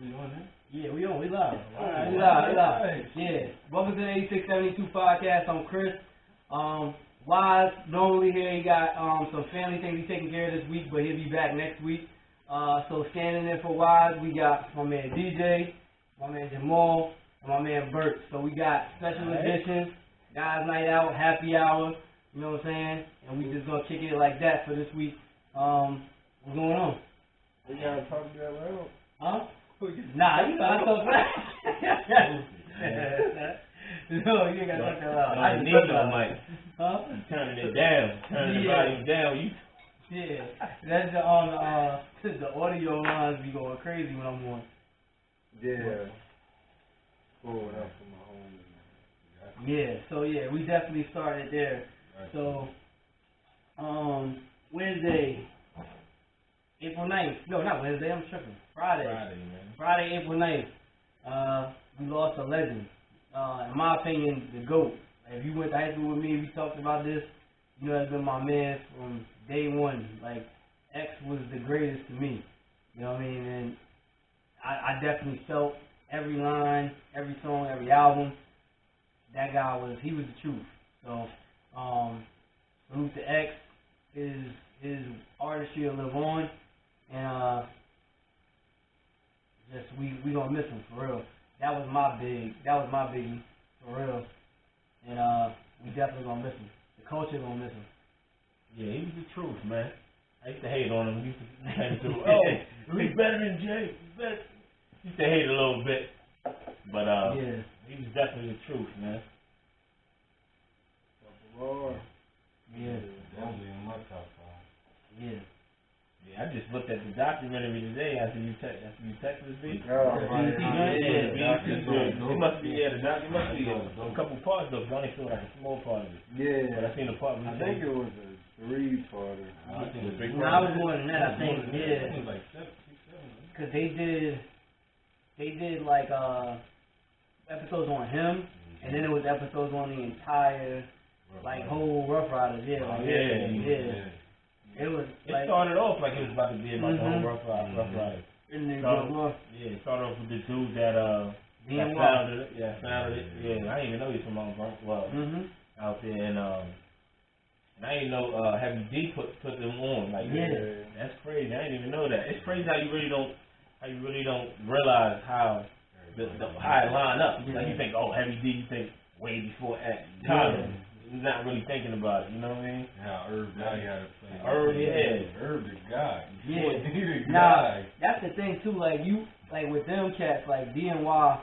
Yeah, we on. We live. We live. Yeah. Welcome to the 8672 podcast. I'm Chris. Wise normally here. He got some family things he's taking care of this week, but he'll be back next week. So standing in for Wise, we got my man DJ, my man Jamal, and my man Bert. So we got special editions, guys' night out, happy hour. You know what I'm saying? And we just gonna kick it like that for this week. What's going on? We gotta talk that loud. Huh? Nah, you know I talk loud. No, you ain't gotta talk that loud. I need no mic. Huh? You turning it down, turning the volume down. Yeah, that's the audio lines be going crazy when I'm on. Yeah. Going up for my home. Yeah, so yeah, we definitely started there. So, Wednesday, April 9th. No, not Wednesday, I'm tripping. Friday, April 9th. We lost a legend. In my opinion, the GOAT. If you went to high school with me, we talked about this. You know, that's been my man from day one. Like, X was the greatest to me. You know what I mean? And I definitely felt every line, every song, every album. That guy he was the truth. So, salute to X. His artistry will live on. And, we gonna miss him for real. That was my biggie for real. And we definitely gonna miss him. The culture gonna miss him. Yeah, he was the truth, man. I used to hate on him. He used to came through. He's better than Jay. Used to hate a little bit, but yeah, he was definitely the truth, man. Yeah, Definitely in my top 5. Yeah. Yeah, I just looked at the documentary today after you texted me. Oh, It must be a couple parts though. 'Cause I only saw like a small part of it. Yeah. But I seen the part. I think it was a 3-parter. I think it was a big No, part. I was more than that. I think yeah, It was like 7. because they did like episodes on him, and then it was episodes on the entire like whole Rough Riders. Yeah, like, yeah. It was. It started off like it was about to be about the whole Rough Riders. It started off with the dude that founded it. Yeah, founded it. Yeah, I didn't even know he was from Mount Bronx. Well, out there, and I didn't know Heavy D put them on. Like, yeah, that's crazy. I didn't even know that. It's crazy how you really don't realize how how it line up. Yeah. Like you think, oh, Heavy D, you think way before X. You're not really thinking about it. You know what I mean? How Herb Guy had to play. Herb, yeah. Herb the guy. Yeah. He the Now, guy. that's the thing too. Like with them cats, like DNY,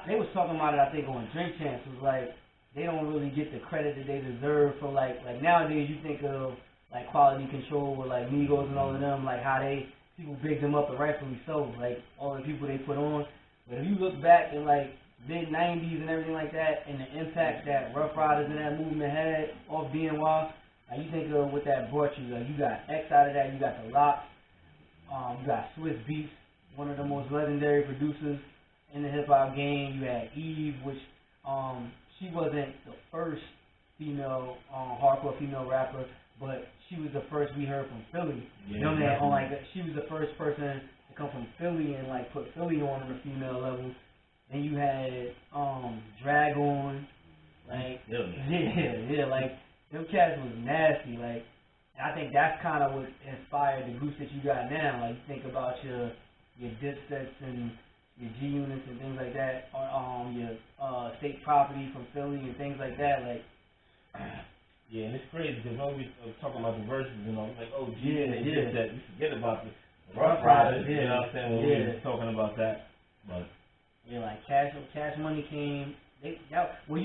they was talking about it. I think on Drink Champs was like they don't really get the credit that they deserve for like nowadays you think of like Quality Control with like Migos and all of them, like how people big them up and rightfully so, like all the people they put on. But if you look back in like mid-90s and everything like that, and the impact that Rough Riders and that movement had off DNY, like you think of what that brought you. Like you got X out of that, you got the Lox, you got Swiss Beats, one of the most legendary producers in the hip hop game. You had Eve, which she wasn't the first female hardcore female rapper, but she was the first we heard from Philly. Yeah, you know what I mean? She was the first person to come from Philly and like put Philly on a female level. And you had Dragon, like like them cats was nasty. Like I think that's kind of what inspired the groups that you got now. Like you think about your Dipsets and your G Units and things like that, or your State Property from Philly and things like that. Like yeah, and it's crazy because when we were talking about the verses and all, like you forget about the Rough Riders. Riders, You know what I'm saying? When we were talking about that, but. Yeah, like Cash Money came. You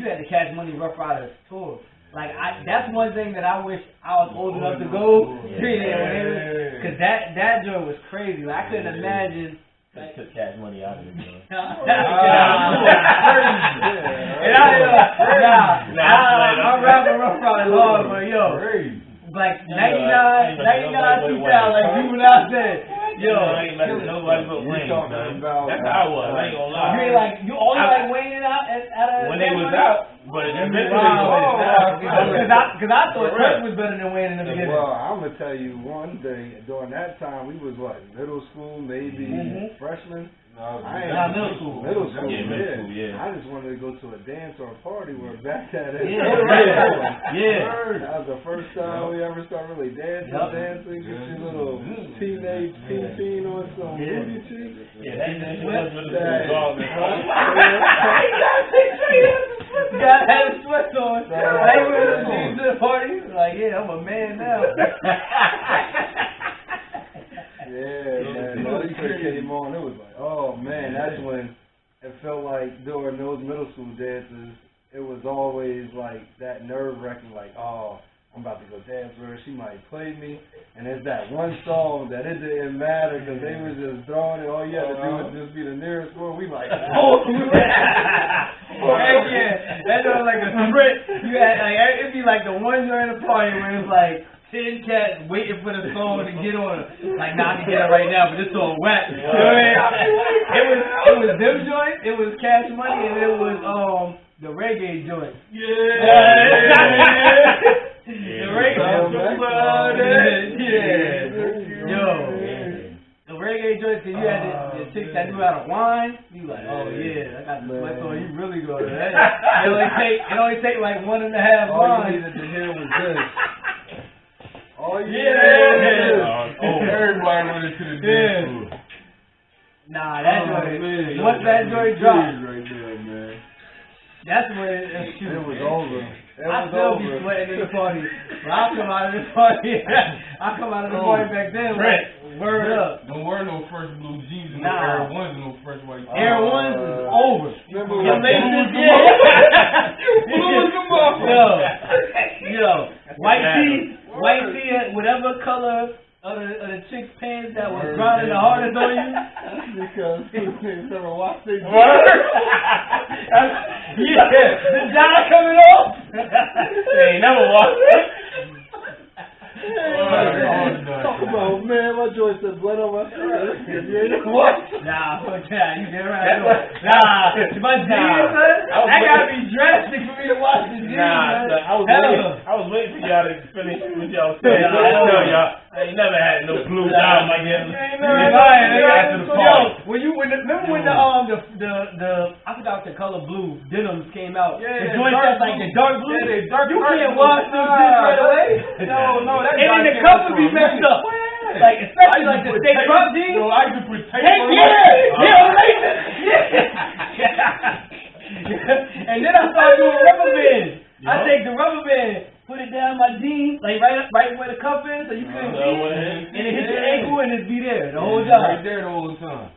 had the Cash Money Rough Riders tour. Like that's one thing that I wish I was old enough to go. Because that joint was crazy. Like I couldn't imagine. They took Cash Money out of it, bro. I'm rapping Rough Riders hard, but yo, like 99, 2000, like people out there. Yo, I ain't letting nobody but Wayne, man. That's how I was. I ain't gonna lie. You only like Wayne out of when they was out. But because I thought Turk was better than Wayne in the beginning. Well, I'm gonna tell you one thing. During that time, we was what, middle school, maybe freshmen. Middle school. Middle school, yeah. I just wanted to go to a dance or a party where back at it. That was the first time we ever started really dancing, get your little teenage teen on some booty cheeks. Got had a sweat on. I ain't wearing jeans to the party. Like, I'm a man now. Man, all these kids came on, it was like, oh man, that's when it felt like during those middle school dances, it was always like that nerve-wracking, like, oh, I'm about to go dance with her, she might play me, and it's that one song that it didn't matter, because they was just throwing it, all you had to do was just be the nearest one, we like, oh, that was like a sprint. You had, like, it'd be like the one during the party where it's like, 10 cats waiting for the song to get on. Like, nah, I can get it right now, but this song whack. You know what I mean? It was them joints, it was Cash Money, and it was the reggae joint. The reggae the reggae joint, cause you had the chicks that knew how to whine. You like, oh yeah, I got the sweat on. You really go to that. It only take like 1.5 lines. All you needed to hear was this. Oh everybody went into the dance floor. Nah, that joint. Once that joint dropped, right there, man. That's when it was over. I still be sweating in the party. But I come out of the party. Back then. Word up. Don't wear no fresh blue jeans and Air Ones and no fresh white. Air Ones is over. Your laces, Yo, white tee, whatever color of the chick's pants that was grinding the hardest on you. Because they never watched it. The dye coming off. They ain't never watched it. Talk about, man, my joint said blood on my shirt. What? Nah, fuck that. You get right. Nah, my jeans, that gotta be drastic for me to watch the jeans. I was waiting for y'all to finish what y'all saying. I ain't never had no blue dye on my head. When I forgot the color blue denims came out. The joints that's like the dark blue. You can't wash them shit right away. No, that and then the cup would be messed up. Like, especially like the steak drop jeans. So I could put tape on And then I started doing rubber bands. I take the rubber band, put it down my jeans, like right where the cuff is, so you couldn't see it, and it hit your ankle and it be there the whole time. Right there the whole time.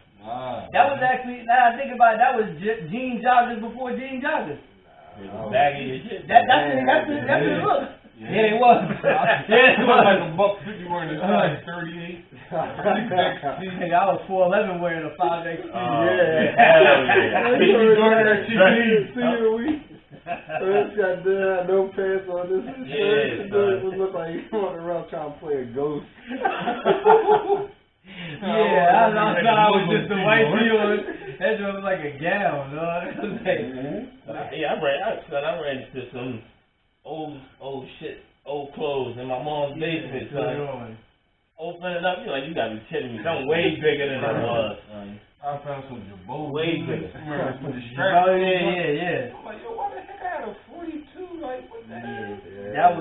That was actually, now I think about it, that was jean joggers before jean joggers. Baggy as shit. That's the look. Yeah, it was. It was like $1.50 wearing a size 38. I was 4'11" wearing a 5X. Hell This got no pants on this shirt. It would look like he's running around trying to play a ghost. I was outside with just the white tee on. That joint was like a gown, dog. I ran into some old clothes in my mom's basement, son. Open it up, you're like, you gotta be kidding me. Something way bigger than I was, son. I found some Jabot. Way bigger. With the strap. Oh, yeah. I'm like, yo, why the heck I had a 42? Like, what the That hell?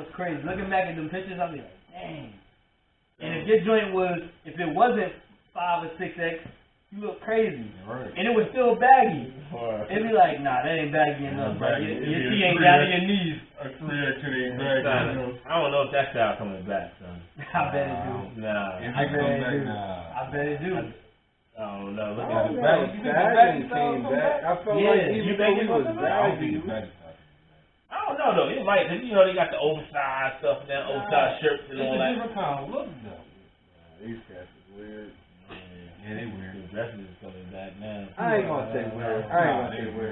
was crazy. Looking back at them pictures, I'll be like, dang. And if your joint if it wasn't 5 or 6X, you look crazy. Right. And it was still baggy. It'd be like, nah, that ain't baggy enough, bro. Your tee ain't down to your knees. A 3X ain't baggy enough. I don't know if that style coming back, son. I bet it do. Nah. I bet it do. I don't know. Look at at it. Baggy came back. I felt like even though he was baggy. I don't know though. It might, cause you know they got the oversized stuff and that oversized shirts and all that. It's a different kind of look though. These cats is weird. Yeah, they weird. The dresses is coming back now. I ain't gonna say weird.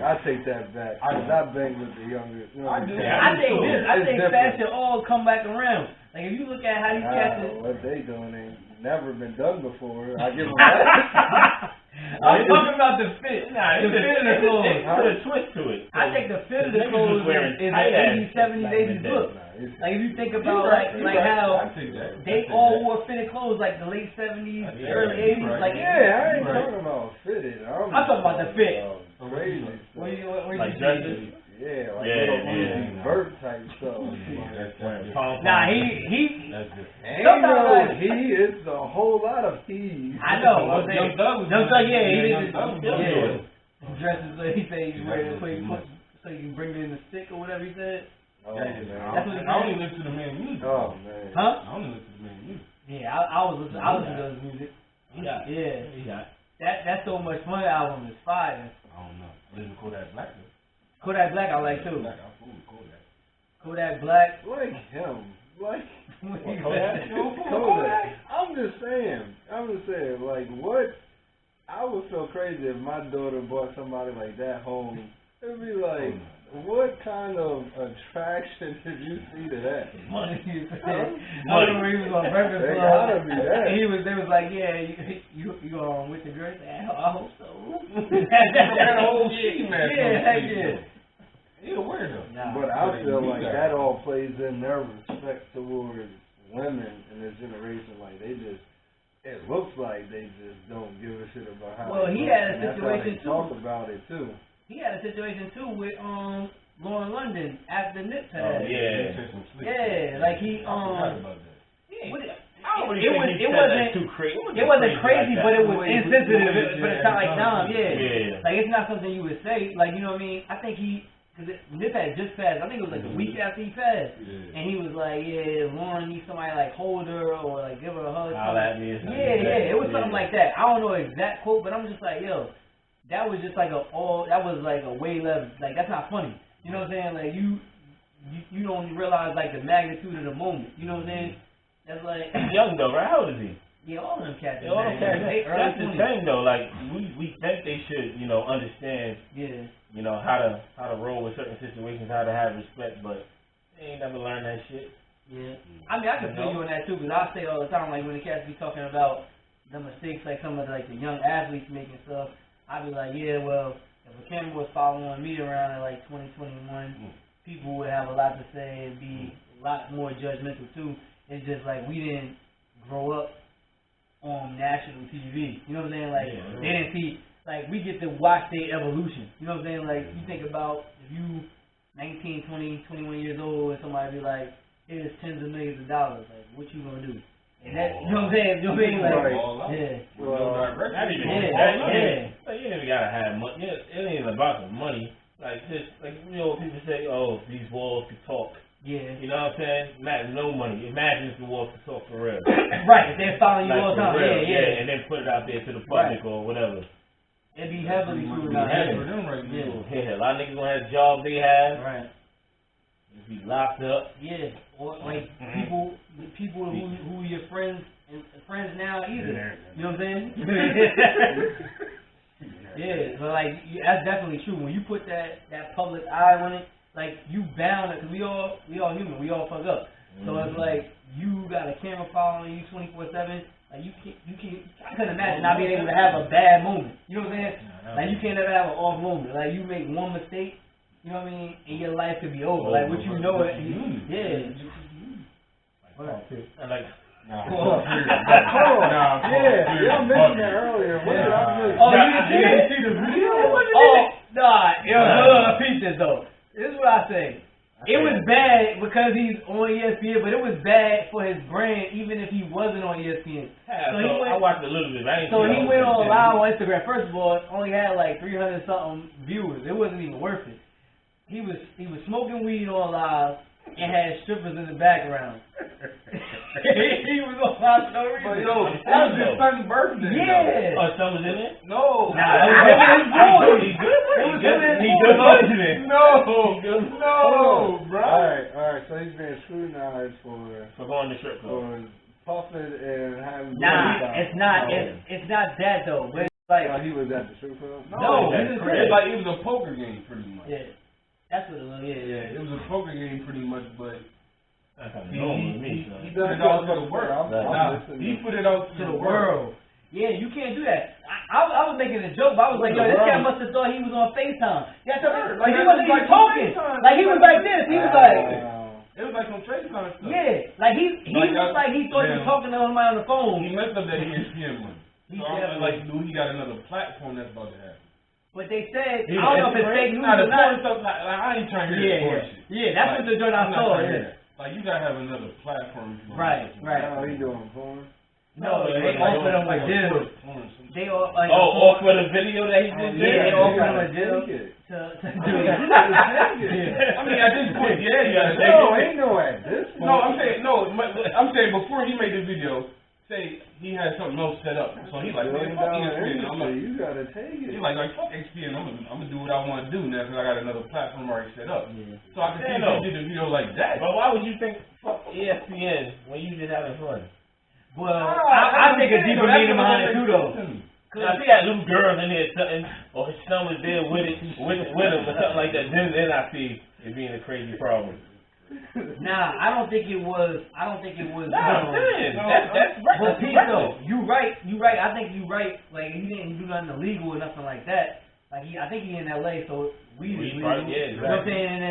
I take that back. I bang with the younger. I think fashion all come back around. Like if you look at how these cats, what they doing ain't never been done before. I give them that. I'm talking about the fit. Nah, the fit of the clothes. Put a twist to it. I think the fit of the clothes is an 80s, 70s, 80s look. Like if you think about how they all wore fitted clothes like the late 70s, early 80s. Like I ain't talking about fitted. I'm talking about the fit. Crazy. What you like dresses. Yeah, like little vert type stuff. Nah, he is a whole lot of he. I know. Young Thug, he dresses like he said he's ready to play so you can bring in the stick or whatever he said. Oh, man. That's what I only listen to the man music. Oh man. Huh? I only listen to the man music. Yeah, I listen to his music. Yeah. That So Much Fun album is fire. I don't know. I listen to Kodak Black though. Kodak Black I like too. Black, I fool with Kodak. Kodak Black. Like him. Like Kodak? I'm just saying, like what I would feel crazy if my daughter brought somebody like that home. It'd be like, what kind of attraction did you see to that? Money. He was on Breakfast Club. They was like, yeah, you with the girl? I hope so. That whole shit, man. Yeah. He a weirdo. But I feel like that all plays in their respect towards women in this generation. Like it looks like they just don't give a shit about how. Well, he had a situation too. Talk about it too. He had a situation too with Lauren London after Nip passed. Yeah, like he I forgot about that. It wasn't crazy, but it was insensitive for the time. Like like it's not something you would say. Like you know what I mean? I think because Nip had just passed. I think it was like a week after he passed, and he was like, "Yeah, Lauren needs somebody like hold her or like give her a hug." It was something like that. I don't know exact quote, but I'm just like, yo, that was just like that was like a way left. Like that's not funny. You know what I'm saying? Like you don't realize like the magnitude of the moment. You know what I'm saying? That's like he's young though, right? How old is he? Yeah, all of them cats. All them cats. That's the thing though. Like we think they should, understand. Yeah. How to roll with certain situations, how to have respect, but they ain't never learned that shit. Yeah. I mean, I can feel you on that too, because I say all the time, like when the cats be talking about the mistakes, like some of the young athletes making stuff, I be like, yeah, well, if a camera was following me around at like 2021, people would have a lot to say and be a lot more judgmental too. It's just like we didn't grow up on national TV. You know what I'm saying? Like they didn't see. Like, we get to watch their evolution. You know what I'm saying? Like, you think about if you 19, 20, 21 years old and somebody be like, here's tens of millions of dollars. Like, what you gonna do? And that, you know what I'm saying? You know what I mean? Like, not even that. You never gotta have money. It ain't about the money. Like, just, people say, oh, these walls could talk. Yeah. You know what I'm saying? Not no money. Imagine if the walls could talk for real. Right, if they're following you all the time. Yeah, and then put it out there to the public or whatever. It'd be heavily scrutinized. Yeah, a lot of niggas gonna have jobs they have. Right. Be locked up. Yeah. Or like people who your friends now either. You know what I'm saying? Yeah. But like that's definitely true. When you put that public eye on it, like you bound it, because we all human. We all fuck up. So it's like you got a camera following you 24/7. Like you can't. I couldn't imagine not being able to have a bad moment. You know what I'm saying? Like you can't ever have an off moment. Like you make one mistake, you know what I mean, and your life could be over. Like what you know it. Yeah. Y'all mentioned that earlier. Oh, you didn't see the video? Oh, nah. I peeped this though. This is what I say. It was bad because he's on ESPN, but it was bad for his brand even if he wasn't on ESPN. I watched a little bit. So he went on live on Instagram. First of all, only had like 300 something viewers. It wasn't even worth it. He was smoking weed on live and had strippers in the background. He was on live no reason. That was his son's birthday. Yeah. Oh, son was in it? No. Nah, it was his boy. He good. No, bro. Alright, so he's being scrutinized for going to strip club. For puffing and having. Nah, it's not. It's not that though. But like he was at the strip club. No, it was a poker game pretty much. Yeah, that's what it was. Yeah. It was a poker game pretty much, but he put it out to the world. He put it out to the world. Yeah, you can't do that. I was making a joke, but I was like, yo, this cat must have thought he was on FaceTime. Yeah, like he it wasn't even talking. Like he was like this. He was like. It was like some FaceTime stuff. Yeah, like he looked like he thought he was talking to somebody on the phone. He messed up that ESPN money. So I'm like, dude, he got another platform that's about to happen. But they said, I don't know if it's fake news or not. Stuff, like, I ain't trying to hear that bullshit. Yeah, that's what the joint I saw. Like, you gotta have another platform. Right. How he doing, porn? No, they offered him a deal. They all like. Oh, for the video that he did. Yeah, they offered him a deal to do it. I mean, at this point, yeah, you gotta take it. No, ain't no at this point. I'm saying before he made the video, say he had something else set up. So he's like, man, fuck ESPN. You gotta take it. He's like fuck ESPN. I'm gonna do what I want to do now because I got another platform already set up. Yeah. So I can see if he did a video like that. But why would you think fuck ESPN when you just having fun? Well, I think a deeper meaning behind it too, though. Cause I see that little girl in there, something, or his son was there with him, or something like that. Then I see it being a crazy problem. Nah, I don't think it was. That's right. But Pete, though, you right. I think you right. Like he didn't do nothing illegal or nothing like that. Like I think he in LA, so we legal. Yeah, exactly. You know what I'm saying? And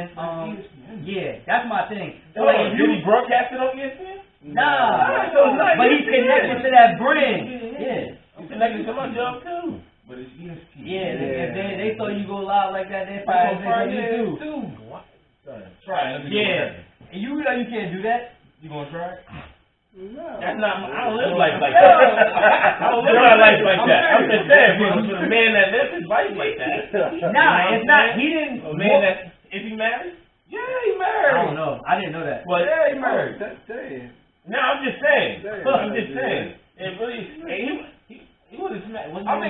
then yeah, that's my thing. So like, if you broadcast it on ESPN? Nah, but he's connected to that brand. Yeah. I'm connected to my job too. But it's ESPN. Yeah, if they saw you go live like that, they probably you too. What? Try it. Yeah. And you know you can't do that. You gonna try it? No. That's not. I don't live life like that. I don't live my life like that. I'm just saying, for the man that lives his life like that. Nah, it's not. He didn't. A man that is he married? Yeah, he married. I don't know. I didn't know that. Well, yeah, he married. No, I'm just saying. I'm just saying. It really. He was smack. He wasn't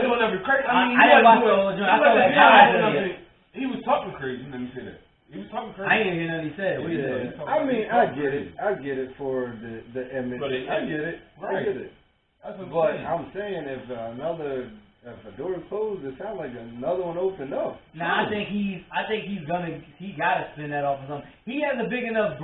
doing nothing crazy. I didn't watch the whole joint. I saw like highlights. He was talking crazy. Let me say that. He was talking crazy. I didn't hear nothing he said. What you say? I mean, I get it for the image. I get it. Right. I get it. But I'm saying if a door closed, it sounds like another one opened up. Nah, I think he gotta spin that off of something. He has a big enough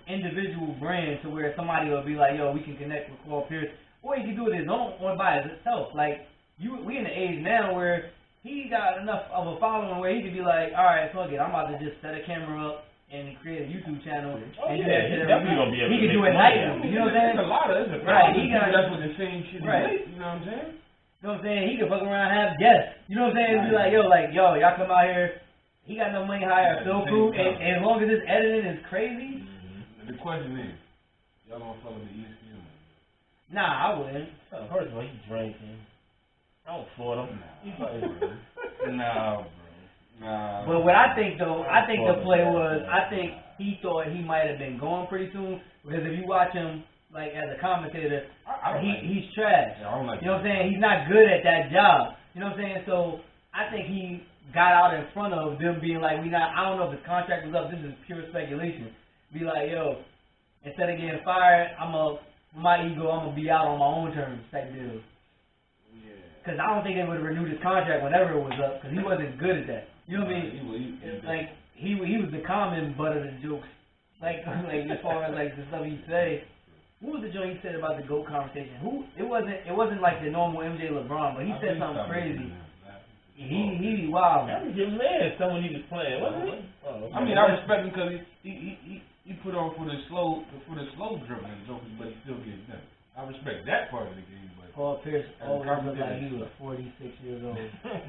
individual brand to where somebody will be like, yo, we can connect with Paul Pierce, or he can do it his own or by himself. Like we in the age now where he got enough of a following where he could be like, all right, fuck it, I'm about to just set a camera up and create a YouTube channel. He's definitely gonna be able to. He can do it nightly. You know what I'm saying? It's a lot of it. Right. That's what the same shit. Right. You know what I'm saying? You know what I'm saying? He can fuck around and have guests. You know what I'm saying? Be like, yo, y'all come out here. He got no money to hire a film crew, and as long as this editing is crazy. The question is, y'all gonna follow the ESPN? Nah, I wouldn't. First of all, he's drinking. I don't for him. Nah, bro. Nah. But what I think though, I think the play was, I think he thought he might have been going pretty soon because if you watch him like as a commentator, he's trash. Yeah, I don't like you know what I'm saying? He's not good at that job. You know what I'm saying? So I think he got out in front of them being like, I don't know if his contract was up. This is pure speculation. Be like, yo, instead of getting fired, my ego, I'm gonna be out on my own terms type deal. Because I don't think they would have renewed his contract whenever it was up, because he wasn't good at that. You know what I mean? He was the common butt of the jokes. Like as far as like the stuff he'd say. What was the joke he said about the GOAT conversation? It wasn't like the normal MJ LeBron, but he said something crazy. He wild. That was your man. Someone he was playing, wasn't he? I mean, I respect him because he put on for the slow dribbling jokers, but he still gets done. I respect that part of the game. Paul Pierce always looked like he was 46 years old.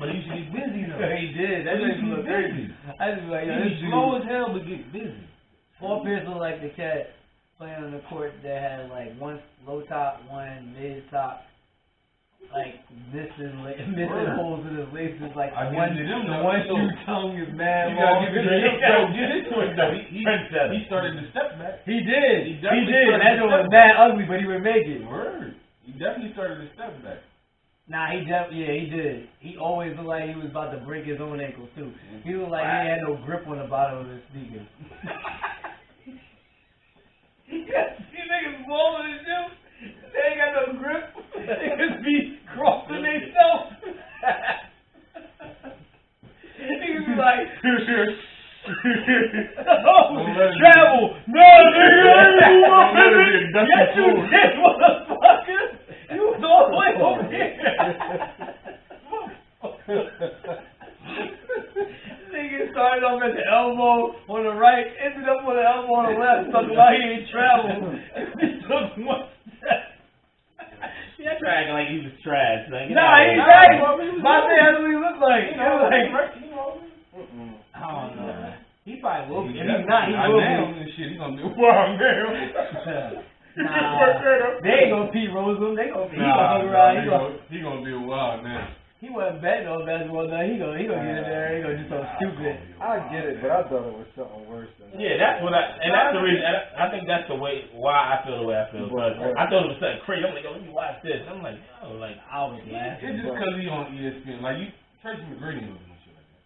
But he should be busy though. He did. That makes him look crazy. I just like, he's slow as hell but get busy. Paul Pierce looked like the cat playing on the court that had like one low top, one mid top, like missing holes in his laces. Like one shoe tongue is mad long. He started to step back. He did. That was mad ugly, but he would make it. Word. He definitely started to step back. Nah, he did. He always looked like he was about to break his own ankles too. He looked like he had no grip on the bottom of his sneakers. You niggas balling his shoes. They ain't got no grip. Niggas be crossing themselves. Niggas be like, travel. No, nigga. Yes, you did, motherfucker. You was all the way over here. Nigga started off at the elbow on the right, ended up on the elbow on the left, talking about he ain't traveled. He took one step. Yeah, try acting like he was trash. Like, Nah, he trash. My thing, that's what he looked like. You know, like, I don't know. he probably will be. If he's not, he will be. Shit, he gonna do wild man. Nah, they ain't gonna Pete Rose him. They gonna he gonna hang around. He gonna be a wild man. He wasn't betting on basketball. Now he gonna get in there. He gonna do something stupid. I get it, but I thought it was something worse than that. Yeah, that's what that's the reason. I think that's the way why I feel the way I feel. But I thought it was something crazy. I'm like, yo, let me watch this. I'm like, yo, like I was laughing. It's just because he on ESPN. Like Tracy McGrady was doing shit like that.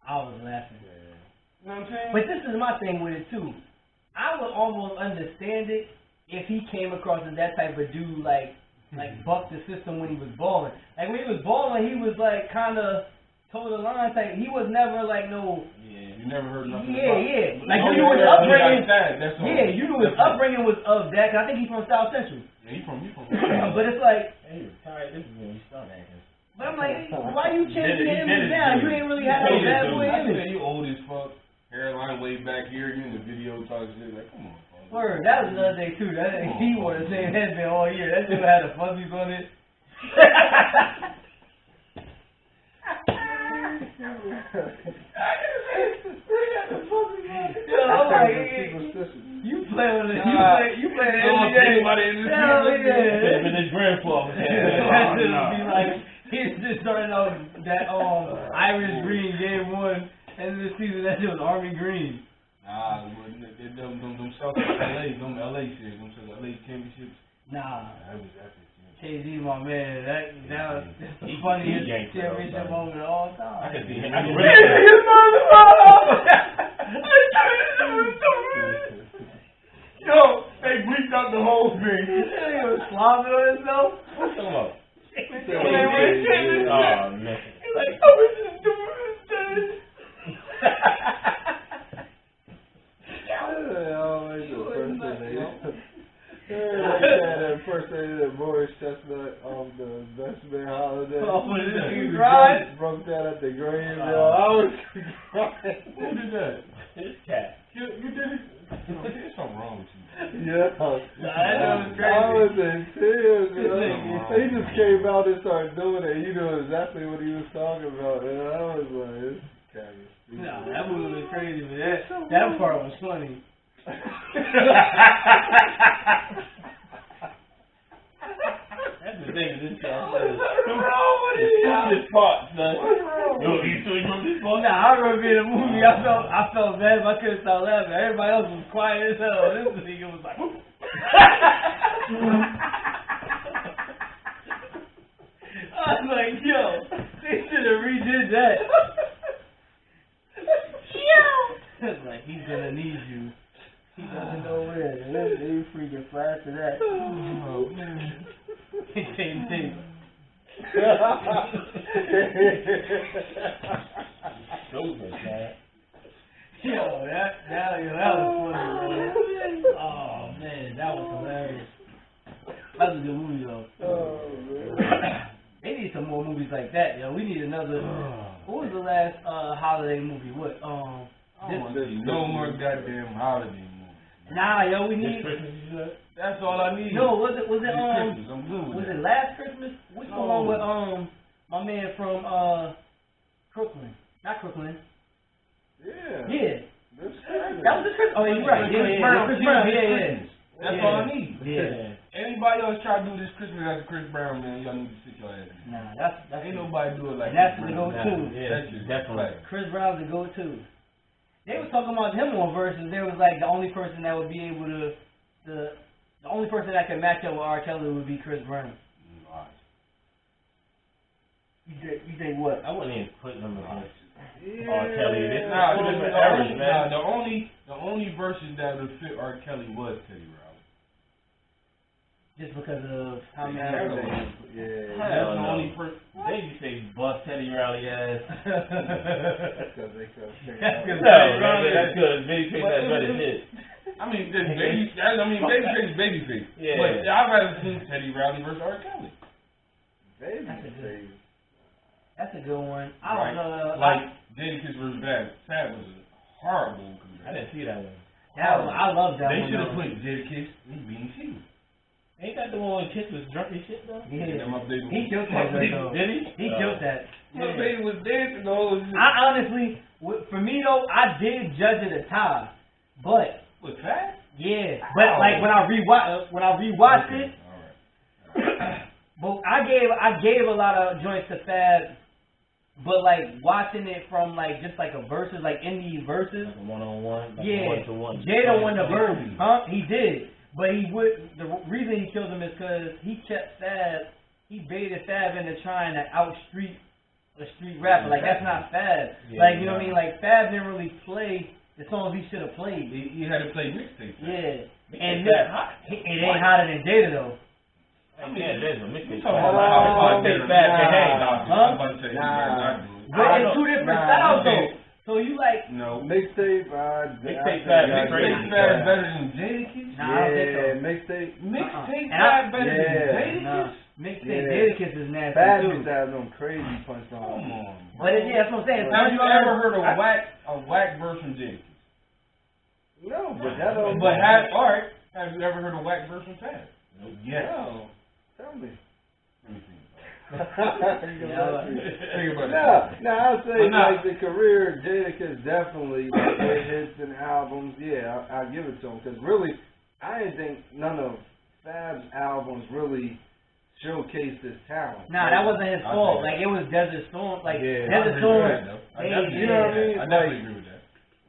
I was laughing. You know what I'm saying? But this is my thing with it too. I would almost understand it if he came across as that type of dude, like bucked the system when he was balling. Like when he was balling, he was like kind of toe the line type. He was never like no. Yeah, you never heard nothing. Yeah. Like you knew his upbringing. That's all. Yeah, you knew his upbringing was of that. Cause I think he's from South Central. Yeah, he from. But it's like. Hey, retired. This is when you start acting. But I'm like, why you changing the image now? You ain't really had no bad boy image. You old as fuck. Hairline way back here. You in the video talking shit. Like, come on. Word, that was another day too. That he wore the same headband all year. That dude had the fuzzies on it. Yo, I'm like, you play with it. You play the NBA. Hell yeah. Been his grandfather. That should be like he just started off that Irish green game 1, and this season that shit was army green. Nah, them South LA, them LA shit, them LA championships. Nah. That was epic. KZ, my man, that's the funniest championship moment of all time. I can see him. Yo, they bleeped out the whole thing. He was slobbing on himself. What's up? Oh, Man. He's like, I was just doing this. That impersonated Morris Chestnut on the Best Man Holiday. Oh, what is it? You cried? Broke that at the grave, yo. I was crying. Who did that? This cat. You did it? There's something wrong with you. Yeah. That was crazy. I was in tears, you know. He just came out and started doing it. You knew exactly what he was talking about. And I was like, this cat is stupid. Nah, that movie was crazy, but that part was funny. That's the thing with this cat. What's wrong with it? This part, son. Yo, you still remember this part? Nah, I remember in the movie, I felt bad, but I couldn't stop laughing. Everybody else was quiet as hell. This nigga was like, I was like, yo, they should have redid that. It's like, he's gonna need you. He doesn't know where. They freaking flash to that. Oh, man. Same thing. Stupid, man. Yo, that was funny, man. Oh, man, that was hilarious. That was a good movie, though. Oh, man. They need some more movies like that, yo. We need another. What was the last holiday movie? What? No more goddamn holiday movie. Nah, yo, we need. That's all I need. No, was it Christmas. I'm good with was that. it last Christmas? Which one with my man from Crooklyn? Not Crooklyn. Yeah. Yeah. This Christmas. That was the Christmas. Oh, yeah, you're right. Yeah. Chris Brown. Yeah. That's all I need. Yeah. Anybody else try to do this Christmas as a Chris Brown, man, y'all need to sit your ass down. Nah, that's Ain't nobody do it like that's Chris the Brown. go-to. Yeah, That's just definitely. Chris Brown's the go-to. They was talking about him on Versus. They was like the only person that would be able to the only person that could match up with R. Kelly would be Chris Brown. You think what? I wouldn't even put him against Yeah. R. Kelly. This is Nah, two different eras, man. the only version that would fit R. Kelly was Teddy Riley. Just because of how many Yeah. episodes. Yeah. Hell That's the no. only person. They used to say bust Teddy Riley ass. Because they could That's good. That's good. Babyface has better hit. I mean, Babyface is Babyface. Yeah. But I'd rather see Teddy Riley versus R. Kelly. a good one. I don't know. Like Jadakiss vs. Fab was a horrible comparison. I didn't see that one. That one, I love that They one. should have put Jadakiss in being Chief. Ain't that the one when Kiss was drunk and shit though? Yeah. My baby, He killed that though. Did he? He killed that. My Yeah. baby was dancing the whole shit. I honestly, for me though, I did judge it a tie, but With Fab? yeah, but like when I rewatched it, Alright. but I gave a lot of joints to Fab, but like watching it from like just like a versus, like indie versus, Like a one-on-one, like yeah, a one-to-one. Jada won the verse, huh? He did, but he would. The reason he killed him is because he kept Fab. He baited Fab into trying to outstreet a street rapper. Like that's not Fab. Yeah, Like you know what I mean? Like Fab didn't really play the songs he should have played. He had to play mixtape. Yeah, And and that hot. it ain't hotter than Jada though. I mean, yeah, there's a mixtape. talking about Mixtape Fab can hang. Huh? I'm about to say, Nah. But I it's don't two know. different Nah, styles okay. though. So you like? No. Mixtape, Mixtape Fab is crazy. Mixtape Fab is better than Jadakiss? Nah, I don't think so. Yeah, mixtape. Mixtape And I- Fab better than Yeah. Jadakiss? Nah, mixtape Yeah. Jadakiss is nasty Fab too. used to have them crazy punch Come songs. on. But yeah, that's what I'm saying. Have you ever heard a whack verse from Jadakiss? No, but that don't. Alright, have you ever heard a whack verse from Fab? Yes. No. Tell me. Let me think. Yeah, Think about it. No, I'll say But nah. like the career Jadakiss definitely like their hits and albums. Yeah, I give it to him because really, I didn't think none of Fab's albums really showcased his talent. Nah, that wasn't his I fault. think- Like it was Desert Storm. Like Yeah. Desert I Storm. definitely You know what I mean? I definitely agree with that.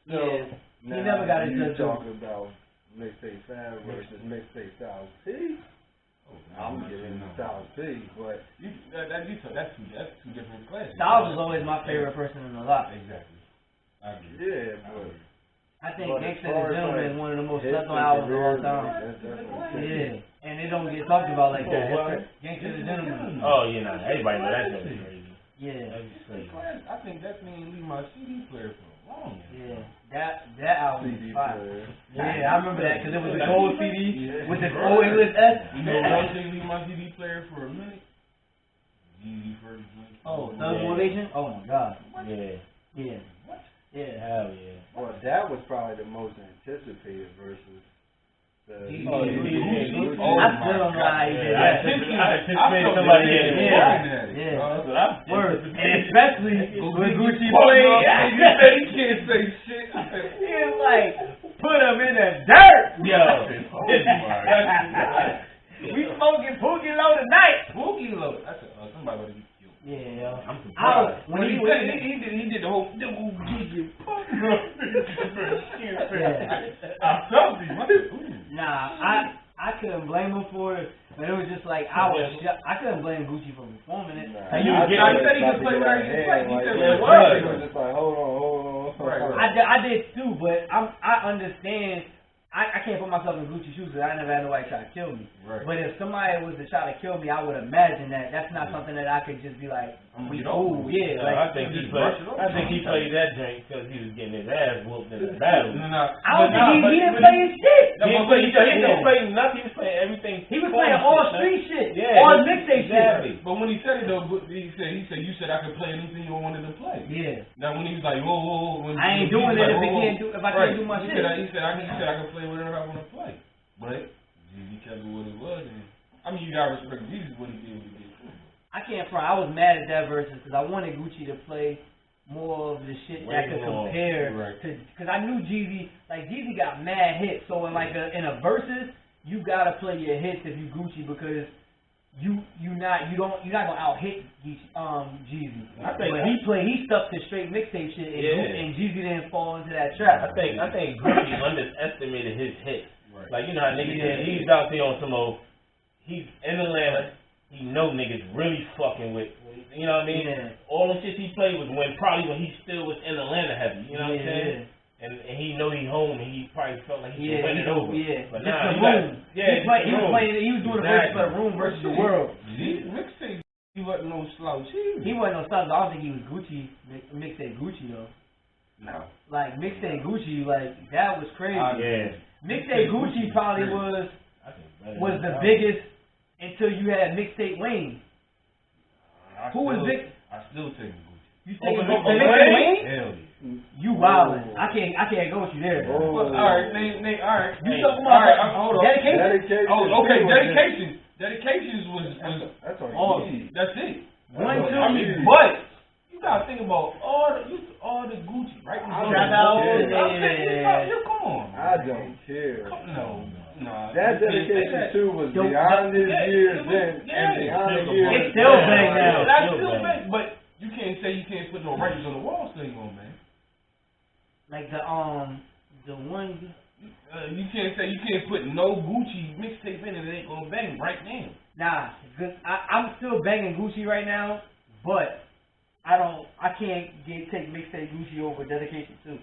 Yeah. Now, He never got his you just due. talking about mixtape Fab versus mixtape Styles P. I'm giving Styles P, but That's two different classes. Styles was always my favorite person in the lot. Exactly. I agree. yeah, but I think But Gangsta as far the as, Gentleman like, is one of the most hits slept on and albums of all careers, time. that's definitely Yeah, and it don't get talked about like that. Oh, That's Gangsta the Gentleman. Oh, yeah, nah, everybody know that shit is crazy. Yeah, That's just crazy. I think that's me and leave my CD player for long. yeah. That album CD is fire. player. Yeah, I remember that because it was a gold CD Yeah. with the old English S. You know, don't they leave my CD player for a minute? Jeezy first joint. Oh, Thug Motivation. Oh my God. Yeah. Yeah. Yeah. Hell yeah. Well, that was probably the most anticipated versus the. Jeezy. Oh, Jeezy. Oh, I still don't know how he did that. I anticipated somebody getting it. Yeah. That's what I'm Word. And especially when Gucci Oh, played. you said he can't say shit. He was like, put him in the dirt. Yo. We smoking Pookie Low tonight. Pookie Low. That's somebody about to get killed. Yeah, yo. I'm I was, surprised. when he did the whole. Yeah. I felt it. Nah, I couldn't blame him for it, but it was just like I couldn't blame Gucci for performing it. Nah, And you I get- thought he said he about could play to get whatever that he could play. He hand, said like, it was. he was just like, hold on. Right. I did too, but I understand. I can't put myself in Gucci's shoes because I never had nobody try to kill me. Right. But if somebody was to try to kill me, I would imagine that that's not something that I could just be like, I'm we gonna get cool, over yeah. No, Like, I think he played that drink because he was getting his ass whooped in the battle. I don't think he didn't play his shit. He didn't play nothing. He was playing everything. He was playing all street shit, Yeah, all mixtape exactly. But when he said it though, he said you said I could play anything you wanted to play. shit. Yeah. Now when he was like, whoa, when I ain't he doing was it like, if I can't do my he shit. said I could play whatever I want to play. But Jeezy kept it what it was, and I mean you gotta respect Jeezy what he did. I can't front. I was mad at that versus because I wanted Gucci to play more of the shit that could compare to, because I knew Jeezy got mad hits. So in in a versus, you gotta play your hits if you Gucci because you're not gonna out hit Jeezy. I think he stuck to straight mixtape shit and Jeezy didn't fall into that I trap. think Gucci underestimated his hits. Right. Like you know how niggas say he's out there on some old. He's in Atlanta. He know niggas really fucking with. You know what I mean? Yeah. All the shit he played was probably when he still was in Atlanta heavy. You know what I'm saying? And he know he home and he probably felt like he could win it over. Yeah, But just nah, the you room. got, He was doing the versus for the room versus the world. Mixtape, he wasn't no slouch either. He wasn't no stuff. I don't think he was Gucci mixtape Gucci though. No. Like mixtape Gucci, like that was crazy. yeah. Mixtape Gucci probably was the biggest until you had mixtape Wayne. Who was big? I still take Gucci. You taking Over Wayne? Wayne? Hell yeah. You wildin'. I can't go with you there. Oh. Well, all right, all right. You Hey, talking all right, about hold on. dedication? Oh, okay, too, dedication. Dedications was That's all all. you need. That's it. One, two. I mean, but you gotta think about all the Gucci, right? I Shout don't out. care. Come on. I don't care. No. That dedication too was beyond his years then and beyond the years. It's still bang now. That's still bang, but you can't say you can't put no writings on the wall still ain't gonna bang. Like the one. You can't say you can't put no Gucci mixtape in it ain't gonna bang right now. Nah, cause I'm still banging Gucci right now, but I can't take mixtape Gucci over Dedication 2.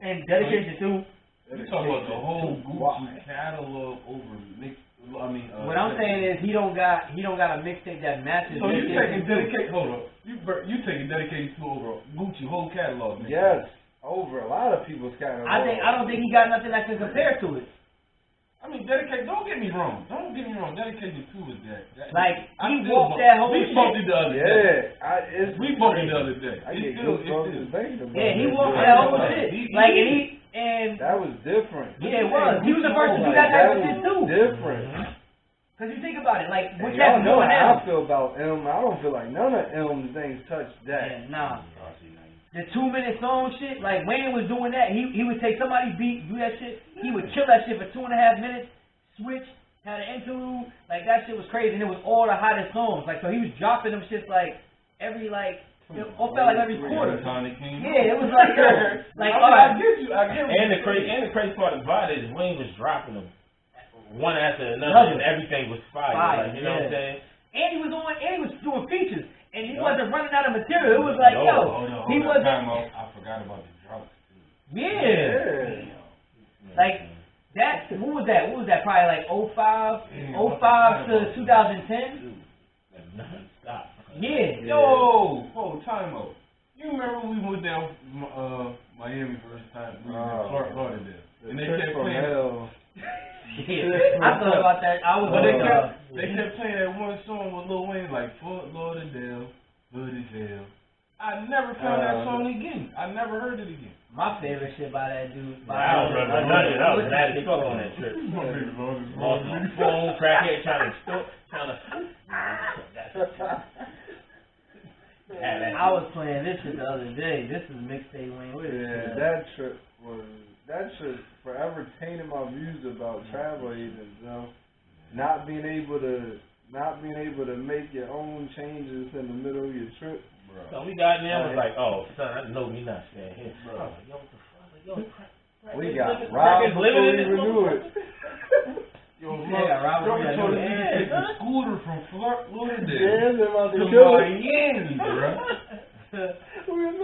And Dedication 2. You talking about the whole Gucci catalog over mix? I mean, What I'm saying is he don't got a mixtape that matches. so you taking Dedication 2. Hold on, you taking Dedication 2 over Gucci whole catalog? Man. Yes, over a lot of people's catalog. I don't think he got nothing that can compare to it. I mean, Dedication. Don't get me wrong. Dedication 2 is that. Like he walked that whole We shit. bumped it the other day. We bumped it the other day. I get goosebumps thinking about Yeah, he it. walked that whole shit. Like and That was different. yeah, it was. He was the first to do that type of shit too. Different. Cause you think about it, like And what y'all you know doing how now. I feel about M. I don't feel like none of M's things touched that. Yeah, nah. The 2-minute song shit, like Wayne was doing that. He would take somebody's beat, do that shit. He would kill that shit for 2.5 minutes. Switch, had an interlude. Like that shit was crazy, and it was all the hottest songs. Like so, he was dropping them shits like every it all felt like every quarter. Yeah, it was like I get you. And the crazy part about it is Wayne was dropping them one after another, and everything was fire. Like, you know what I'm saying? And he was doing features, and he wasn't running out of material. It was like, he wasn't. I forgot about the drugs too. Yeah. Like that. What was that? Probably like 05 to 2010. Stop. Yeah. Yo, time out. You remember when we went down Miami first time? We went to Fort Lauderdale, and they kept playing. Yeah, I thought about that. They kept playing that one song with Lil Wayne, like Fort Lauderdale, good as hell. I never found that song again. I never heard it again. My favorite shit by that dude. I don't remember nothing. I was mad as fuck on that trip. Lost my phone, crackhead trying to. I was playing this shit the other day. This is mixtape Wayne. Yeah, that trip forever tainted my views about travel agents. Not being able to make your own changes in the middle of your trip. So we got there, was like, oh, son, I know me not staying here. Bro, yo, what the fuck? We got robbed before we even knew it. Yo, Robert told me to take the scooter from Fort Lauderdale to Miami, bro. We was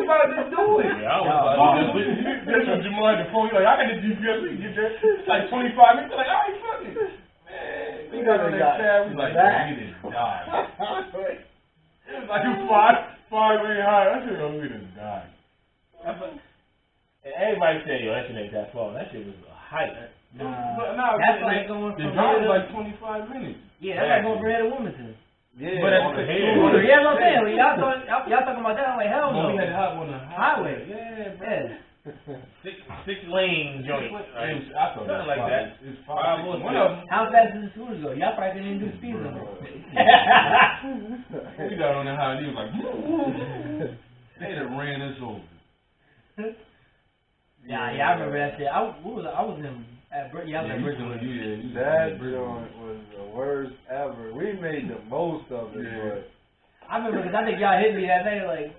about to do it. Yeah, I was about to do it. This was Jamal at the phone. He's like, I got the GPS. We can get there. It's like 25 minutes. Like, all right, fuck it. Man, we got on that cab. We like, we didn't die. It was like a five way high. I said, oh, we didn't die. And everybody said, yo, that shit ain't that far. That shit was a hike. That's like going the from drive here was to, like 25 minutes. Yeah, that's like going from here to Wilmington. Yeah, But on the head. Yeah, that's what I'm saying. When y'all talking about that, I'm like, hell no. We had to hop on the Highway. Yeah, bro. Yeah. Six lane joint. I thought Something like that. It's 5 or 6. One of them. How fast does the scooters go? Y'all probably didn't do the speed limit. We got on the high and he was like, they'd have ran us over. Yeah, I remember that shit. I was in at Bridgewood. That joint was the worst ever. We made the most of it, but I remember because I think y'all hit me that day like,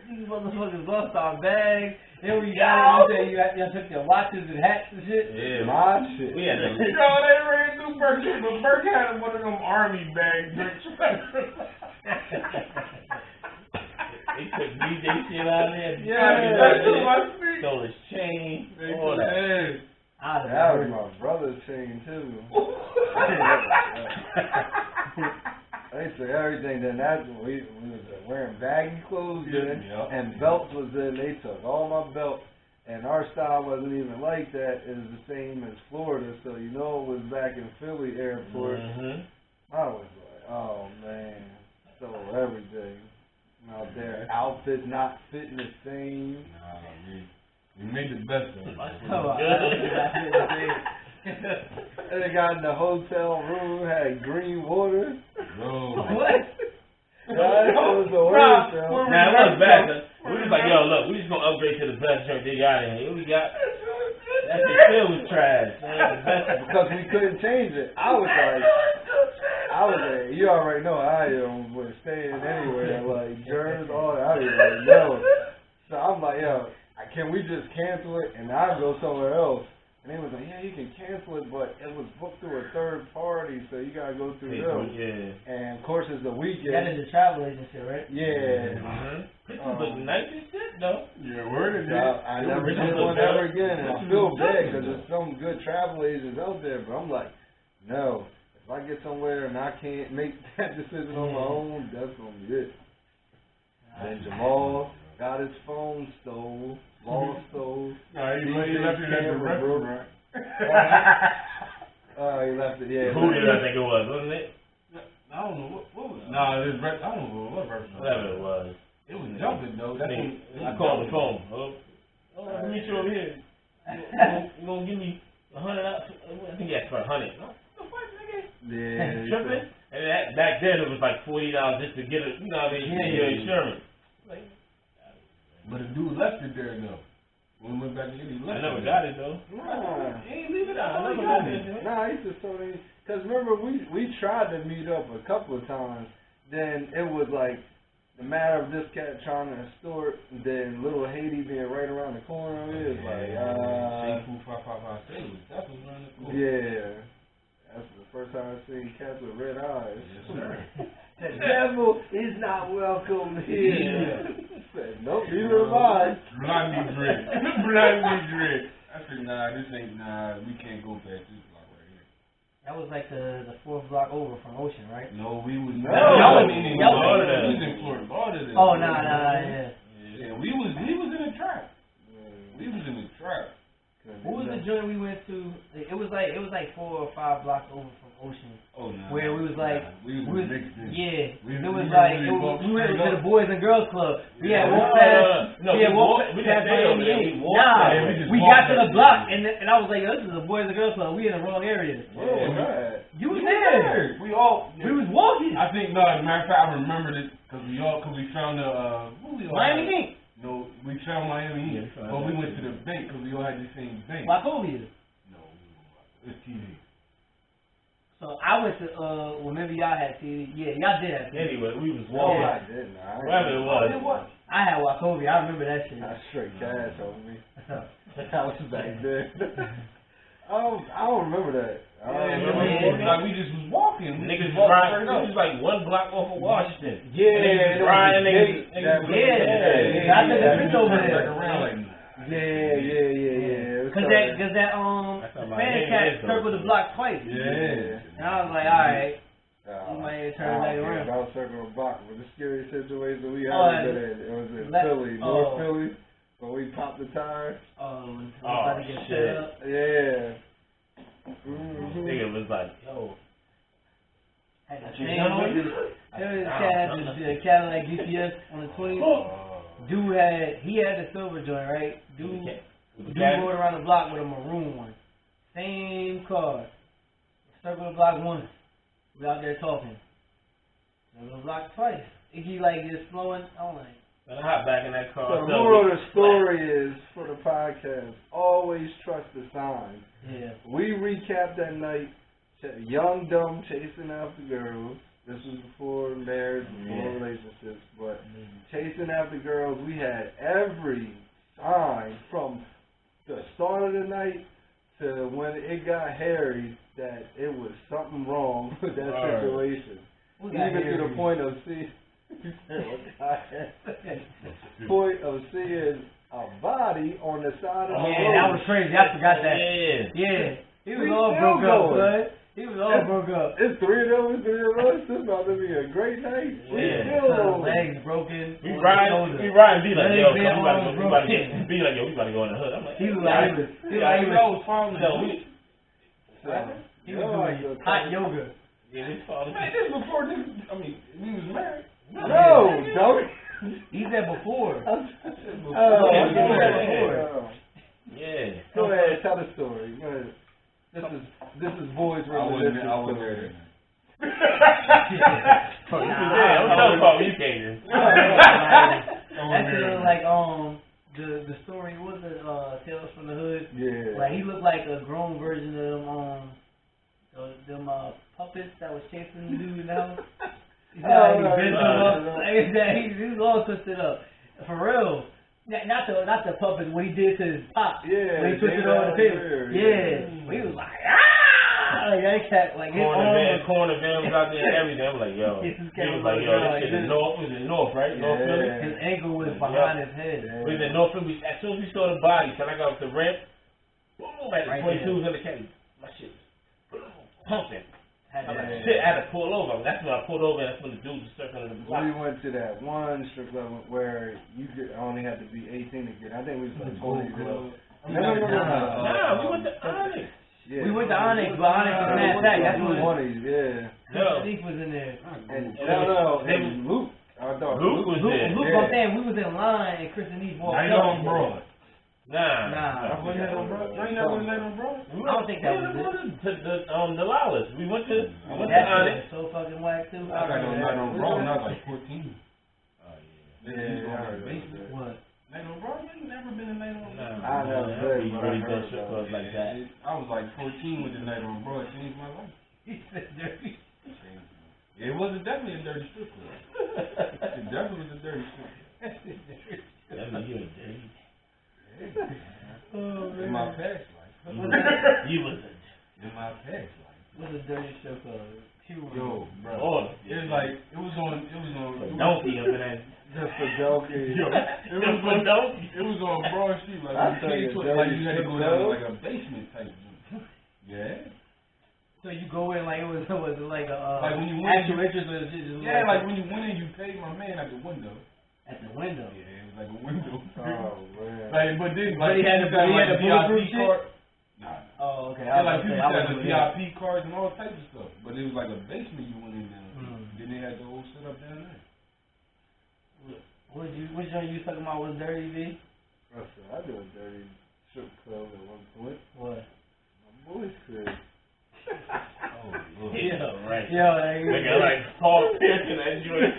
these motherfuckers lost our bags. Then when you got it, you said y'all took their watches and hats and shit. Yeah, my shit. we had to. Yo, they ran through Burke, but Burke had one of them army bags. They took DJ shit out of there. Yeah, stole his chain. All that. That was my brother's chain too. They took everything. Then that's when we was wearing baggy clothes then, and belts was in. They took all my belts, and our style wasn't even like that. It was the same as Florida, so you know it was back in Philly airport. I was like, oh man, stole everything. their outfits not fitting the same. Nah, we made the best of it. And they got in the hotel room, had green water. No. What? That was the worst, yo. Now, it was bad, cause we was like, yo, look, we just gonna upgrade to the best joint they got in here. We got, that shit still was trash. Man, the best. Because we couldn't change it. I was like, you already know how I am with staying anywhere, like germs, all that. I didn't even know. So I'm like, yo, can we just cancel it and I'll go somewhere else? And they was like, yeah, you can cancel it, but it was booked through a third party, so you gotta go through them. Yeah. And of course it's the weekend. That is a travel agency, right? Yeah. Pictures look nice as shit, though. Yeah, word is I never did one ever again, and I feel bad because there's some good travel agents out there, but I'm like, no. If I get somewhere and I can't make that decision on my own, that's gonna be it. And Jamal got his phone stole. Ball stole. No, he left it at the restaurant. Oh, he left it, yeah. Who did I think it was, wasn't it? I don't know what was it. No, it was I don't know what restaurant. Whatever it was. It was jumping though. That's I called the phone. Let me meet you over here. You gonna give me $100? I think he asked for $100. No, the fuck, nigga? Yeah. Tripping? And back then it was like $40 just to get it. You know what I mean? Your insurance. Like, but the dude left it there though. When we went back to get it, he left I never it got it though. Nah. He ain't leave it out. I never got it. Nah, I used to so many. Because remember, we tried to meet up a couple of times. Then it was like the matter of this cat trying to extort, and then little Haiti being right around the corner of it. It's like, Shake 555 That was around the corner. yeah. That's the first time I've seen cats with red eyes. Yes, sir. The devil is not welcome here. Yeah. Said, nope, neither am I. Blondie Dread. Blondie Dread. I said, we can't go past this block right here. That was like the fourth block over from Ocean, right? No, we was No. Y'all was in Florida. We was in Florida. Oh, yeah. Yeah, we was in a trap. We was in a trap. What was the joint we went to? It was like 4 or 5 blocks over from Ocean. Oh no. Where we was like, we was mixed in. yeah. We It were was like really we went straight to the up. Boys and Girls Club. We had No, walked past. no, We had walked we didn't past stay over there. Miami. We walked there. We just We walked got to the past block it. and I was like, yo, this is the Boys and Girls Club. We in the wrong area. Oh, man. You was We there. We all. We was walking. I think no. As a matter of fact, I remember this because we found the Miami Heat. No, we found Miami Heat, Yeah, but we went to the bank because we all had the same bank. Wachovia. No, it's TV. So I went to maybe y'all had TV. Yeah, y'all did have TV. Anyway, we was Oh, walking. I didn't. Whatever it was. I had Wachovia. I remember that shit. That's straight cash over me. That was back then. I don't remember that. I don't remember. Like we just was walking. Niggas walked riding. straight up. This was like 1 block off of Washington. Yeah, Niggas riding. Yeah. I took a picture over there. Like around like. Yeah. Cause that Spanish cat circled the block twice. Yeah. And I was like, alright. You might turn back around. I was circling a block. But the scariest situation we had it was in Philly, North Philly, when we popped the tire. About to get set up. Yeah. Nigga was like, yo. Had the same the Cadillac GPS on the 20. Dude had the silver joint, right? Dude rode around the block with a maroon one. Same car. Circle the block once. We out there talking. Circle the block twice. It be like just flowing. I'm like, I hop back in that car. So the moral of the story is, for the podcast, always trust the signs. yeah. We recapped that night, young, dumb, chasing after girls. This was before marriage, before relationships, but chasing after girls, we had every sign from the start of the night to when it got hairy that it was something wrong with that situation. Even to the point of seeing a body on the side of the road. Yeah, that was crazy. I forgot that. Yeah. He was all broke up, bud. He was all broke up. It's 3 of us. This is about to be a great night. Legs broken. We riding, be like, yo, we about to go in the hood. I'm like, he was falling. He was doing hot yoga. Yeah, we falling. Man, this before this. I mean, we was married. No, don't. said before. Oh, Yeah. Go ahead, tell the story. Go ahead. This is boys residential. I wasn't there. I'm talking about you, Kaden. That's like the story was it Tales from the Hood. Yeah. Like he looked like a grown version of them puppets that was chasing the dude in the house. He was all twisted up. For real. Not the puppet, what he did to his pop. Yeah. When he twisted over the paper. Yeah. He was like, like that cat, like his corner van was out there and everything. I'm like, yo. He was like, yo, this shit is north, right? Yeah. North Philly. his ankle was behind his head. Yeah. We was in North Philly. As soon as we saw the body, so I got up the ramp, boom, at the Right 22s in the caddy. My shit was pumping. Had I'm like, that. shit, I had to pull over. That's when I pulled over, and that's when the dude was circling the block. We went to that one strip club where you only had to be 18 to get. I think we was like 20 to go. No. Nah, we went to Onyx. Yeah. We went to Onyx, but Onyx was mad back. That's when 20s, yeah. Leaf was in there. And Luke. I thought Luke was there. Luke, I'm saying we was in line and Chris and Eve walked Night up. on Broad. Nah. I wasn't there on Broad. You ain't never went Night on Broad? I don't think that was it. The Lawless. We went to That Onyx. was so fucking whack too. I got on Night on Broad when I was like 14. Oh yeah. Yeah. What? Night on Broad? You ain't never been to Night on Broad? I never been, We but really I done heard strip about clubs like that. I was like 14 with the Night on Broad. Changed my life. He said dirty. It was definitely a dirty strip club. It definitely was a dirty strip club. That mean you a dirty. In my past life. You was a In my past life. What's a dirty strip club? Yo, bro. oh. It was on. Donkey up in that. Just a joking. Yo, it was on Broad Street. Like, I thought you you like you had to dirty go strip down club. like a basement type. Yeah. So you go in like it was like a Like when you went actual interest or just Yeah, like when you went in, you paid my man at the window. at the window. Yeah, it was like a window. Oh, man. Like, but then, But like, he had you the- got, he had like, the bulletproof VIP shit? card. Nah. Oh, okay. Yeah, like people I had the wasn't there. VIP cards and all types of stuff. But it was like a basement you went in down. Mm. Then they had the whole setup down there. Which one you talking about was dirty, B? Listen, I do a dirty strip club at one point. What? My boy's crib. Oh, yeah, right. Yo, Nigga, like Paul Pierce in that joint.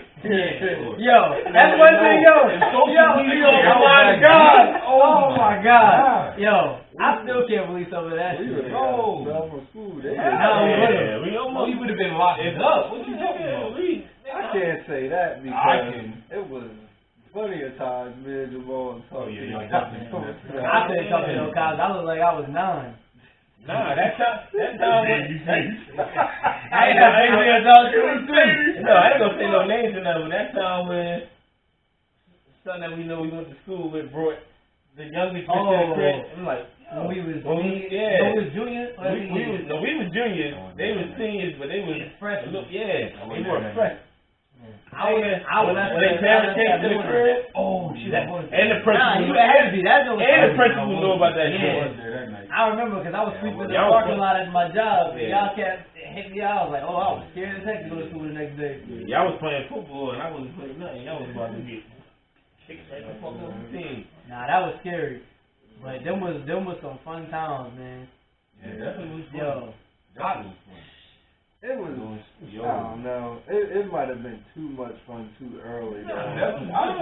Yo, that's one thing, yo. Oh my God. Oh my God. Yo, I still can't believe some of that We shit. would have got stuff from school. They Yeah, we Oh, almost. you would have been locked up. What you talking about? I can't say that I because can. it was plenty of times me and Jamal talking. yeah, about definitely. I couldn't come to no college. I looked like I was 9. Nah, that time when I ain't gonna say no names in that, but that time when son that we know we went to school with brought the youngest kid to the crib. I'm like, when we was juniors. We was juniors. They was seniors, but they was freshmen. They were fresh. I was when they parents came to the crib. Oh shit! And the principal. You had to be. That's what. And the principal knew about that Yeah. shit. I remember because I was sweeping the Yeah, parking lot at my job. And Yeah. y'all kept hitting me out. I was like, oh, I was scared as heck to go to school the next day. Y'all was playing football and I wasn't playing nothing. Y'all was about to get kicked right the fuck off the team. Nah, that was scary. But them was some fun times, man. Yeah, definitely was fun. Yo, Definitely was fun. It was, I don't know. It might have been too much fun too early. Definitely. It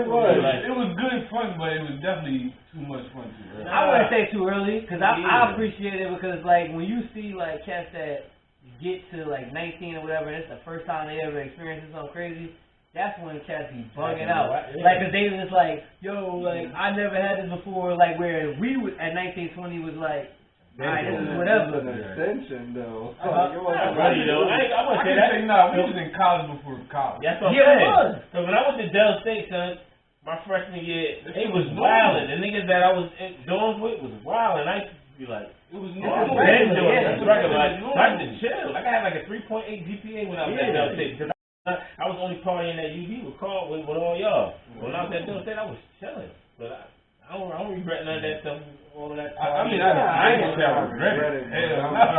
was. It was good fun, but it was definitely too much fun too early. I wouldn't say too early because I appreciate it because like when you see like cats that get to like 19 or whatever, and it's the first time they ever experiencing something crazy. That's when cats be bugging out. Like, cause they was just like, yo, like I never had this before. Like where we was at 19, 20 was like. Alright, this is whatever. It was an extension, though. I wouldn't say that. Nah, we was in college before college. That's what I'm Yeah, saying. it was. So when I went to Dell State, son, my freshman year, they was wildin'. The niggas that I was in dorms with was wildin'. I used to be like, It was oh, normal. I'm been doing Yeah, this regular. Like, so I had to chill. Like I had like a 3.8 GPA when I was at Dell State. Cause I was only partying at UV with Carl with all y'all. When I was at Dell State, I was chilling. But I don't regret none of that stuff. All of that. I mean, I ain't gonna say I regret it. Hell no.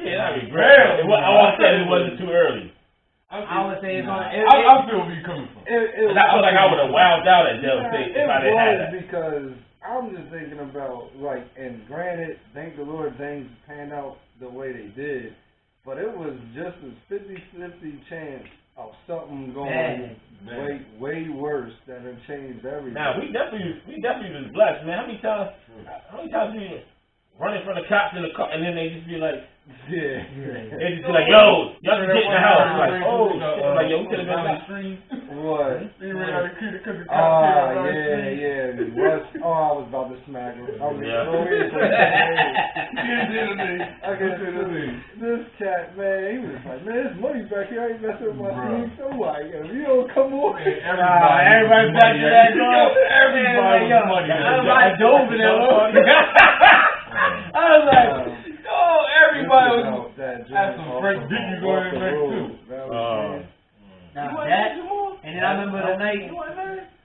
Yeah, I regret it. I want to say it wasn't too early. I would say it's on. I feel where you're coming from. I feel like I would have wowed out at Dell State if I didn't have that. Because I'm just thinking about, like, and granted, thank the Lord things panned out the way they did, but it was just a 50-50 chance of something going way worse than it changed everything. Now, we definitely was blessed, man. How many times we running from the cops in the car, and then they just be like, they just be like, yo, y'all just get in the house. Like, oh, shit. Like, yo, we could have been down the street. What? They ran out of the creek because the cops I was about to smack him. I was this cat, man, he was like, man, there's money back here. I ain't messing with my team. So what? If you don't come on. Everybody's back to that door. Everybody was money. I dove in there. I was like, everybody was had some Frank Dickies going in there too. And then I remember the night.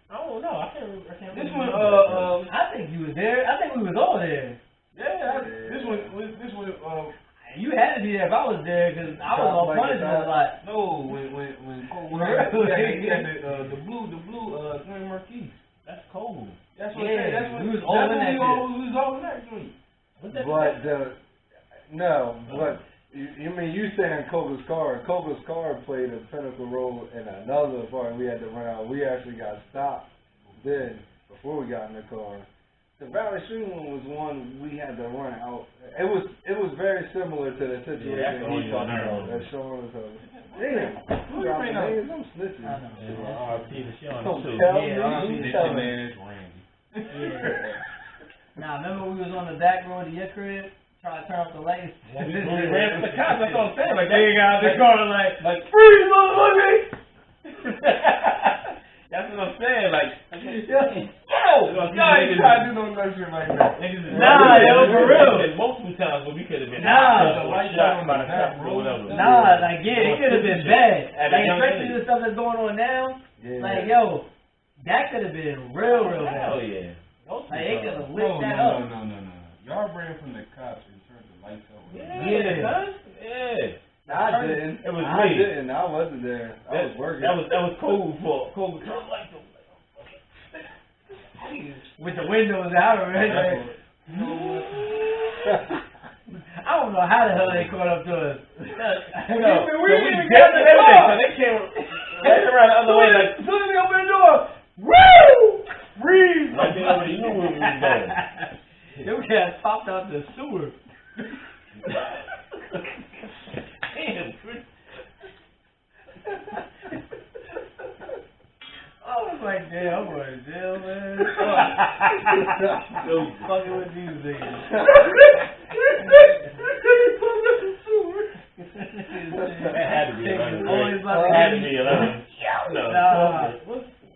I don't know. I can't remember. This one, I think you was there. I think we was all there. Yeah, this one. You had to be there if I was there because I was on punishment a lot. No, when he had the blue Green Marquis. That's cold. That's what I'm saying. That's what we was all in that. We was all in that joint. But you mean you saying Koga's car? Koga's car played a pinnacle role in another part. We had to run out. We actually got stopped then before we got in the car. The Valley Stream one was one we had to run out. It was very similar to the situation he talked about. That Sean was over. Damn, I'm snitching. I know. R.P. to Sean too. R.P. man, it's Randy. Now remember we was on the back road of your crib? Trying to turn off the lights. We ran from the cops, that's what I'm saying. Like, they got out the car like freeze, motherfucker! That's what I'm saying. Like, y'all ain't trying to do no shit like that. Nah, yo, for real. Multiple times where we could have been shot by the cops or whatever. Nah, like, it could have been bad. Like, especially the stuff that's going on now. Like, yo, that could have been real bad. Hell yeah. Like, they could have lit that up. No. Y'all ran from the cops and turned the lights out. Yeah. I didn't. It was I me. didn't. I wasn't there. I was working. That was cool for cool. With the windows out already. I don't know how the hell they caught up to us. We didn't even get to everything, so they came right around the other way like, as soon as they opened the door, woo! Breathe! Like they already knew where we was going. Them cats popped out the sewer. Damn, Chris. I was like, damn, I'm going to jail, man. Fucking with these niggas. That had to be 11. Had to be 11.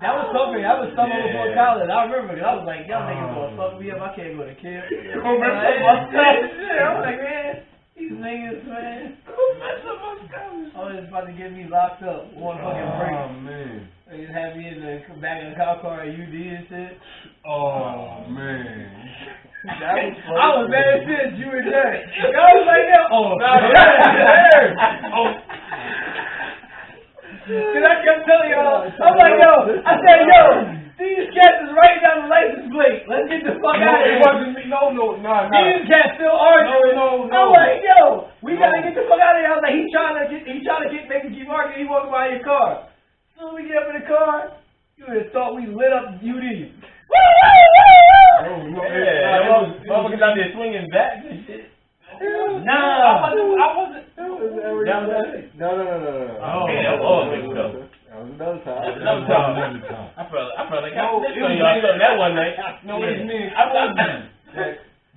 That was something. That was summer before college. I remember because I was like, y'all niggas gonna fuck me up. I can't go to camp. I was like, man, these niggas, man. I was about to get me locked up. One fucking break. Oh man. They just had me in the back of the cop car at UD and shit. Oh man. I was mad as shit. You and Jack. I was like, yo, Cause I kept telling y'all, I'm like, yo, I said, yo, these cats is writing down the license plate. Let's get the fuck out of here. It wasn't me. No. These cats still arguing. No. I'm like, yo, we gotta get the fuck out of here. I was like, he trying to make me keep arguing. He walking by your car. So we get up in the car, you would have thought we lit up UD. Motherfuckers out there swinging back and shit. Nah, I wasn't. No. Oh, That was another time. I felt like I snitched on y'all that one night. No, it's me. I told you.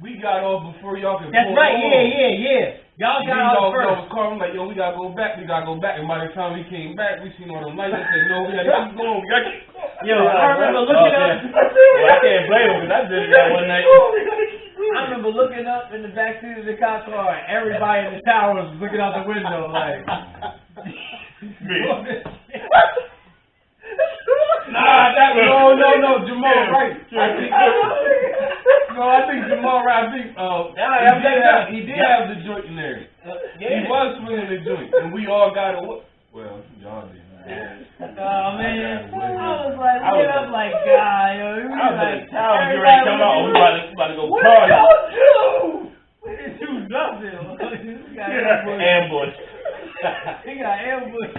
We got off before y'all could. That's right. Yeah. Y'all got off first. I'm like, yo, we gotta go back. And by the time we came back, we seen all them lights. I said, no, we gotta keep going. Yo, I remember looking up. Well, I can't blame him because I did it that one night. I remember looking up in the backseat of the cop car, and everybody in the tower was looking out the window like. No, Jamal right. I think Jamal right. He did have the joint in there. He was swinging the joint, and we all got it. Well, y'all my God, yo. We I was like, like, how you ready to come out? We about to go what party. did y'all do? We didn't do nothing. We got Ambush. We got ambushed.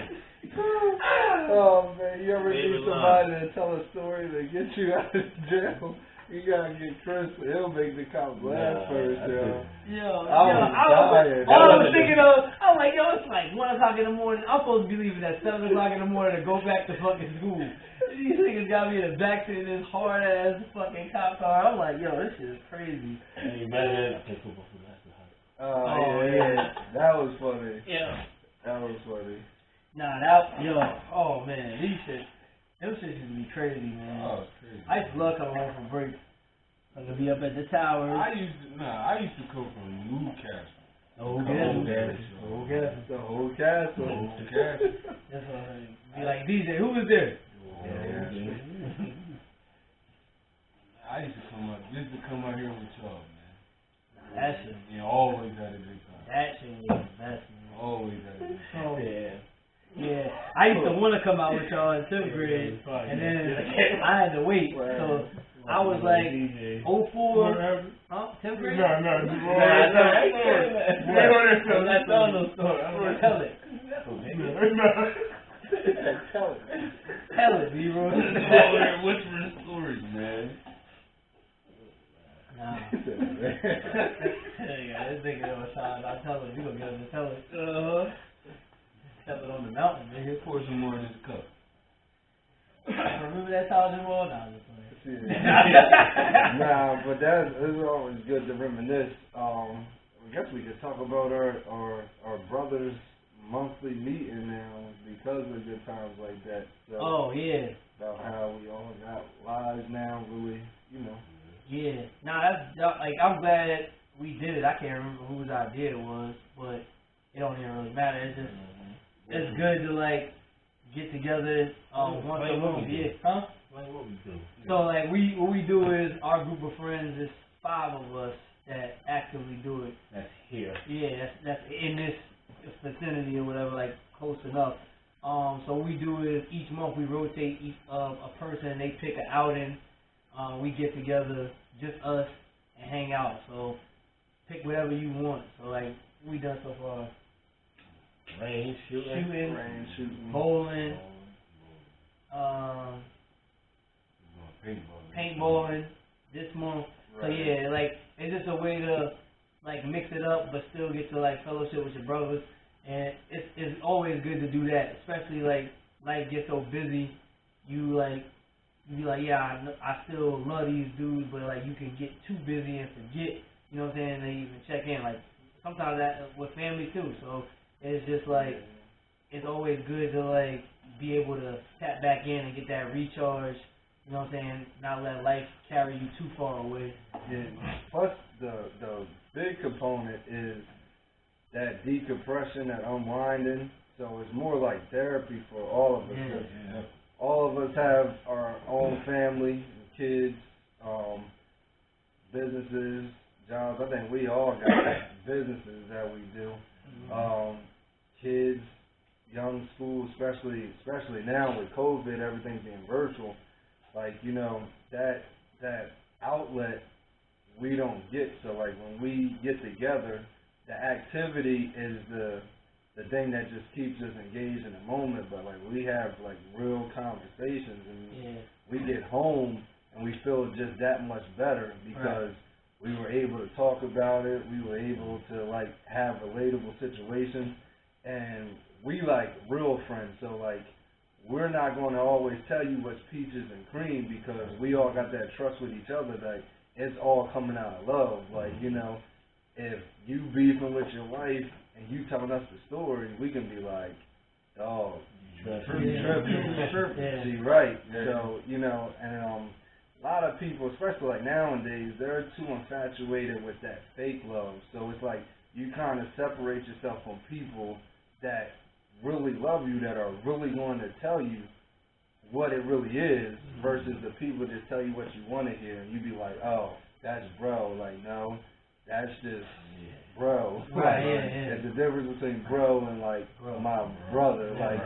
Oh man, you ever Baby need somebody to tell a story to get you out of jail? You gotta get Chris. He'll make the cop laugh first, yo. I was thinking of, I was like, yo, it's like 1 o'clock in the morning. I'm supposed to be leaving at 7 o'clock in the morning to go back to fucking school. These niggas got me in the backseat of this hard ass fucking cop car. I'm like, yo, this shit is crazy. Hey, man, I play football for that. Yeah, that was funny. Yeah. That was funny. Nah, oh man, them shit used to be crazy, man. Oh, it's crazy. I used to love coming home from break. I could be up at the towers. I used to come from Newcastle. The whole castle. The whole castle. That's what I mean. Be like, DJ, who was there? I used to come out here with y'all, man. That shit. You always had a good time. That shit was the best, man. Always had a good time. Oh, yeah. Yeah, I used to want to come out with y'all in 10th grade, and then I had to wait. So I was like 04, 10th grade? No. I'm not telling no story. I'm going to tell it. Tell it, B-Roy. Whispering stories, man. Nah. Yeah, this nigga on side. I'll tell it. You gonna get him to tell it. Tell it on the mountain, nigga. Pour some more in this cup. Remember that Sergeant Wall? Nah, just playing. Nah, but it's always good to reminisce. I guess we could talk about our brothers' monthly meeting now because of good times like that. So, oh yeah. About how we all got lives now, really, Yeah. Nah, that's like I'm glad that we did it. I can't remember whose idea it was, but it don't even really matter. It's just it's good to like get together once a month. Yeah. Huh? What we do? So like what we do is our group of friends is 5 of us that actively do it. That's here. Yeah, that's in this vicinity or whatever, like close enough. So what we do is each month we rotate a person and they pick an outing. We get together, just us, and hang out. So pick whatever you want. So like we done so far. Range shooting. Bowling. Paintballing this month. Right. So yeah, like it's just a way to like mix it up, but still get to like fellowship with your brothers. And it's always good to do that, especially like life gets so busy. You be like, yeah, I still love these dudes, but like you can get too busy and forget, you know what I'm saying? They even check in. Like sometimes that with family too. So it's just like it's always good to like be able to tap back in and get that recharge. You know what I'm saying? Not let life carry you too far away. Yeah. Plus the big component is that decompression, that unwinding. So it's more like therapy for all of us. Yeah. All of us have our own family, kids, businesses, jobs. I think we all got businesses that we do. Kids, young school, especially now with COVID, everything being virtual. Like, that outlet we don't get. So like when we get together, the activity is the thing that just keeps us engaged in the moment. But like we have like real conversations, and we get home and we feel just that much better because we were able to talk about it. We were able to like have relatable situations, and we like real friends. So like we're not going to always tell you what's peaches and cream because we all got that trust with each other that it's all coming out of love. Like, if you beefing with your wife and you telling us the story, we can be like, oh, tripping. She right. Yeah. So, and a lot of people, especially like nowadays, they're too infatuated with that fake love. So it's like you kind of separate yourself from people that really love you, that are really going to tell you what it really is, versus the people that tell you what you want to hear, and you be like, oh, that's bro. Like, no, that's just bro. Right, There's a difference between bro and like my brother. Like,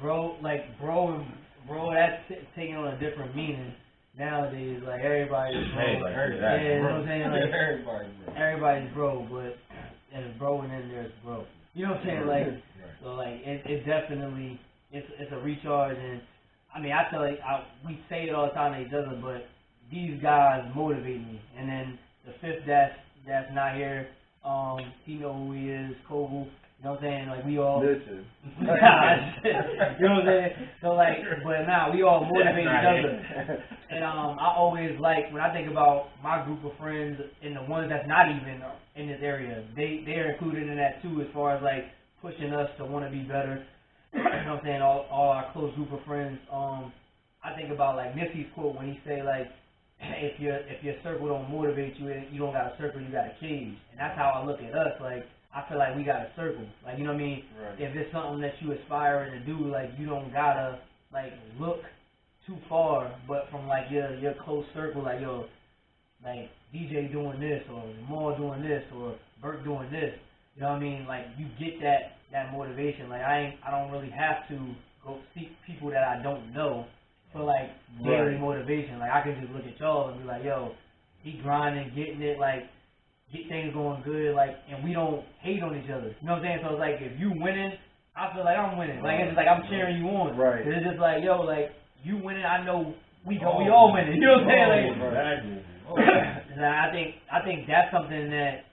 bro, like bro and bro, that's taking on a different meaning nowadays. Like everybody's broke. Yeah, you know what I'm saying? Like Everybody's everybody's broke. broke, but there's bro and then there's broke. You know what I'm saying? Like so, like it definitely it's a recharge. And I mean, I tell you, we say it all the time to each other, but these guys motivate me. And then the fifth that's not here, he know who he is, Kobu. You know what I'm saying? Like we all. Listen. you know what I'm saying? So like, but we all motivate each other. And I always like when I think about my group of friends and the ones that's not even in this area, they're included in that too, as far as like pushing us to want to be better. You know what I'm saying? All our close group of friends. I think about like Nipsey's quote when he say like, if your circle don't motivate you, you don't got a circle, you got a cage. And that's how I look at us. Like I feel like we got a circle. Like you know what I mean? Right. If it's something that you aspiring to do, like you don't gotta like look too far, but from like your close circle, like yo, like DJ doing this or Moore doing this or Bert doing this. You know what I mean? Like you get that motivation. Like I don't really have to go seek people that I don't know for like daily motivation. Like I can just look at y'all and be like, yo, he grinding, getting it, like get things going good, like, and we don't hate on each other. You know what I'm saying? So it's like if you winning, I feel like I'm winning. Like it's just like I'm cheering you on. Right. It's just like yo, like you winning, I know we all winning. You know what I'm saying? Like, Exactly. I think that's something that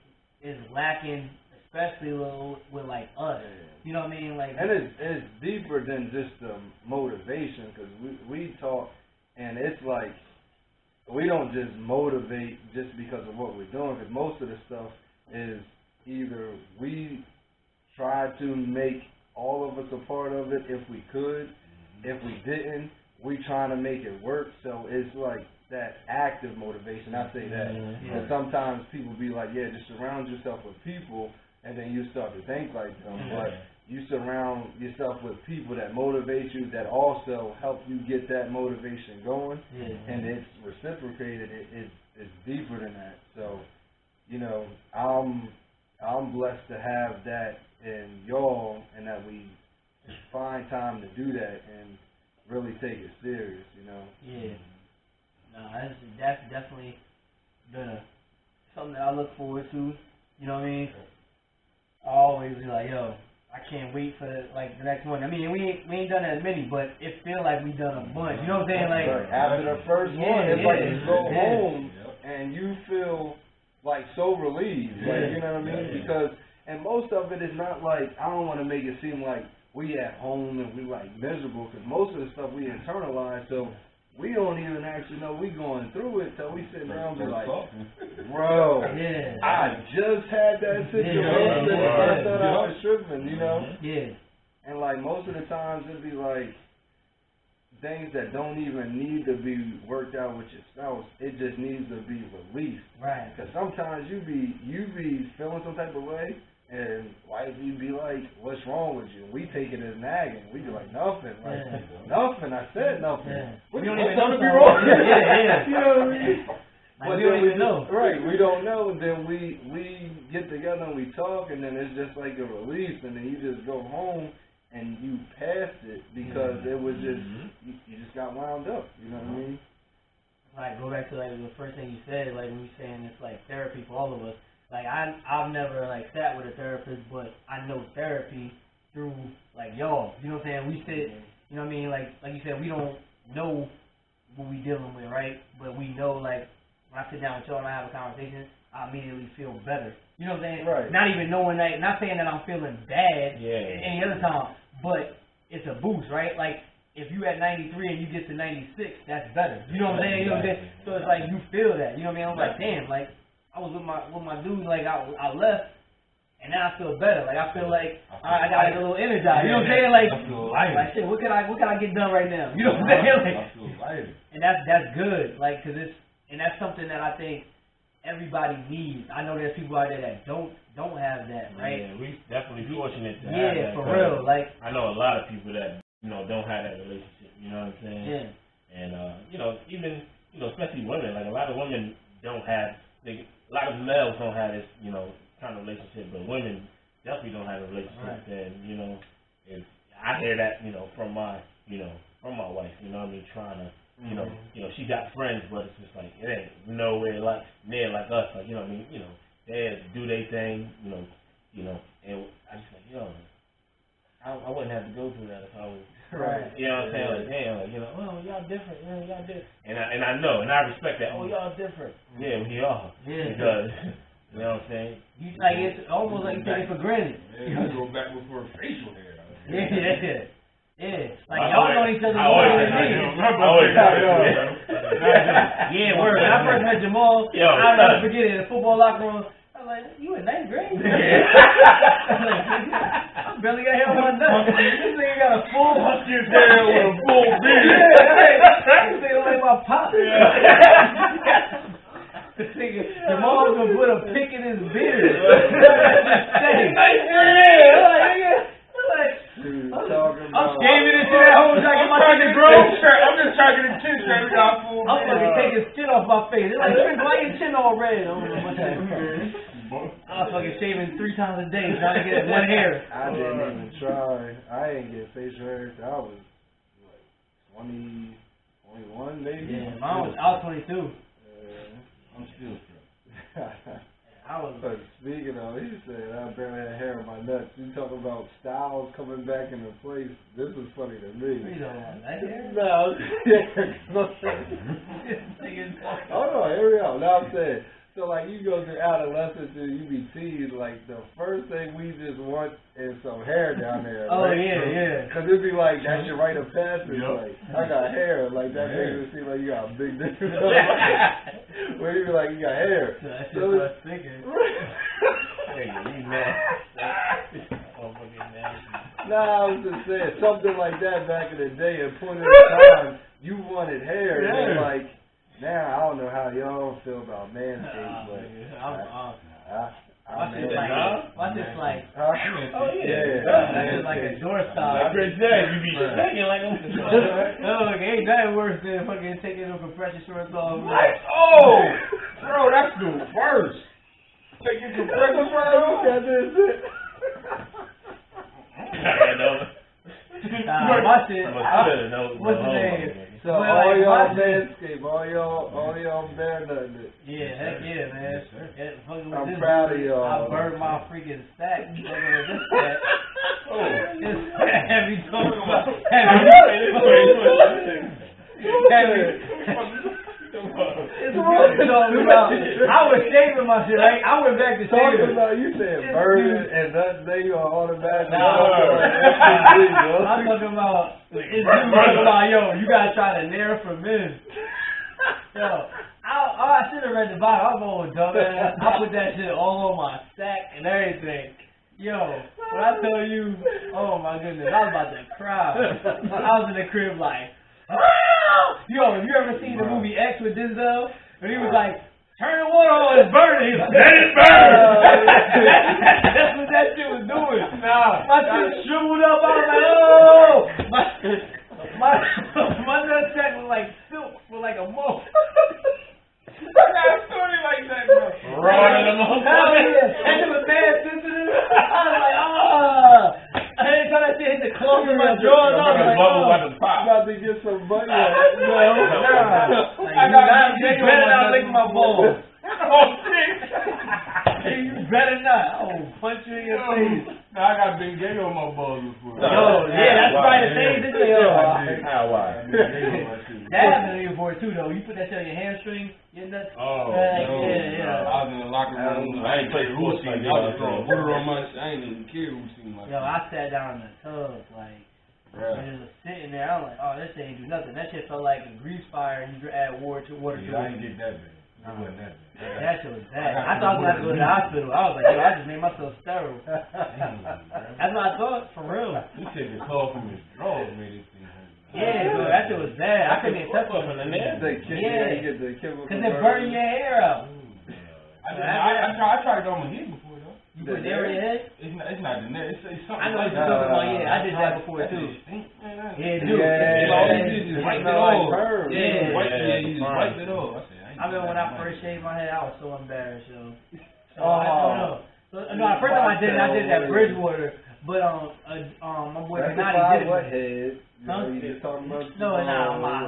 is lacking, especially with like us. You know what I mean? Like, and it's deeper than just the motivation, because we talk, and it's like we don't just motivate just because of what we're doing, because most of the stuff is either we try to make all of us a part of it if we could. If we didn't, we trying to make it work. So it's like that active motivation. I say that. And sometimes people be like, yeah, just surround yourself with people, and then you start to think like them. But you surround yourself with people that motivate you, that also help you get that motivation going, and it's reciprocated. It's deeper than that. So, you know, I'm blessed to have that in y'all, and that we find time to do that and really take it serious, you know. Yeah. No, that's definitely been something that I look forward to. You know what I mean? I always be like, yo, I can't wait for the next one. I mean, we ain't done as many, but it feel like we done a bunch. You know what I'm saying? Like after the first one, it's like you go home and you feel like so relieved. Like, you know what I mean? Because and most of it is not like, I don't want to make it seem like we at home and we like miserable, because most of the stuff we internalize, so we don't even actually know we going through it till we sit down and be like, bro, I just had that situation. I thought I was tripping, you know? Yeah. And like most of the times it'd be like things that don't even need to be worked out with your spouse. It just needs to be released. Right. Because sometimes you be feeling some type of way, and wifey be like, what's wrong with you? And we take it as nagging. We be like, nothing. Like, nothing. I said nothing. We don't even know. Be wrong. You know what I mean? Like, we don't even know. Right. We don't know. Then we get together and we talk, and then it's just like a release, and then you just go home and you passed it because it was just, you just got wound up. You know what I mean? Like, go back to like the first thing you said, like when you saying it's like therapy for all of us. Like I've never like sat with a therapist, but I know therapy through like y'all. You know what I'm saying? We sit, you know what I mean? Like you said, we don't know what we dealing with, right? But we know, like when I sit down with y'all and I have a conversation, I immediately feel better. You know what I'm saying? Right. Not even knowing that, not saying that I'm feeling bad any other time, but it's a boost, right? Like if you at 93 and you get to 96, that's better. You know what I'm saying? You know what I'm saying? So it's like you feel that. You know what I mean? I'm like, damn, like I was with my dude, like I left, and now I feel better. Like I feel like I got like, a little energized. You know what I'm saying? Like, I feel lighter. Like shit, what can I get done right now? You know what I'm saying? Like, I feel lighter. And that's good. Like, cause that's something that I think everybody needs. I know there's people out there that don't have that, right? Yeah, we definitely fortunate to have that. For real. Like I know a lot of people that don't have that relationship. You know what I'm saying? Yeah. And even especially women. Like a lot of women don't have. A lot of males don't have this, kind of relationship, but women definitely don't have a relationship. Right. And, I hear that, from my, from my wife. You know what I mean? Trying to, she got friends, but it's just like it ain't nowhere like near like us. Like you know what I mean? They do their thing. And I just like I wouldn't have to go through that if I was. Right. You know what I'm saying? Like, damn, oh, y'all different. Y'all different. And I know, and I respect that. Oh, y'all different. Yeah, we are. Yeah. Because, you know what I'm saying? You like it's almost like you take it for granted. Yeah, you go back before facial hair. Yeah. Like y'all know each other more than me. Yeah, word. When I first met Jamal, I'll never forget it in the football locker room. I was like, you in ninth grade? I barely got hair on my nuts. This nigga got a full his hair with a full beard. This nigga like my pop. This nigga, Jamal's gonna put a pick in his beard. I'm shaving this shit at home trying to get my shit to grow. I'm just trying to get the chin straight. We got full. I'm fucking taking shit off my face. They're like, why your chin all red? I'm fucking shaving 3 times a day trying to get one hair. I didn't even try. I didn't get facial hair until I was like 20, 21 maybe. Yeah, I was 22. I'm still struck. But speaking of, he said I barely had hair on my nuts. You talking about styles coming back into place? This was funny to me. You don't want that hair? No. Hold on, here we go. Now I'm saying, so like you go through adolescence and you be teased, like the first thing we just want is some hair down there. Oh right? yeah. Cause it'd be like that's your rite of passage. Yep. Like I got hair, like that makes it seem like you got a big dick. Where you be like you got hair. That's just what I was thinking. You mad? Nah, I was just saying something like that back in the day. And point in time, you wanted hair, and then like. Now, I don't know how y'all feel about manscaped, but watch this like, oh yeah, that's like a doorstop. I bet you be shaking like I'm. No, ain't nothing worse than fucking taking them compression shorts off. What? Oh, bro, that's the worst. Taking compression shorts off. That is it. Watch it. What's his name? So all y'all manscape, all y'all bare nothing. Yeah, heck yeah, man. I'm proud of y'all. I burned my freaking stack. This stack. It's heavy talking about I was shaving my shit, right? I went back to shaving. Talking about you said burning and that they are automatically. I'm talking about it's talking about you gotta try to nair for men. Yo, I should have read the bottle. I'm old dumbass. I put that shit all on my sack and everything. Yo, when I tell you, oh my goodness, I was about to cry. I was in the crib like, yo, have you ever seen the movie X with Denzel? And he was like, turn the water on, it's burning. He was like, let it burn. That's what that shit was doing. My shit shriveled up. I was like, oh. My nutsack was like silk for like a month. I got a story like that, bro. Raw to the most. Hell yeah. And it was mad sensitive. I was like, every time that shit hit the close of my jaws, I was like, about to get some money. You better not lick my balls. Oh, shit. You better not. I will punch you in your face. Now I got Big Gay on my balls before. Oh, yeah, that's probably the thing. This thing, why? That happened to you before, too, though. You put that shit on your hamstring, your nuts. Oh, yeah. I was in the locker room. I ain't played routine. I was throwing water on my shit. I ain't even care routine. Yo, I sat down in the tub, like, and just sitting there. I'm like, oh, this shit ain't do nothing. That shit felt like a grease fire, and you add water to it. I didn't get that bad. It wasn't that bad. That shit was bad. I thought I was going to go to the hospital. I was like, yo, I just made myself sterile. That's what I thought, for real. He said the call from his drawers made it seem hurt. Yeah, bro, that shit was bad. I couldn't even touch it from the nail. Because it burned your hair out. I tried it on my head before, though. You put it there on your head? It's not the net. It's something I know like what you're talking about, yeah. I did that before, too. Yeah, dude. All you did is wipe it off. Yeah. You just wiped it off. I remember when I first shaved my head, I was so embarrassed, yo. I don't know. So, no, the first time I did it at Bridgewater. But my boy Kanati did what it. head? Huh? You just talking about? No,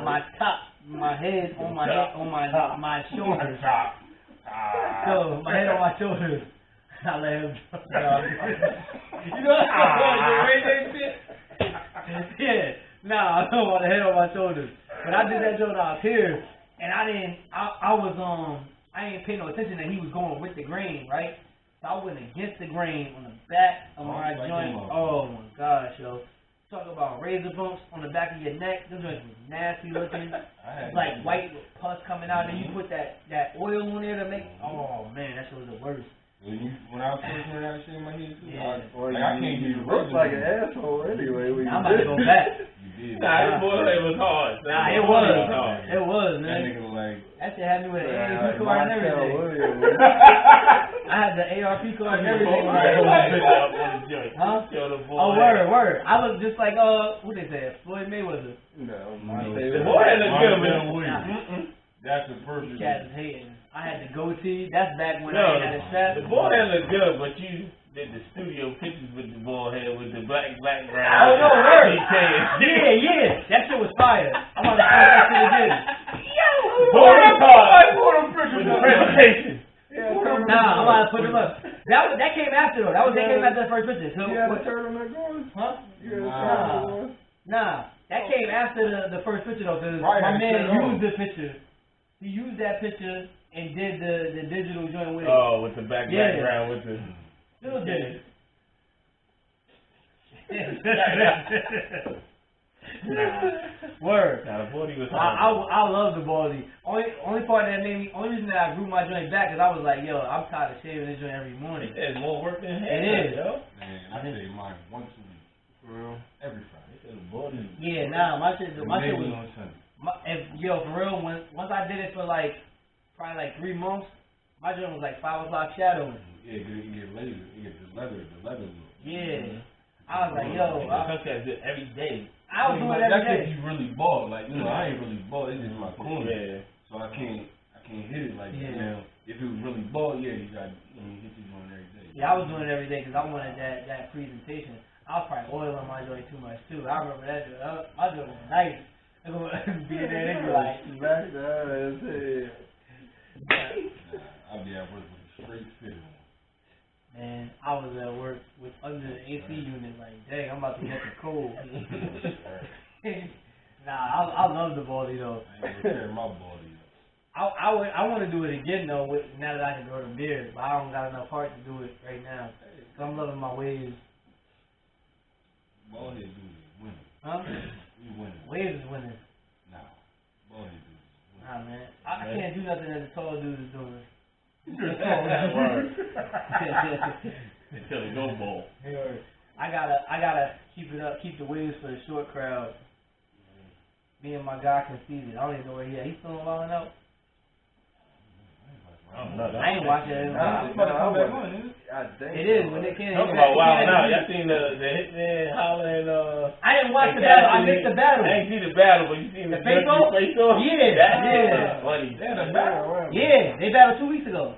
my top, my head on my head on my shoulders. So my head on my shoulders. I let him. You know the way they shit. Yeah, nah, I don't want the head on my shoulders. But I did that joke out here, and I didn't pay no attention that he was going with the grain, right? So I went against the grain on the back of my joint. Oh my gosh, yo. Talk about razor bumps on the back of your neck. Those joints was nasty looking. Like white with pus coming out, and you put that oil on there to make. Oh man, that shit was the worst. When I was first wearing that shit in my head too, yeah. I can't do the look like an asshole anyway. I'm about to go back. You did. Nah, this boy was hard. Nah, it was. It was, man. That nigga was like. That shit had me with an ARP card and everything. I had the ARP card and everything. Huh? Oh, word. I look just like what they say, Floyd Mayweather. No, the boy had a good man. That's the first. These cats is hating. I had the goatee. That's back when I had a strap. The boy had look good, but you did the studio pictures with the boy head with the black background. Oh no, word. Yeah. That shit was fire. I'm about to put that shit again. Boy, with the presentation. Nah, I'm about to put them up. That came after though. That came after the first picture. So you had a turtleneck on? Huh? You had a turtleneck on? Nah. That came after the first picture though, because my man used the picture. He used that picture and did the digital joint with it. Oh, with the background with the. Still did it. Word. Now the body was. I love the baldy. Only part that made me. Only reason that I grew my joint back is I was like, yo, I'm tired of shaving this joint every morning. It's more work than hair. It is, yo. Man, I shave mine once a week. For real. Every Friday. Yeah, nah, my shit was. on Sunday. For real, once I did it for probably 3 months, my joint was like 5 o'clock shadowing. Yeah, you get laser. You get the leather look. Yeah. I was like, yo. Sometimes do it every day. I was doing it every day. That's if you really bald. Like, I ain't really bald. It's just my corner. Yeah. So I can't hit it like that. Now, if it was really bald, you got hit your joint every day. Yeah, I was doing it every day because I wanted that presentation. I was probably oiling my joint too much too. I remember that joint. My joint was nice. Being there, they be like, smack that ass head. I'll be at work with a straight fit on. Man, I was at work with under the AC unit. Like, dang, I'm about to get the cold. Nah, I love the baldy though. I ain't gonna tear my baldy up. I want to do it again though. Now that I can grow the beard, but I don't got enough heart to do it right now. So I'm loving my waves. Bald head dude is winning. Huh? We winning. Waves is winning. Nah, bald head dude is winning. Nah, man, I can't do nothing that the tall dude is doing. Until it go ball. I gotta keep it up, keep the waves for the short crowd. Me and my guy Conceited. I don't even know where he at. He's still balling out. I don't know. I ain't watching it. It is when they can't. Talk about wilding out. Y'all seen the Hitman hollering? I didn't watch the battle. I missed the battle. I ain't see the battle, but you seen the face off? Yeah, That's funny. Yeah, they battled 2 weeks ago.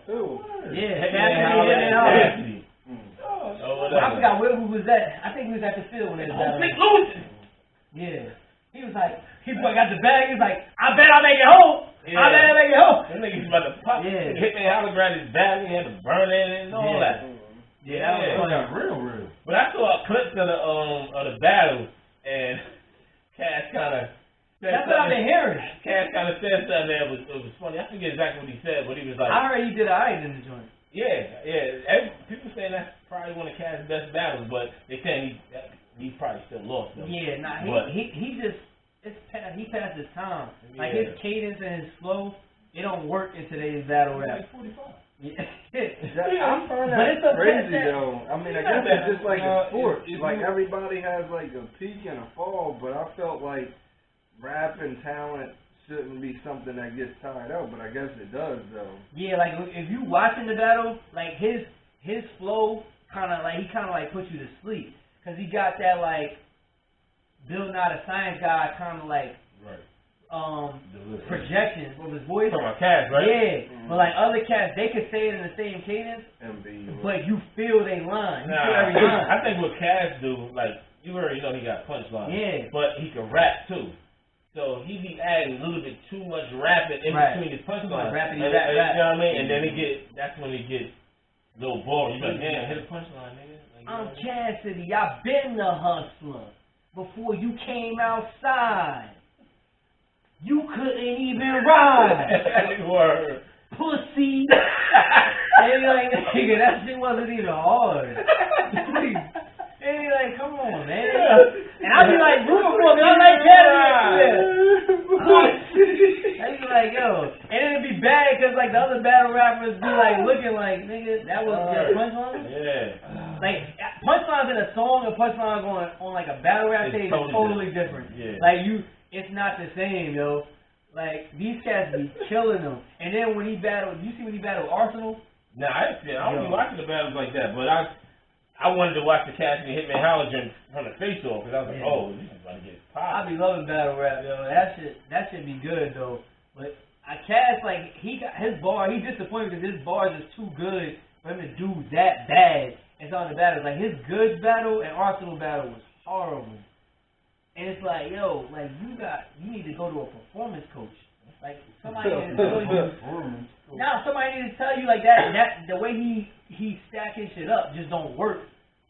Yeah, Cassidy. I forgot who was that. I think he was at the field when they was battling. Yeah, he was like, he got the bag. He was like, I bet I make it home. Yeah. I bet I make it home. Them niggas about to pop. Yeah. Hitman hologram his bag. He had to burn it and all that. Yeah, that was got real. But I saw a clip of the battle, and Cass kind of. That's what I've been hearing. Cass kind of said something that was funny. I forget exactly what he said, but he was like, I heard he did alright in the joint. Yeah. People saying that's probably one of Cass' best battles, but they saying he probably still lost though. Yeah, nah, he just he passed his time. Like his cadence and his flow, it don't work in today's battle rap. 45. Yeah. I find that crazy though. I mean, I guess it's just like a sport. Like everybody has like a peak and a fall, but I felt like rap and talent shouldn't be something that gets tied out, but I guess it does though. Yeah, like if you watching the battle, like his flow kind of like puts you to sleep, cause he got that like Bill Nye the Science Guy kind of like projections of his voice. From my cats, right? Yeah, but like other cats, they could say it in the same cadence, but you feel they line. You feel every line. I think what Cass do, like you already know, he got punchlines. Yeah, but he can rap too. So he be adding a little bit too much rapping in between his punchlines. Rapping, you know what I mean? And then that's when it gets a little boring. You like, man, hit a punchline, nigga. Like, I'm Cassidy. I been the hustler before you came outside. You couldn't even ride. Word. Pussy. And you're like, nigga, that shit wasn't even hard. And you're like, come on, man. And I be like, rooting for me. I like Cassidy. I be like, yo. And then it'd be bad because like the other battle rappers be like looking like, nigga, that was your punchline? Yeah. Like, punchlines in a song and punchlines on like a battle rap stage is totally different. Yeah. Like, it's not the same, yo. Like, these cats be killing them. And then when he battled, you see when he battled Arsenal? Nah, I don't be watching the battles like that, but I wanted to watch the Cassidy and Hitman Halligan from the face off, because I was like, oh, this is about to get popped. I be loving battle rap, yo. That should be good, though. But Cass, like, he got his bar, he disappointed because his bars is too good for him to do that bad in some of the battles. Like, his good battle and Arsenal battle was horrible. And it's like, yo, like, you need to go to a performance coach. Like, somebody need to tell you. Somebody need to tell you, like, that the way he stack his shit up just don't work,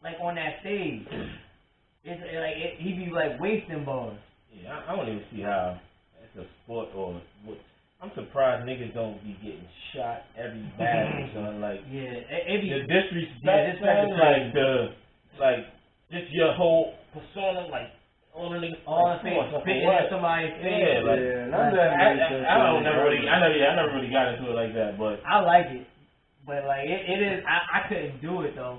like, on that stage. It's like, he be, like, wasting bars. Yeah, I don't even see how it's a sport or what. I'm surprised niggas don't be getting shot every battle, son. Like, the disrespect, like, just your whole persona, like, all the niggas, spitting at somebody's face. Yeah, like, I never really got into it like that, but I like it, but like it is. I couldn't do it though,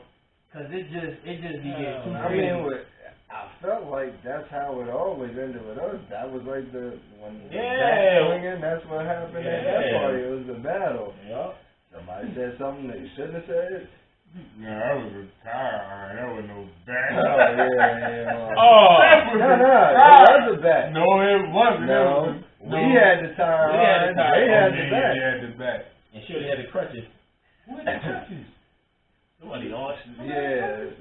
cause it just be getting too crazy. I felt like that's how it always ended with us. That was like when the swinging, that's what happened at that party. It was the battle. Yeah. Somebody said something they shouldn't have said. No, that was a tie. That was no bat. That was a bat. No, it wasn't. No, we had the tie. They had the bat. They had the bat. And she had the crutches. Who had the crutches? Somebody lost. Yeah,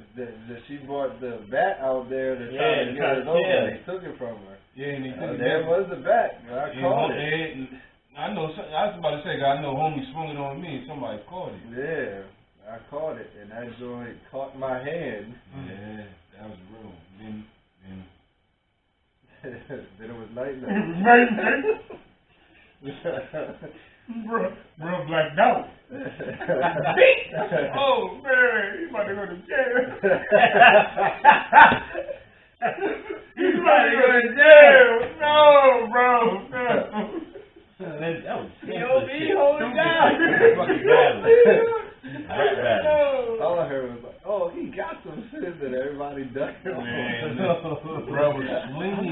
she brought the bat out there to try to get it over. They took it from her. Yeah, and they took it. There was the bat. I caught it. I know. I was about to say, I know homie swung it on me and somebody caught it. Yeah. I caught it, and that joint caught my hand. Yeah, that was real. Then it was night. Bro blacked out. Oh man, he's about to go to jail. He's about to go to jail. No, bro, no. That was hold it down. Fucking battle. All I heard was like, oh, he got some shit that everybody ducked him. Man, bro was swinging.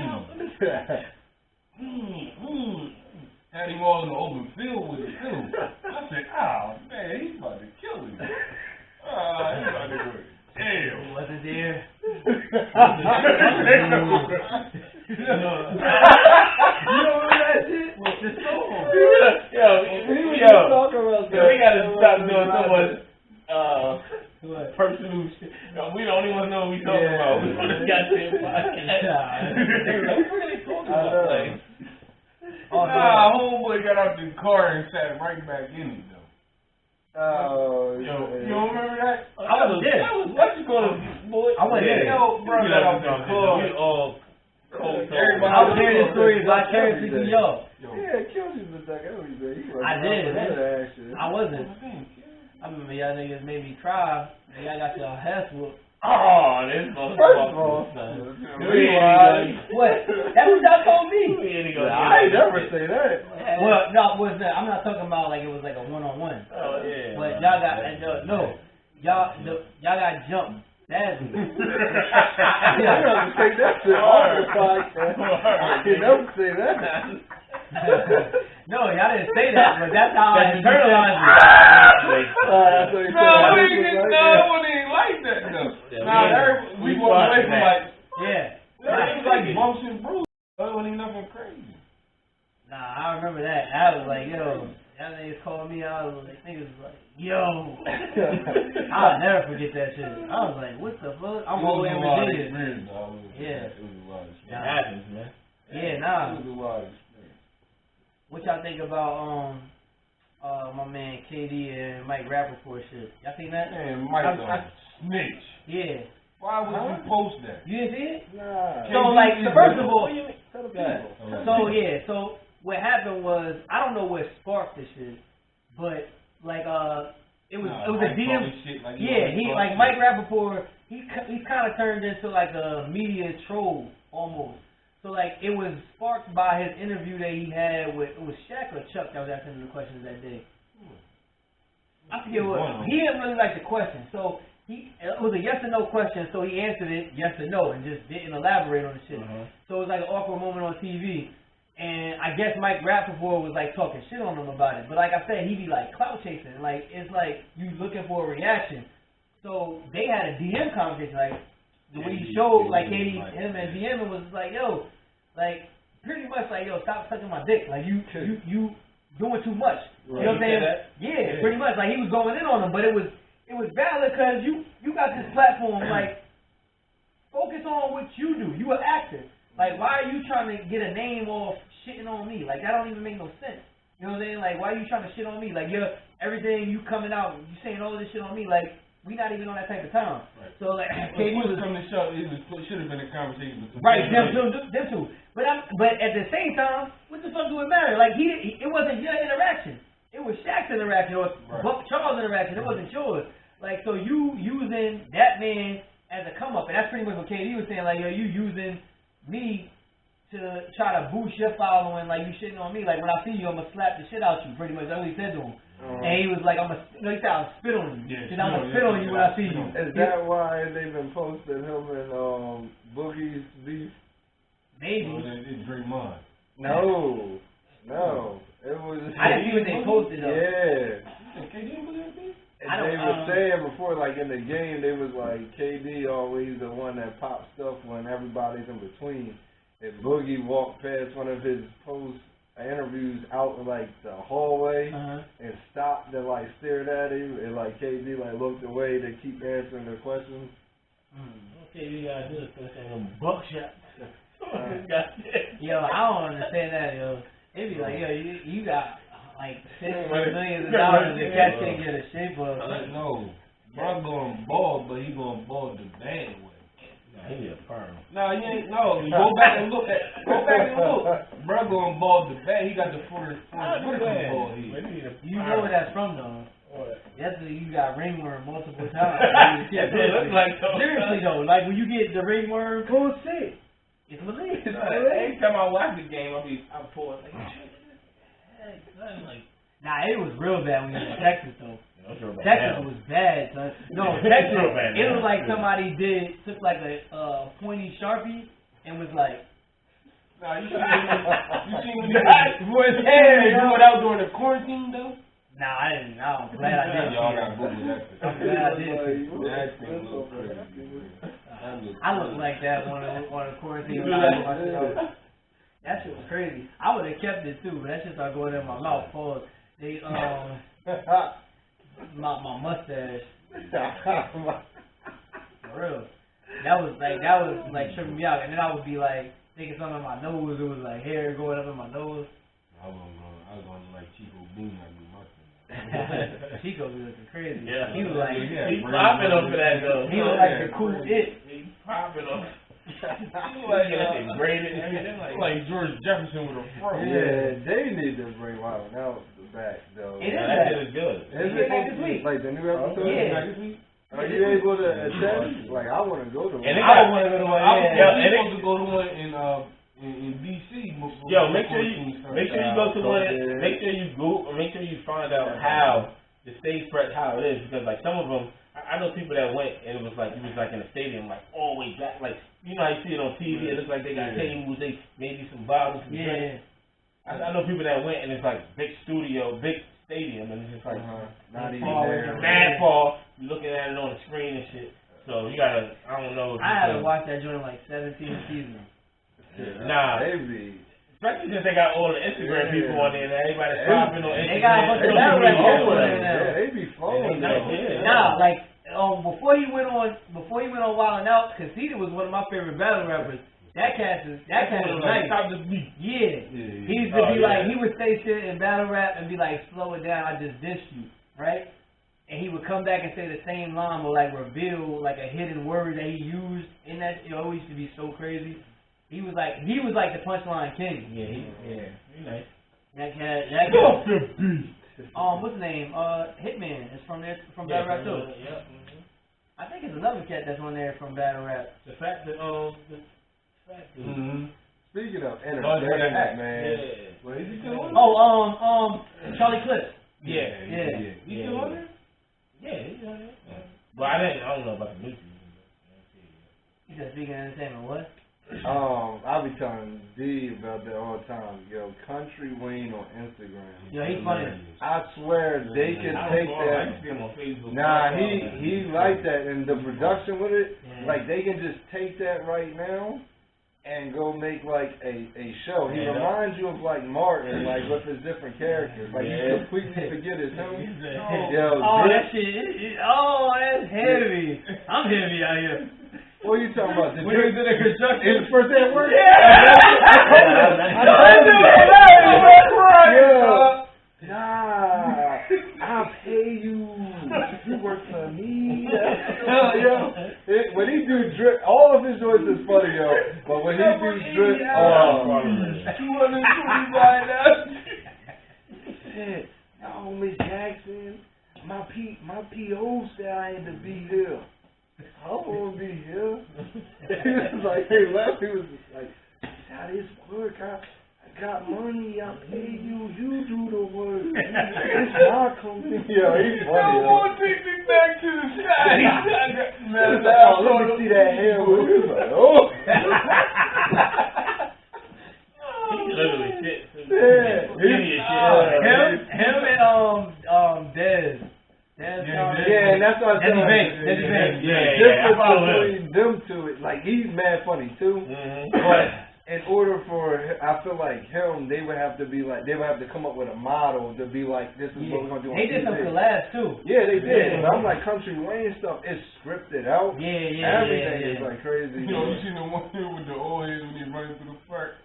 Had him all in the open field with it too. I said, oh man, he's about to kill him. He's about to go to jail. He wasn't there. You know that shit? What's the song? We gotta stop doing so much personal shit. We the only ones know what we talking about. We on this goddamn podcast. We really talking about things. Homeboy got out the car and sat right back in it though. Oh, you don't remember that? I was there. What you call it, boy? I went there. Yo, bro, got out the car. We all cold. I was hearing this story vicariously through y'all. Yeah, Kelsey's the duck. I did. I wasn't. I remember y'all niggas made me cry. Y'all got your ass whooped. Oh, this motherfucker. What? That's what y'all told me. I ain't never say that. Well, no, I'm not talking about like it was like a one-on-one. Oh, yeah. But y'all got, y'all got jumped. Badly. I never say that shit on the podcast. I can never say that. No, y'all didn't say that, but that's how I internalized it. No, we didn't like that though. We walked away from like, it was like bumps and bruises. That wasn't even nothing crazy. Nah, I remember that. I was like, yo, y'all niggas called me out. Like, niggas was like, yo. I'll never forget that shit. I was like, what the fuck? I'm all in Virginia. Yeah. It was a lot of shit. It happens, man. Yeah, nah. It was a lot of experience. What y'all think about my man KD and Mike Rappaport shit? Y'all think that? Man, Mike snitch. Yeah. Why would you post that? You didn't see it? Nah. So like, first of all, so what happened was, I don't know what sparked this shit, but like it was a DM. Like Mike Rappaport, he's kind of turned into like a media troll almost. So like it was sparked by his interview that he had with, it was Shaq or Chuck that was asking him the questions that day. I forget what. He didn't really like the question, so it was a yes or no question, so he answered it yes or no and just didn't elaborate on the shit. So it was like an awkward moment on TV. And I guess Mike Rappaport was like talking shit on him about it. But like I said, he be like clout chasing. Like it's like you looking for a reaction. So they had a DM conversation, like the way he showed like him and DM was like, yo, like pretty much like, yo, stop sucking my dick. Like you doing too much. You know what I'm saying? Yeah, pretty much. Like he was going in on him, but it was valid because you got this platform. Like focus on what you do. You an actor. Like, why are you trying to get a name off shitting on me? Like, that don't even make no sense. You know what I'm saying? Like, why are you trying to shit on me? Like, everything you coming out, you saying all this shit on me. Like, we not even on that type of time. Right. So, like, KD was from the show. It should have been a conversation between them two. But at the same time, what the fuck do it matter? Like, it wasn't your interaction. It was Shaq's interaction or Buck Charles' interaction. It wasn't yours. Like, so you using that man as a come up, and that's pretty much what KD was saying. Like, yo, you using me to try to boost your following, like you shitting on me. Like when I see you, I'm gonna slap the shit out you. Pretty much that's what he said to him. And he was like, he said I'll spit on you. Yeah, I'm gonna spit on you when I see you. Is that why they've been posting him and Boogie's beef? Maybe. Oh, they drink mine. No. It was. I didn't see what they posted though. Yeah. And they were saying before, like in the game, they was like KD always the one that pops stuff when everybody's in between. And Boogie walked past one of his post interviews out in like the hallway and stopped and like stared at him, and like KD like looked away to keep answering the questions. Okay, you gotta do this thing buckshot. Yo, I don't understand that, yo. It be like, yo, you got like $6 million and cats can't get a shape of. No, bro going bald, but he going bald the bad way. Nah, he need a perm. No, he ain't. No, go back and look. Bro going bald the bad. He got the full bald head. You know where that's from, though. That's you got ringworm multiple times. Seriously though, like when you get the ringworm, bullshit. It's malicious. Every time I watch the game, I'm pulling like. Nah, it was real bad when you were in Texas though. Texas was bad, son. No, Texas, it was like somebody took like a pointy Sharpie and was like. Nah, you seen when he went out during the quarantine though? Nah, I didn't. I'm glad I did. Y'all got Google that. I'm glad I did. That thing was crazy. I looked like that on the quarantine. That shit was crazy. I would have kept it too, but that shit started going in my mouth. Pause. They my mustache. For real. That was like tripping me out, and then I would be like thinking something on my nose. It was like hair going up in my nose. I was going to like Chico Boom at me mustache. Chico was looking crazy. Yeah. He was like he's popping up for that though. He was like the cool it. He's popping up. Like George Jefferson with a fro. Yeah, they need to bring Wild out back though. It is good. Is it this week? Like the new episode? Yeah. This week? Are you able to attend? Like I want to go to one. I want to go to one. I'm supposed to go to one in DC. Yo, make sure you go to one. Make sure you go. Make sure you find out how the stage prep how it is, because like some of them. I know people that went and it was like in a stadium, like all the way back, like you know how you see it on TV. It looks like they got tables, they maybe some bottles, some drinks. I know people that went and it's like big studio, big stadium, and it's just like not even mad far. You looking at it on the screen and shit. So you gotta, I don't know. I had to watch that joint like 17 seasons. Nah. Maybe. Especially since they got all the Instagram people on there and everybody's popping on Instagram. They got a bunch of battle rap people on there now. Yeah, they be flowing. Nah, like before he went on Wild 'N Out, Conceited was one of my favorite battle rappers. That cat is nice. Stop the beat. Yeah. He used to be like, he would say shit in battle rap and be like, slow it down, I just dissed you, right? And he would come back and say the same line, but like reveal like a hidden word that he used in that. It always used to be so crazy. He was like the punchline king. Yeah, he nice. That cat. What's his name? Hitman is from there, from battle rap too. Yeah. I think it's another cat that's on there from battle rap. The fact that Speaking of entertainment, man. What is he doing? Charlie Clips. Yeah. He still on there? Yeah, he's on there. But I don't know about the new season. He said speaking of entertainment, what? I be telling D about that all the time. Yo, Country Wayne on Instagram. Yo, he's funny. I swear they can take that. I see him on Facebook. Nah, he like that, and the production with it, like they can just take that right now and go make like a show. He reminds you of like Martin, like with his different characters. Like you completely forget it's him. Yo, that shit. That's heavy. I'm heavy out here. What are you talking about? When he was in the construction. It was first day at work? Nah, I'll pay you. You work for me. When he do drip, all of his joints is funny, yo. But when he do drip, 220 right now. Shit. No, Miss Jackson, my PO said I had to be here. I don't want to be here. He was like, hey, left. He was just like, how this work? I got money. I pay you. You do the work. It's my company. Yo, he's funny. I want to take me back to the side. Man, like, let me see that hair. He was like, oh. He literally shit. Him and Dez. And that's what I said. Desi Banks. Difference between them two, like he's mad funny too. But in order for, I feel like him, they would have to come up with a model to be like, this is what we're gonna do. They did some collabs too. Yeah, they did. But I'm like, Country Wayne stuff is scripted out. Everything is like crazy. You seen the one here with the old head when he running through the park?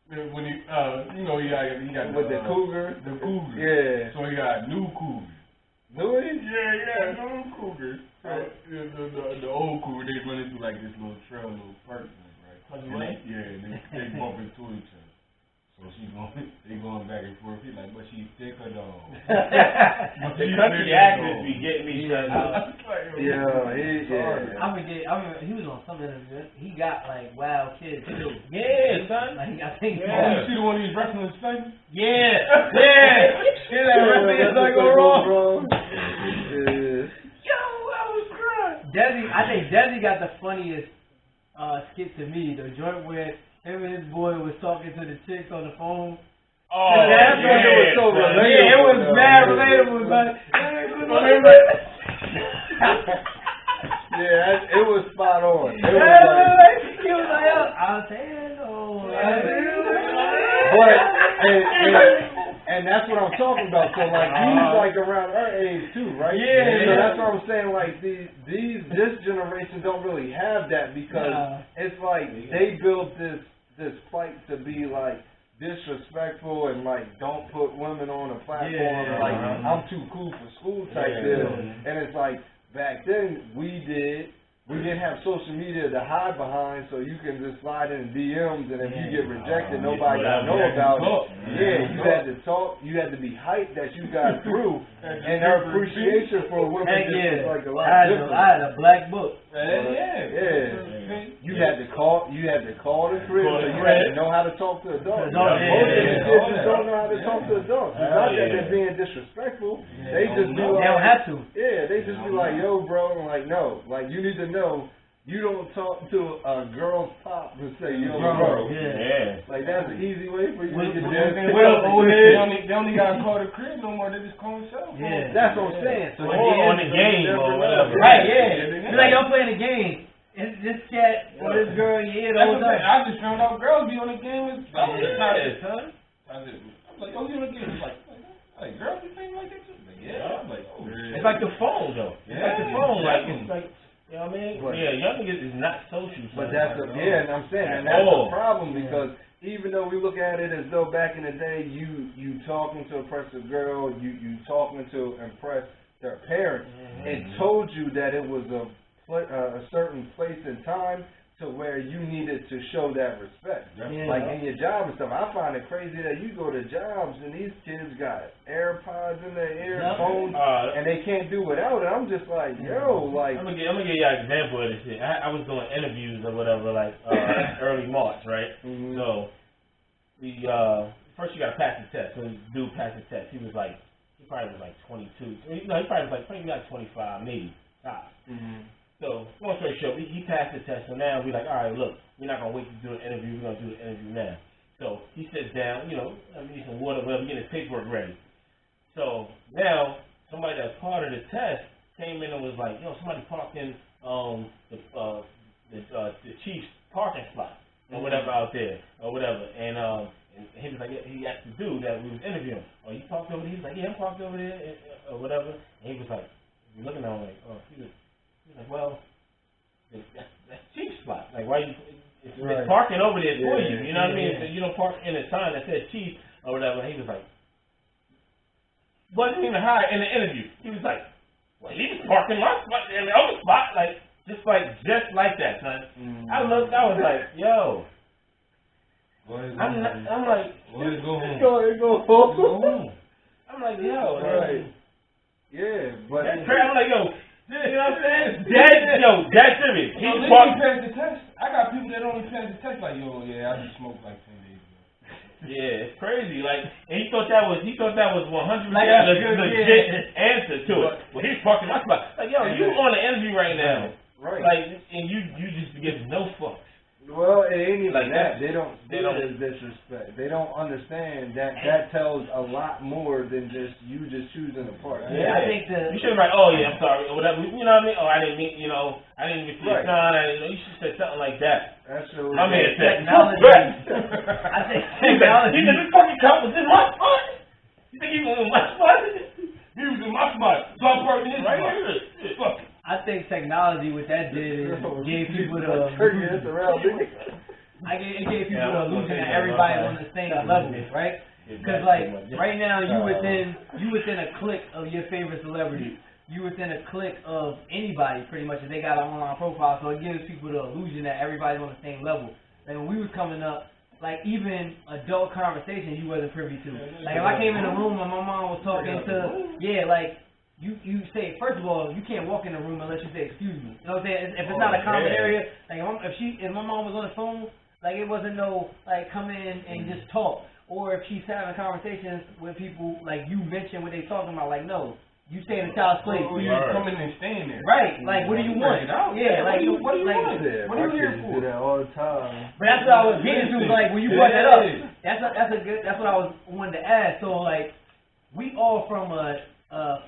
When he, he got with the cougar. The cougar. Yeah. So he got new cougars. Do it? Yeah, new cougars. So the old cougar, they running through like this little trail, little park thing, right? They bump into each other. So they going back and forth. He like, but she thick or dog? The country actors be getting me shut up. I remember he was on something. He got like wild kids too. Yeah, son. Like I think. Oh, you see the one he's wrestling with Satan? Yeah. That wrestling is not go wrong. Yo, I was crying. I think Desi got the funniest skit to me. The joint where him and his boy was talking to the chicks on the phone. Oh, that was so relatable. Yeah, it was mad relatable, but it was spot on. It was he was like, I'll say no. And that's what I'm talking about. So like he's like around our age too, right? Yeah. So that's what I'm saying. Like this generation don't really have that because it's like they built this fight to be like disrespectful and like don't put women on a platform and like I'm too cool for school type deal. And it's like back then we didn't have social media to hide behind, so you can just slide in DMs, and if you get rejected, nobody gonna know about it. You had to talk, you had to be hyped that you got through, and their appreciation for women was like a lot different. I had a black book. You had to call the crib, so you had to know how to talk to adults. Most of the kids just don't know how to talk to adults. It's not that they're being disrespectful. They just be like, they don't have to. Yeah, they just be like, yo, bro, I'm like, no, like you need to know. You don't talk to a girl's pop and say, yo, bro. Like, that's an easy way for you to get They only got to call the crib no more. They just call themselves. That's what I'm saying. So on the game or whatever. Right, It's like y'all playing a game, Is this cat or this girl in your ear the That's whole what I'm saying. time? I just found out girls be on the game with. Yeah, son. I was like, oh, you on the game? It's like girls be playing like that too. Like, yeah. I'm like, oh. It's like the phone though. It's like the phone. Like it's like. You know what I mean? But, yeah, young niggas is not social. But that's and I'm saying, and that's the problem because even though we look at it as though back in the day you talking to impress a girl, you talking to impress their parents, it told you that it was a certain place and time to where you needed to show that respect. Like in your job and stuff. I find it crazy that you go to jobs and these kids got AirPods in their ear, phones, and they can't do without it. I'm just like, yo, like. I'm gonna give you an example of this shit. I was doing interviews or whatever, like early March, right? So we first you gotta pass the test. So the dude passed the test. He probably was like 22. No, he probably was maybe like 25, maybe top. So, long story short, he passed the test, so now we're like, all right, look, we're not going to wait to do an interview, we're going to do the interview now. So, he sits down, I need some water, whatever, get his paperwork ready. So, now, somebody that's part of the test came in and was like, yo, somebody parked in the chief's parking spot, or whatever out there, or whatever, and he was like, he asked the dude that we was interviewing, oh, you parked over there? He was like, yeah, I'm parked over there, or whatever, and he was like, you're looking at him like, oh, he's like, well, that's cheap spot. Like, why it's parking over there for you? You know what I mean? So you don't park in a sign that says cheap or whatever. And he was like, wasn't even hired in the interview. He was like, well, he was parking my spot in the other spot, like just like that, son. I looked, I was like, yo. I'm like, go home. Go home. I'm like, yo, right. Yeah, but that's crazy. I'm like, yo. You know what I'm saying? That's serious. He passed the test. I got people that only pass the test like, yo, yeah, I just smoked like 10 days ago. Yeah, it's crazy. Like, and he thought that was 100% legit answer to it. Well, he's parking my spot. Like, yo, you on the interview right now. Right. Like, and you just give no fucks. Well, it ain't even like that. They don't disrespect. They don't understand that tells a lot more than just you just choosing a part. Yeah, I think you should be like, oh yeah, I'm sorry, or whatever. You know what I mean? Oh, I didn't mean, I didn't even see a sign. You should say something like that. That's true. My man said, technology. I think technology. He said, this fucking cup was in my spot. You think he was in my spot? He was in my spot. So I'm parking his spot. Fuck. I think technology, what that did is gave people the it gave people the illusion that everybody's on the same level, right? Because like right now you within a click of your favorite celebrity, you within a click of anybody pretty much if they got an online profile. So it gives people the illusion that everybody's on the same level. Like when we was coming up, like even adult conversation you wasn't privy to. Like if I came in the room and my mom was talking to like. You say, first of all, you can't walk in the room unless you say, excuse me. You know what I'm saying? If it's not a common area, like if my mom was on the phone, like it wasn't no, like come in and just talk. Or if she's having conversations with people, like you mentioned what they talking about, like no, you stay in the child's place. You just come in and stand there. Right, like what do you want? Yeah, like what do you want? What are you here for? Do that all the time. But that's what I was getting to, like when you brought that up. That's what I was wanted to ask. So like, we all from a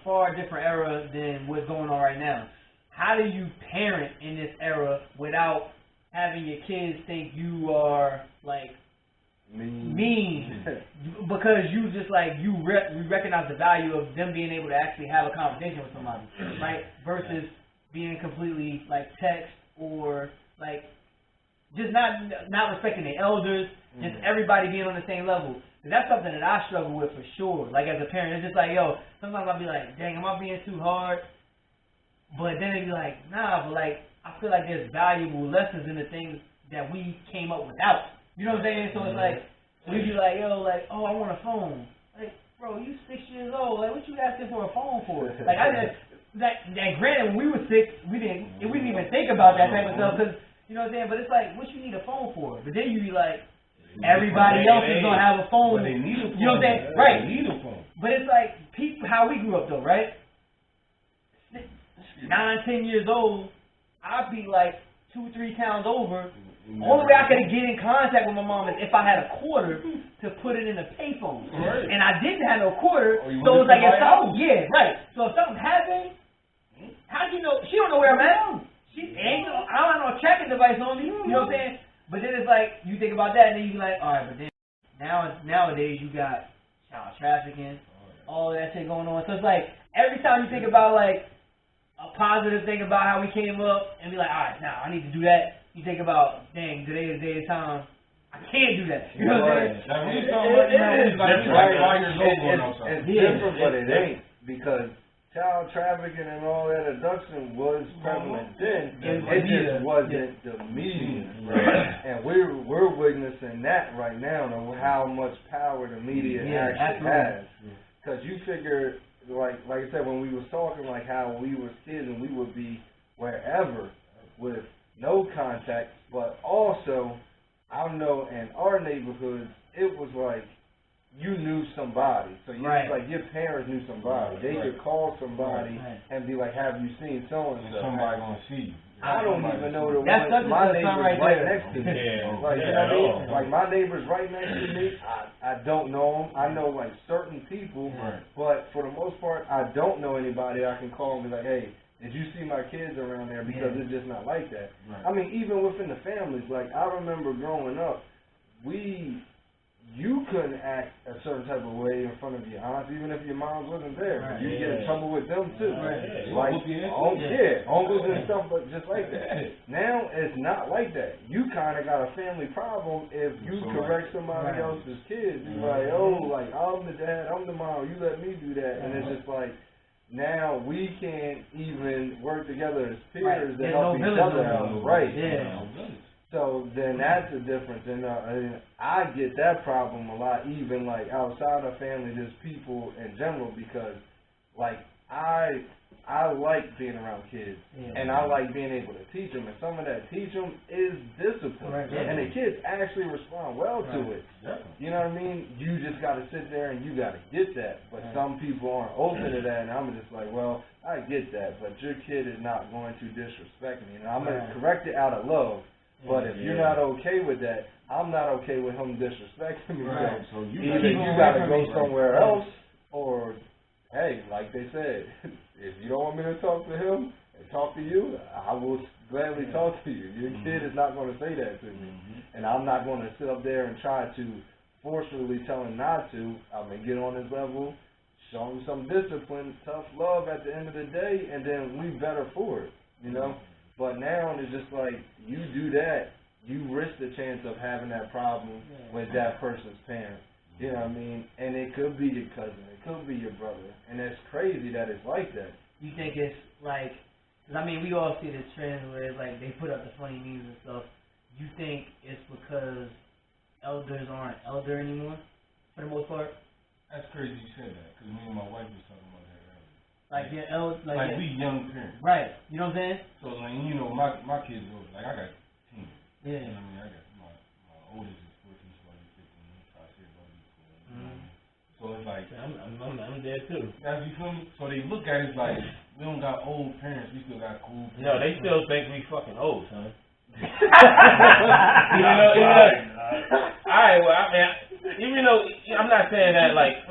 far different era than what's going on right now. How do you parent in this era without having your kids think you are like mean because you just like you recognize the value of them being able to actually have a conversation with somebody, right? Versus being completely like text or like just not respecting the elders, just everybody being on the same level. And that's something that I struggle with for sure. Like as a parent, it's just like, yo, sometimes I'll be like, dang, am I being too hard? But then it'd be like, nah, but like, I feel like there's valuable lessons in the things that we came up without. You know what I'm saying? So it's like, we'd be like, yo, like, oh, I want a phone. Like, bro, you 6 years old. Like, what you asking for a phone for? Like, granted, when we were 6, we didn't even think about that type of stuff because, you know what I'm saying? But it's like, what you need a phone for? But then you be like, everybody else is gonna have a phone. But they need a phone. You know what I'm saying? Right. They need a phone. But it's like how we grew up though, right? 9, 10 years old, I'd be like 2-3 towns over. Only way I could get in contact with my mom is if I had a quarter to put it in a payphone. Right. And I didn't have no quarter, so it's like if something, right. So if something happened, how'd you know? She don't know where I'm at. I don't have no tracking device on me. You know what I'm saying? But then it's like you think about that, and then you be like, all right, but then nowadays you got child trafficking, all of that shit going on. So it's like every time you think about like a positive thing about how we came up, and be like, all right, now I need to do that. You think about, dang, today is day of time. I can't do that. You know what I'm saying? It's different, but it ain't, because child trafficking and all that abduction was prevalent then. It just wasn't the media. And we're witnessing that right now, of how much power the media actually has. Because you figure, like I said, when we was talking, like how we was kids and we would be wherever with no contact, but also I know in our neighborhoods it was like you knew somebody, so you like your parents knew somebody. They could call somebody and be like, "Have you seen so and so?" Somebody gonna see you. I don't even know the one. My neighbor's right next to me. Like, you know what I mean? Like, my neighbor's right next to me. I don't know them. I know, like, certain people. But for the most part, I don't know anybody I can call and be like, hey, did you see my kids around there? Because it's just not like that. I mean, even within the families, like, I remember growing up, you couldn't act a certain type of way in front of your aunts, even if your mom wasn't there. You get in trouble with them too. Like uncles and stuff, but just like that. Now it's not like that. You kind of got a family problem if you correct somebody else's kids. You're like, oh, like I'm the dad, I'm the mom, you let me do that, and it's just like now we can't even work together as peers to help each other out. So then that's the difference, and I get that problem a lot, even like outside of family, there's people in general, because like I like being around kids, and I like being able to teach them, and some of that teach them is discipline, and the kids actually respond well to it. You know what I mean? You just got to sit there and you got to get that, but some people aren't open to that, and I'm just like, well, I get that, but your kid is not going to disrespect me, and I'm going to correct it out of love. But if you're not okay with that, I'm not okay with him disrespecting me. So either you got to go somewhere else, or, hey, like they said, if you don't want me to talk to him and talk to you, I will gladly talk to you. Your kid is not going to say that to me. And I'm not going to sit up there and try to forcefully tell him not to. I'm going to get on his level, show him some discipline, tough love at the end of the day, and then we better for it, you know? But now it's just like, you do that, you risk the chance of having that problem with that person's parent. You know what I mean? And it could be your cousin, it could be your brother. And it's crazy that it's like that. You think it's like, because I mean, we all see the trend where it's like they put up the funny memes and stuff. You think it's because elders aren't elder anymore, for the most part? That's crazy you said that, because me and my wife was talking about that earlier. Like your like we young parents. Right. You know what I'm saying? So like, you know, my kids are like, I got teens. Yeah. You know what I mean? I got my oldest is 14, so I'll be 15. So I said, about to be 12. So it's like I'm there too. That's, you feel me? So they look at it like we don't got old parents, we still got cool parents. No, they still think we fucking old, son. Alright, well, I mean, even though I'm not saying that like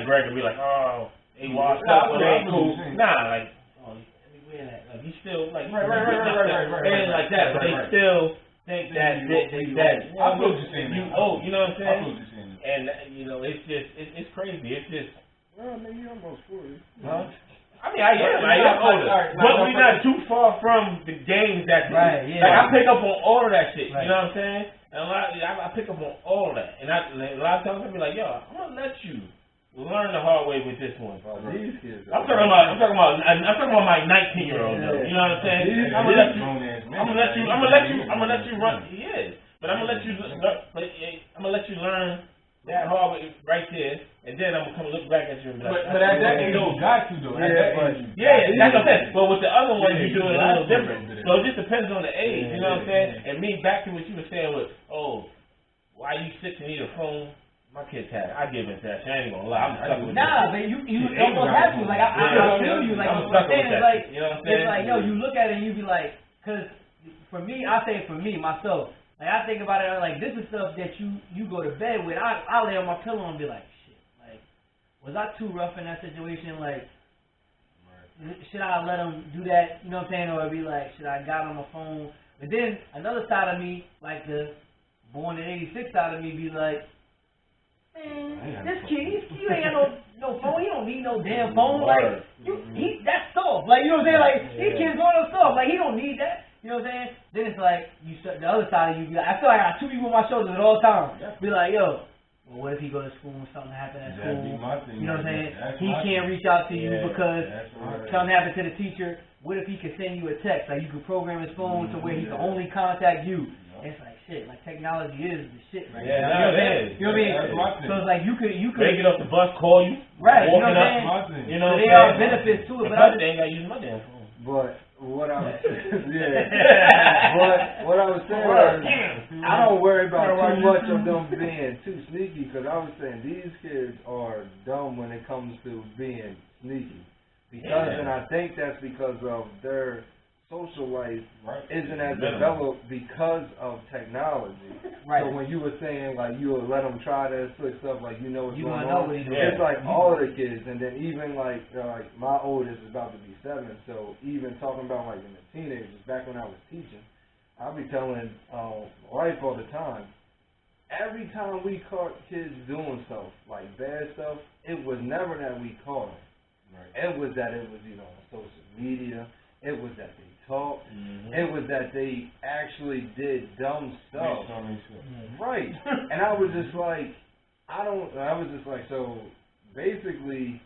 Greg would be like, oh, they washed up, or they cool. Nah, like, oh, let me wear that. Like, you still like, right, like that, but they still think that I feel what you're saying. You old, you know what I'm saying? I feel what you're saying. And you know, it's just it's crazy. It's just. Well, man, you're almost 40. Huh? I mean, I am older, but we're not too far from the games that like I pick up on all of that shit. You know what I'm saying? And I pick up on all of that, and a lot of times I be like, yo, I'm gonna let you learn the hard way with this one. These kids. I'm talking about my 19-year-old though. You know what I'm saying? I'm gonna let you run. He is, but I'm gonna let you learn that hard way right there, and then I'm gonna come look back at you and be like, but at that age, you got to though. That's what I'm saying. But with the other ones, you do it a little different. So it just depends on the age. You know what I'm saying? And me, back to what you were saying with, oh, why you 6 and need a phone? My kids had it. I give it to that shit. I ain't gonna lie. I'm stuck with that. Nah, but you almost have to. Like, I feel you. Like, I'm stuck with that. Like, you know what I'm saying? It's like, yo, you look at it and you be like, because for me, I say for me, myself, like, I think about it, I'm like, this is stuff that you go to bed with. I lay on my pillow and be like, shit, like, was I too rough in that situation? Like, should I let them do that? You know what I'm saying? Or be like, should I got on the phone? But then another side of me, like the born in '86 side of me, be like, man, this kid, you ain't got no phone. He don't need no damn phone. Like, that's soft. Like, you know what I'm saying? Like, these kids going on soft. Like, he don't need that. You know what I'm saying? Then it's like, the other side of you be like, I feel like I got two people on my shoulders at all times. Be like, yo, well, what if he go to school and something happen at school? You know what I'm saying? He can't reach out to you because something happened to the teacher. What if he could send you a text? Like, you could program his phone to where he can only contact you. It's like shit. Like, technology is the shit right now. You know what I mean? So it's like you could get off the bus, call you. Right. You know what I'm saying? You know, so there are benefits to it, but I ain't got to use my damn phone. But what I was but what I was saying was, I don't worry about too much of them being too sneaky, because I was saying these kids are dumb when it comes to being sneaky. Because, and I think that's because of their social life isn't as developed because of technology. So when you were saying, like, you would let them try this stuff, like, you know what's going on. It's like all of the kids, and then even like my oldest is about to be 7, so even talking about like in the teenagers, back when I was teaching, I'll be telling wife all the time, every time we caught kids doing stuff, like bad stuff, it was never that we caught them. It was that it was either on social media, it was that they talked, it was that they actually did dumb stuff. Right. And I was just like, so basically,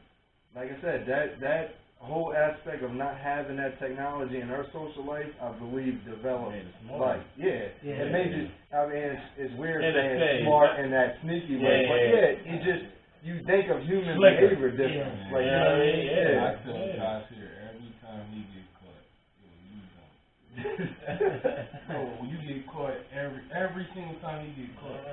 like I said, that whole aspect of not having that technology in our social life, I believe developed like, it made you, I mean, it's weird saying smart in that sneaky way, but it just, you think of human behavior different. Like, you know what I mean? I tell Josh here, every time he gets caught, you don't. When you get caught, every single time you get caught,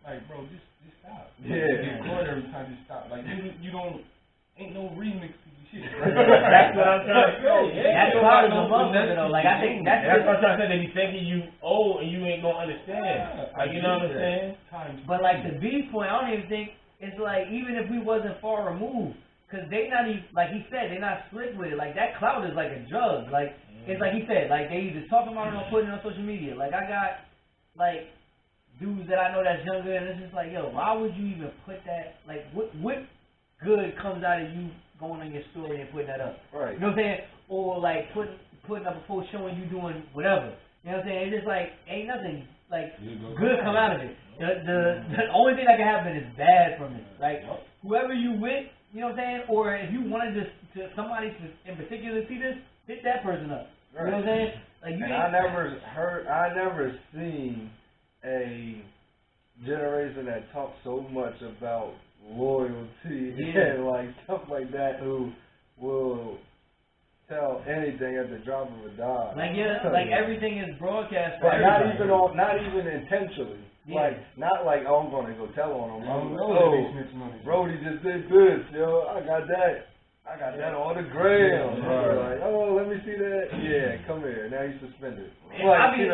like, bro, just stop. You get caught every time, just stop. Like, you don't, ain't no remix to the shit. That's what I'm trying to say. That's part of the motherfucker, though. Like, I think that's what I'm trying to say. They be thinking you old and you ain't gonna understand. Like, you know what I'm saying? But like the B point, I don't even think. It's like, even if we wasn't far removed, because they not even, like he said, they not slick with it. Like, that clout is like a drug. Like, it's like he said, like, they either talking about it or putting it on social media. Like, I got, like, dudes that I know that's younger, and it's just like, yo, why would you even put that, like, what good comes out of you going on your story and putting that up? Right. You know what I'm saying? Or, like, putting up a post showing you doing whatever. You know what I'm saying? It's just like, ain't nothing, like, good come out of it. The only thing that can happen is bad from it. Like, whoever you with, you know what I'm saying? Or if you wanted to somebody in particular see this, hit that person up. You know what I'm saying? Like, you I never seen a generation that talks so much about loyalty and like stuff like that, who will tell anything at the drop of a dime. Like everything is broadcast. But not even intentionally. Like, not like, oh, I'm going to go tell on him. Brody just did this, yo. I got that on the gram. Like, oh, let me see that. Yeah, come here. Now you're suspended. Like, I mean,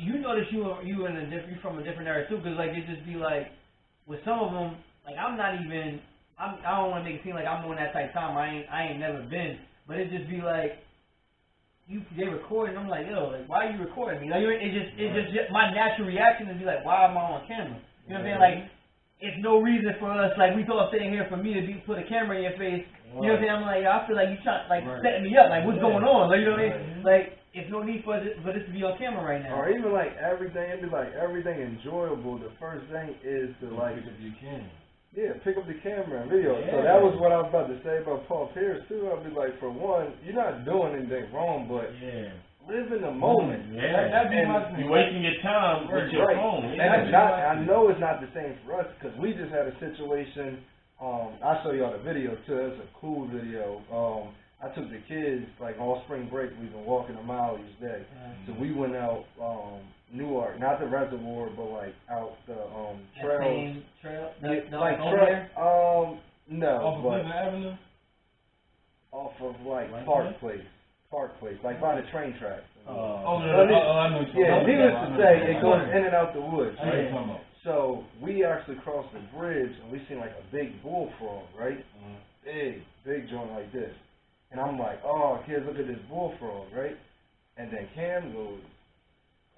you notice you from a different era too, because like it just be like with some of them, like I don't want to make it seem like I'm on that type of time. I ain't never been, but it just be like. They recording, I'm like, yo, like, why are you recording me? Like, it's just my natural reaction is be like, why am I on camera? You know what I'm saying? Like, it's no reason for us, like, we thought sitting here for me to put a camera in your face. You know what I'm saying? I'm like, yo, I feel like you trying, like, setting me up. Like, what's going on? Like, you know what I mean? Like, it's no need for this to be on camera right now. Or even, like, everything, it'd be like, everything enjoyable. The first thing is to, like, pick up your camera. Yeah, pick up the camera and video. So that was what I was about to say about Paul Pierce, too. I'd be like, for one, you're not doing anything wrong, but live in the moment. That'd be you're wasting your time with your phone. And I know it's not the same for us, because we just had a situation. I'll show y'all the video, too. It's a cool video. I took the kids, like, all spring break. We've been walking a mile each day. So we went out Newark, not the reservoir, but, like, out the trails. Trail? Like, trail. No. Off of Cleveland Avenue? Off of, like, Park Place, like by the train tracks. I know. Yeah, needless to say, it goes in and out the woods, right? So we actually crossed the bridge, and we seen like a big bullfrog, right? Big joint like this. And I'm like, oh, kids, look at this bullfrog, right? And then Cam goes,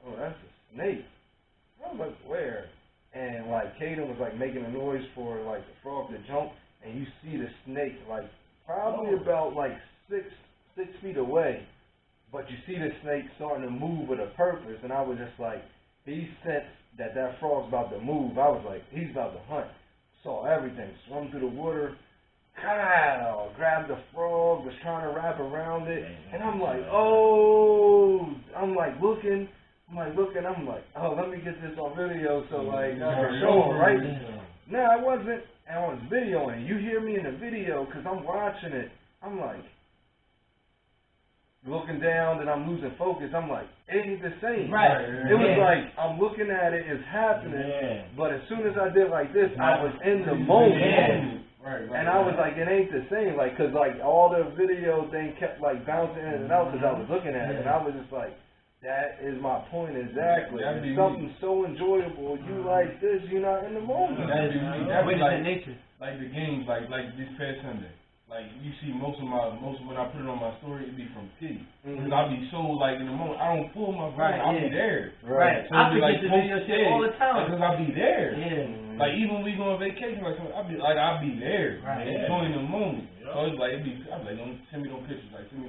oh, that's a snake. I was like, where? And like Caden was like making a noise for like the frog to jump, and you see the snake like probably about like six feet away, but you see the snake starting to move with a purpose, and I was just like, he sensed that frog's about to move. I was like, he's about to hunt. Saw everything, swum through the water, grabbed the frog, was trying to wrap around it, and I'm like, oh, I'm like, looking, oh, let me get this on video so like I can show him, right? No, I wasn't. I was videoing. You hear me in the video because I'm watching it. I'm like looking down and I'm losing focus. I'm like, it ain't the same. Right. It was like I'm looking at it, it's happening, but as soon as I did like this, I was in the moment. Right. And I was like, it ain't the same, like, cause like all the video thing kept like bouncing in and out because I was looking at it, and I was just like, that is my point exactly. It's something so enjoyable. You like this, you're not in the moment. That be like nature. Like the games, like this past Sunday. Like you see most of when I put it on my story, it be from T. Because I be so like in the moment, I don't pull my phone, I'll be there. Right. So I forget the video shit all the time. Because I'll be there. Yeah. Like even when we go on vacation, like I'll be there. Right. Enjoying the moment. So it's like I'm like, don't send me those pictures, send me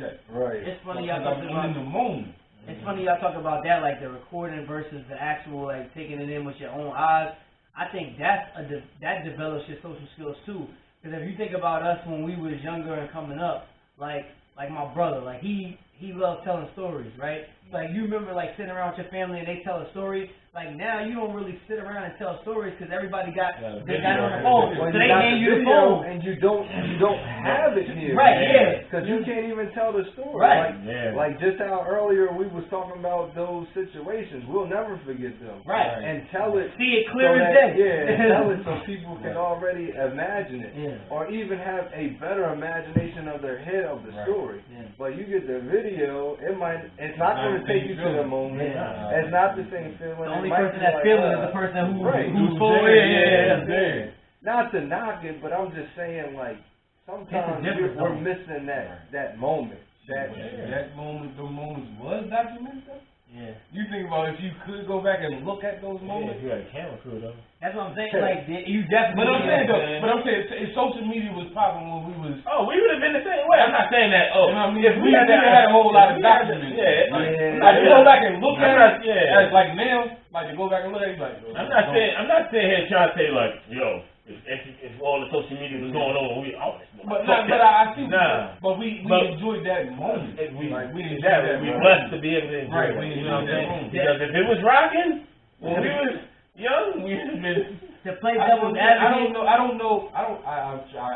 that. Right. It's funny y'all talk about in the moment. It's funny y'all talk about that, like the recording versus the actual like taking it in with your own eyes. I think that develops your social skills too. Because if you think about us when we was younger and coming up, like my brother, like he loved telling stories, right? Like you remember like sitting around with your family and they tell a story. Like now you don't really sit around and tell stories because everybody got it on the phone, so they hand you the phone, and you don't have it here, right? Yeah, because you can't even tell the story, right? Like just how earlier we was talking about those situations, we'll never forget them, right? And tell it, see it clear as day, and tell it so people can already imagine it, or even have a better imagination of their head of the story. But you get the video, it's not going to take you to the moment. It's not the same feeling. The only person that's feeling is the person who's full. Yeah. Not to knock it, but I'm just saying, like, sometimes we're missing that moment. That moment, the moments was documented though? Yeah. You think about if you could go back and look at those moments. Yeah, if you had a camera crew though. That's what I'm saying. Like you definitely. But I'm saying if social media was popping when we was. Oh, we would have been the same way. I'm not saying that. Oh, you know what I mean? If we had a whole lot of documents. Like to go back and look at it. Like now, like to go back and look at it. Like I'm not saying here trying to say like, yo, if all the social media was going on, I see. But we enjoyed that moment. We blessed to be able to enjoy it. You know what I'm saying? Because if it was rocking when we was young, we would have been to play devil's advocate. I don't know. I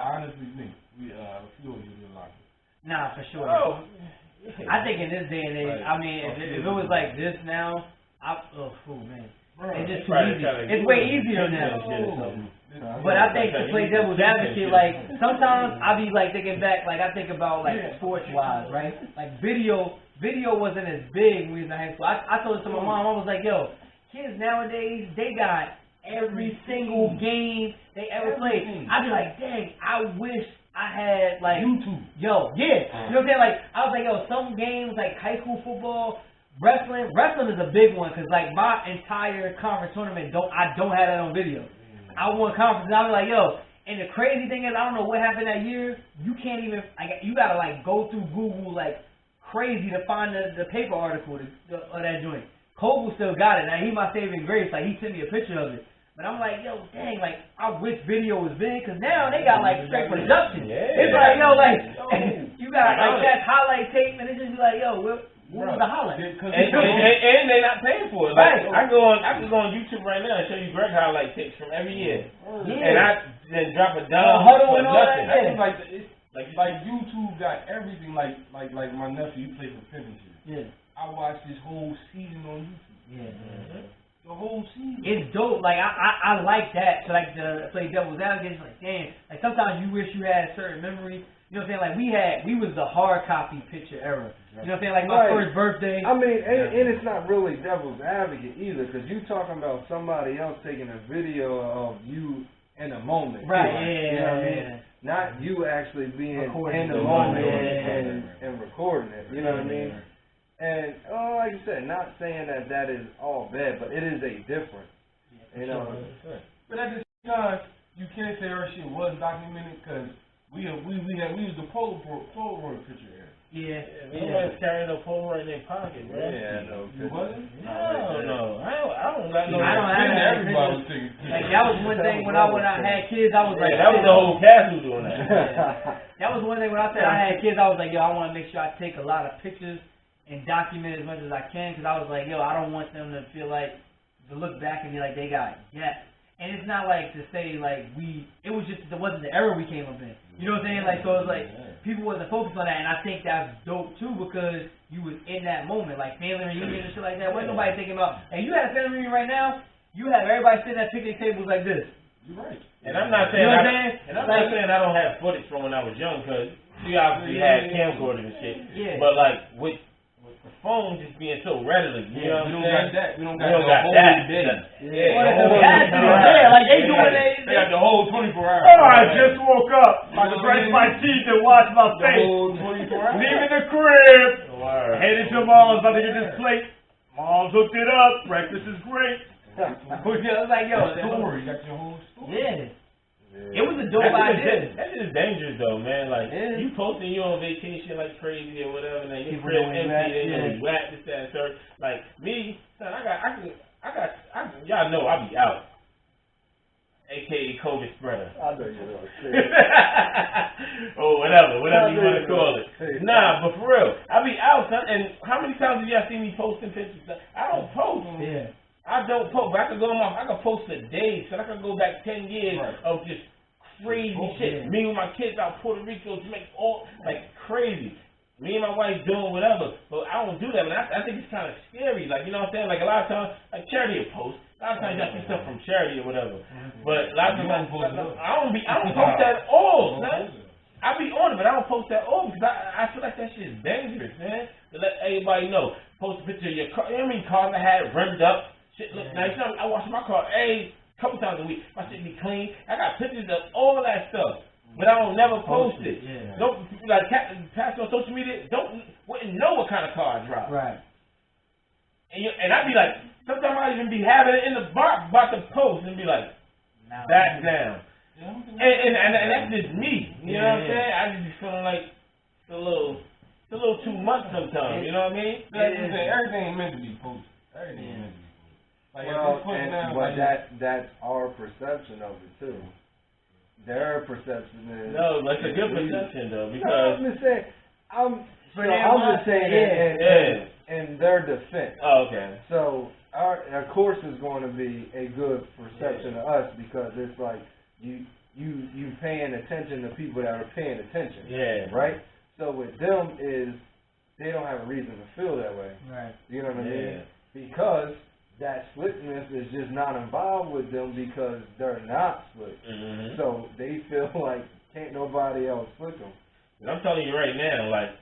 honestly think we feel you in locker. Nah, for sure. Oh. I think in this day and age, I mean, if it was like this now, man, it's just too easy. It's way easier now. But I think to play devil's advocate, like sometimes I be like thinking back, like I think about like sports wise, right? Like video wasn't as big when we was in high school. I told it to my mom. I was like, yo, kids nowadays they got every single game they ever played. I'd be like, dang, I wish I had like YouTube. Yo, yeah, you know what I'm saying? Like I was like, yo, some games like high school football. Wrestling is a big one because like my entire conference tournament I don't have that on video. I won conference and I was like, yo, and the crazy thing is I don't know what happened that year. You can't even you gotta like go through Google like crazy to find the paper article of that joint. Kobe still got it. Now he my saving grace. Like he sent me a picture of it. But I'm like, yo, dang, like I wish video was big because now they got like straight production. It's like, yo, like you got like that highlight tape and it just be like, yo, what was the highlight? And they're not paying for it. Like, I can go on YouTube right now and show you Greg highlight tapes from every year. And I then drop a dime huddle and all that. Like YouTube got everything. Like my nephew, he played for Pemberton. Yeah. I watched this whole season on YouTube. Yeah. The whole season. It's dope. Like I like that. So like to play devil's advocate, it's like damn. Like sometimes you wish you had certain memory. You know what I'm saying? Like we was the hard copy picture era. You know what I'm saying? Like my first birthday. I mean, and it's not really devil's advocate either, because you talking about somebody else taking a video of you in a moment. Right. You know what I mean? not you actually being recording in the moment and recording it. You know what I mean? And like you said, not saying that is all bad, but it is a difference. You know. But at the same time, you can't say our shit was documented because we was the Polaroid picture era. Yeah, we wasn't carrying no Polaroid in their pocket, bro. Yeah, no. You wasn't? No. I don't got no. I don't have everybody was taking pictures. Like that was one thing when I had kids, I was like, that was the whole cast who doing that. That was one thing when I said I had kids, I was like, yo, I want to make sure I take a lot of pictures and document as much as I can, because I was like, yo, I don't want them to feel like, to look back and be like, they got yes. And it's not like to say like it was just, it wasn't the era we came up in. You know what I'm saying? Like, so it's like, people wasn't focused on that, and I think that's dope too, because you was in that moment, like family reunion and shit like that. Wasn't nobody thinking about, hey, you had a family reunion right now, you have everybody sitting at picnic tables like this. You're right. And I'm not saying, not saying I don't have footage from when I was young, because we obviously had camcorders and shit. Yeah. But like with the phone just being so readily, you know what I'm saying? We don't got that. Yeah, like they doing it. They got the whole 24 hours. Oh, I just woke up. About to brush my teeth and wash my The face. whole 24 hours. Leaving the crib. Word. Headed to mom's. About to get this plate. Mom's hooked it up. Breakfast is great. I was like, yo, Story. You got your whole story. yeah. It was a dope idea. That is dangerous though, man. Like you posting you on vacation like crazy or whatever, and then your crib empty, and you whack this, that, and third. Like me, son, y'all know I be out, aka COVID spreader. I know you know. Or whatever you want to call it. Nah, but for real, I be out, son. And how many times have y'all seen me posting pictures? I don't post. Yeah. I don't post, but I can post a day, so I can go back 10 years of just crazy shit. Me with my kids out Puerto Rico, Jamaica, all like crazy. Me and my wife doing whatever, but I don't do that. And I think it's kind of scary. Like, you know what I'm saying? Like a lot of times, like charity will post. A lot of times y'all see stuff from charity or whatever. But a lot of times I don't post that at all, son. I be on it, but I don't post that all because I feel like that shit is dangerous, man. To let everybody know. Post a picture of your car. You know what I mean? Cars I had rimmed up. Shit look nice. I wash my car a couple times a week. My shit be clean. I got pictures of all that stuff, but I don't never post it. Yeah. Don't like pass on social media. Wouldn't know what kind of car I drive. Right. And I be like, sometimes I even be having it in the box about to post and be like, back down. And that's just me. You know what I'm saying? I just be feeling like it's a little too much sometimes. You know what I mean? Everything ain't meant to be posted. Everything ain't meant to be. Like, But that's our perception of it too. Their perception is that's a good perception though, because I'm just saying in their defense. Oh, okay. So our course is going to be a good perception of us because it's like you paying attention to people that are paying attention. Yeah. Right? So with them is they don't have a reason to feel that way. Right. You know what I mean? Because that slickness is just not involved with them because they're not slick. Mm-hmm. So they feel like can't nobody else slick them. And I'm telling you right now, like,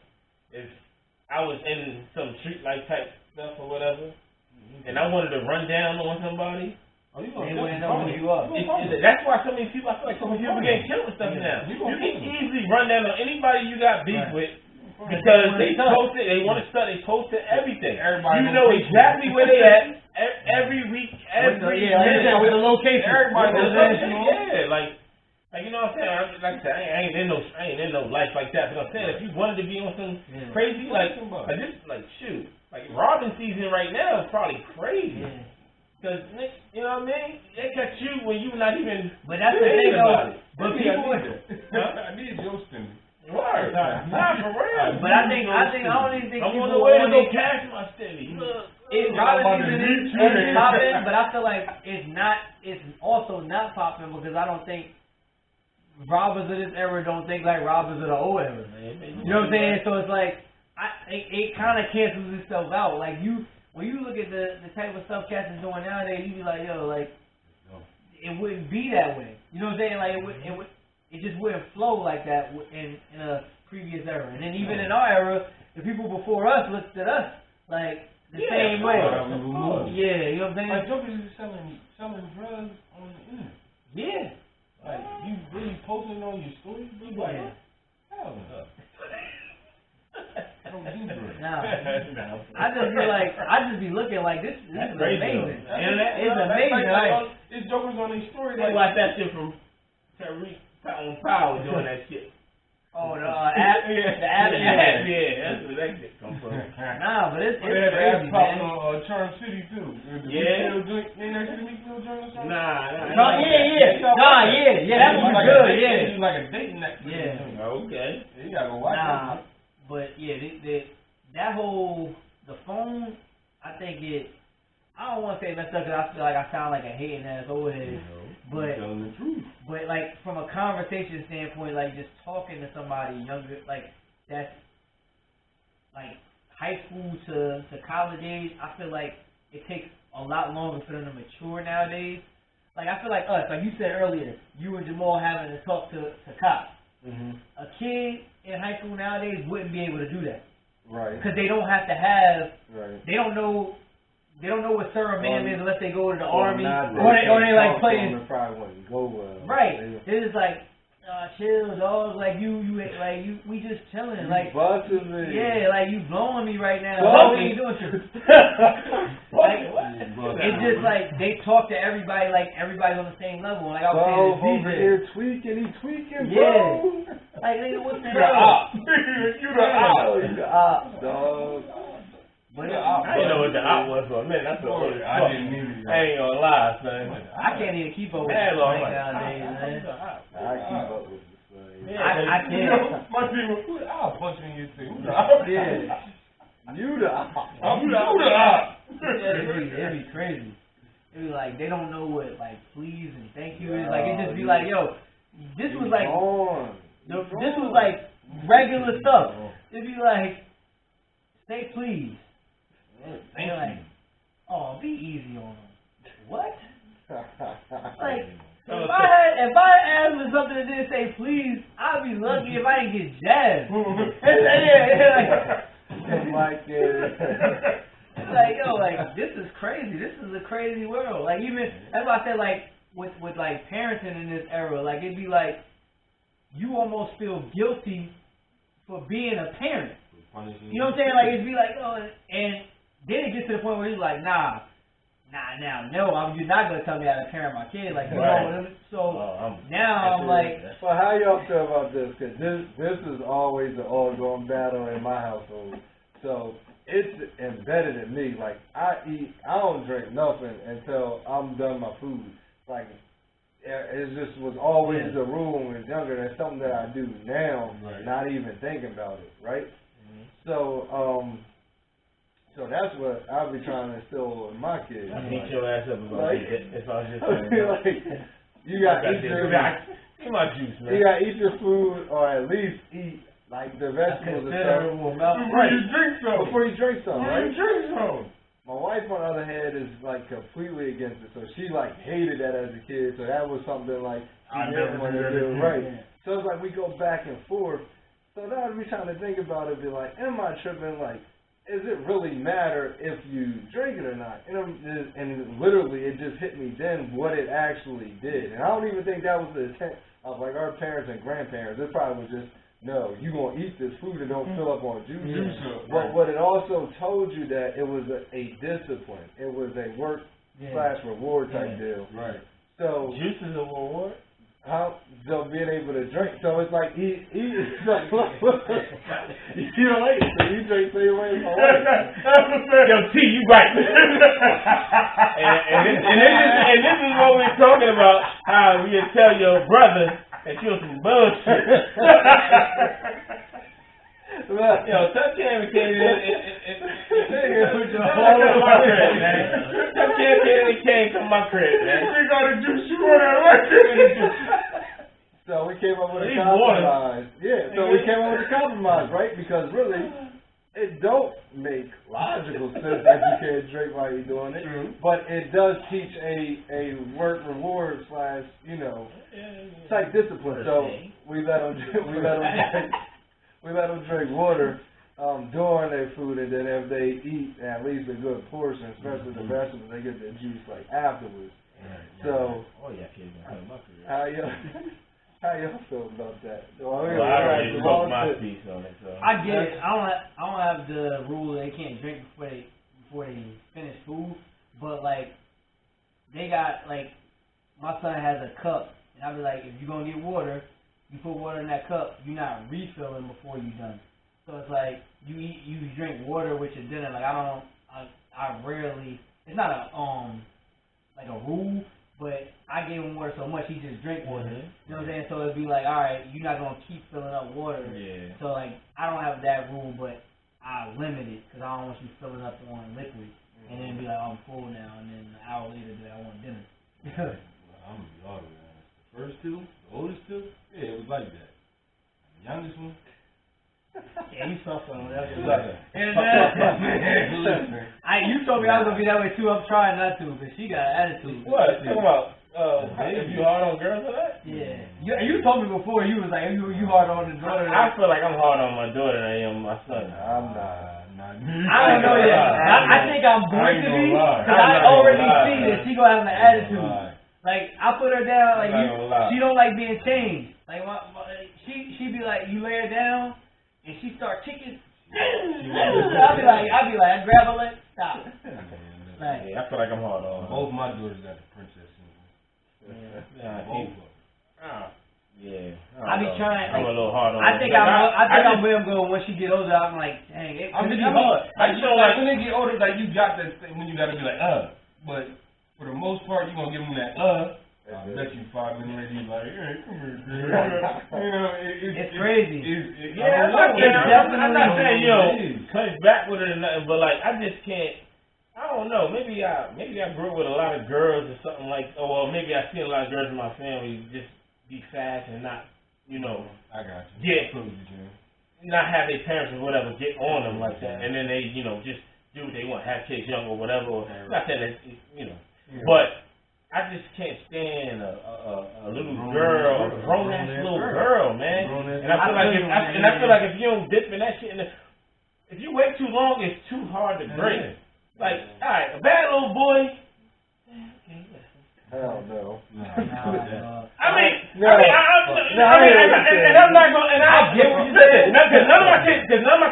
if I was in some street life type stuff or whatever, and I wanted to run down on somebody, they wouldn't know who you are. That's why so many people, I feel like so many people getting killed and stuff now. You can easily run down on anybody you got beef with. Because they post it, they want to start, they post it, everything. You know exactly where they at every week, every minute. With the location. Everybody knows. Yeah, like you know what I'm saying? Like I said, I ain't in no life like that. But I'm saying, if you wanted to be on some crazy, like this, like shoot, like robbing season right now is probably crazy. Because, you know what I mean? They catch you when you not even. But that's the thing, though. But people, I need your stimulus. Word. Not for real. But I don't even think I'm people on the way to want go it. cash my steady. It's probably is popping, but I feel like it's also not popping because I don't think robbers of this era don't think like robbers of the old era. You know what I'm saying? So it's like it kind of cancels itself out. Like when you look at the type of stuff cats is doing nowadays, you be like, yo, like it wouldn't be that way. You know what I'm saying? Like it just wouldn't flow like that in a previous era. And then even in our era, the people before us looked at us like the same way. Yeah, you know what I'm saying? Like jokers is selling drugs on the internet. Yeah. Like you really post posting it on your story? You like, Yeah. hell no. I don't do drugs. Nah. I just be looking like this is amazing. Internet, It's amazing. Like, it's jokers on their story. they watch that shit from Tariq on Power doing that shit. oh, the app, the app, Yeah, that's where that shit come from. Nah, but it's They had the ass crazy, popping man. on Charm City too. Yeah. Ain't that the Meek Mill joint or something? Nah. No, yeah. Nah, yeah. That was like good, It's yeah. like a dating app. Yeah. Okay. Yeah, you gotta go watch Nah, that. but yeah, that whole, the phone, I think I don't want to say messed up because I feel like I sound like a hating ass old head. But telling the truth. But like from a conversation standpoint, like just talking to somebody younger, like that's like high school to college age, I feel like it takes a lot longer for them to mature nowadays. Like I feel like us, like you said earlier, you and Jamal having to talk to cops. Mhm. A kid in high school nowadays wouldn't be able to do that Right. because they don't have to have. Right. They don't know what Sarah Mam is unless they go to the Or army not, or they like talk to playing. them, it probably wouldn't go well. Right. They- It's like, chill, dog. Like we just chilling. Like, busting me. yeah, like you blowing me right now. Blowing What are me. you doing to? Like, it's just like they talk to everybody like everybody's on the same level. Like I was Bro, saying, over this DJ. here tweaking, he tweaking, Yeah. bro. Like, nigga, what's the You the op. deal? You the op. Oh, you the ops, dog. But I didn't know what the op was for a minute. That's what I didn't either. I ain't gonna lie, son. I can't even keep up with Hell, this I'm like, nowadays, man. I keep up with this thing. I You can't. know, my people, I'll punch you in your thing. Who the op? Yeah. You the ops. I'm the op. It'd be crazy. It'd be like they don't know what like please and thank you is. Like it just be like, yo, this was like this was like regular stuff. It'd be like, say please. And you're like, oh, be easy on them. What? Like if I asked for something that didn't say please, I'd be lucky if I didn't get jabbed. It's like, yo, like this is crazy. This is a crazy world. Like even that's why I said like with like parenting in this era, like it'd be like you almost feel guilty for being a parent. You know what I'm saying? Like it'd be like, oh, and then it gets to the point where you're like, no, you're not gonna tell me how to parent my kid. Like you know, so now I'm like, well, how y'all feel about this? Because this is always an ongoing battle in my household. So it's embedded in me. Like I don't drink nothing until I'm done my food. Like it just was always the rule when I was younger. That's something that I do now, not even thinking about it, right? So that's what I'll be trying to instill in my kids. I beat your ass up about like, it if I was just like, you got to eat your Give my juice, man. you got to eat your food, or at least eat like the vegetables and stuff. Before you drink some. Before you drink some, Before right? you drink some. My wife, on the other hand, is like completely against it. So she like hated that as a kid. So that was something like I she never didn't want to did do. that. Right. So it's like we go back and forth. So now we trying to think about it, be like, am I tripping? Like, is it really matter if you drink it or not? And literally, it just hit me then what it actually did. And I don't even think that was the intent of like our parents and grandparents. It probably was just, no, you gonna eat this food and don't fill up on juice. But what it also told you that it was a discipline. It was a work / reward type deal. Right. So Juice is a reward? So being able to drink, so it's like eat. It's like, you know, like so you drink so you wait for Yo, T, you right. and this is what we're talking about. How you tell your brother that you're some bullshit. Yo, touch him and came from my crib, man. We got to juice you on that record. So we came up with a compromise. Yeah, so we came up with a compromise, right? Because really, it don't make logical sense that you can't drink while you're doing it. But it does teach a work reward / type discipline. So we let them drink water during their food, and then if they eat at least a good portion, especially the vegetables, they get their juice like afterwards. So How y'all feel about that? Well, I already spoke my piece on it, so. I get it. I don't have the rule that they can't drink before they finish food, but like they got like my son has a cup, and I'll be like, if you're gonna get water, you put water in that cup. You're not refilling before you're done. So it's like you drink water with your dinner. Like I rarely. It's not a like a rule. But I gave him water so much, he just drink water. You know what I'm saying? So it'd be like, all right, you're not going to keep filling up water. Yeah. So, like, I don't have that rule, but I limit it because I don't want you filling up on liquid. And then be like, oh, I'm full now. And then an hour later, be like, I want dinner. Well, I'm going to be all right. The first two, the oldest two, yeah, it was like that. The youngest one, yeah, you saw something. That's It's like that. and you told me I was going to be that way, too. I'm trying not to, but she got an attitude. What? Talking about, if you hard on girls or that? Yeah. You told me before, you was like, you hard on the daughter. I feel like I'm hard on my daughter than I am my son. I'm not. I don't know yet. I think I'm going to be, because I already see that she going to have an attitude. Like, I put her down, like, she don't like being changed. Like, she be like, you lay her down, and she start kicking. I'll be like, I grab her leg, stop. Like, Yeah, I feel like I'm hard on. both my daughters got the princess syndrome. Yeah, Both of them. yeah. I be trying. I'm a little hard on. I think I'm with him going. When she get older, I'm like, dang, it I mean, be hard. like, you know, like when they get older, like you got that thing when you gotta be like, but for the most part, you gonna give them that, I bet you 5 minutes later, you like, hey, come here, girl. You know, It's crazy. Yeah, I'm not saying, cut back with it or nothing, but like, I just can't. I don't know. Maybe I grew up with a lot of girls or something like, or maybe I see a lot of girls in my family just be fast and not, I got you. Get not have their parents or whatever get on them like that, and then they, just do what they want, have kids young or whatever. Or, not that it's, but I just can't stand a little girl, a grown ass little girl, man. And I feel like if you don't dip in that shit, if you wait too long, it's too hard to break. Like, all right, a bad little boy. Hell no. And I'm not gonna. And I get what you said. Because none of my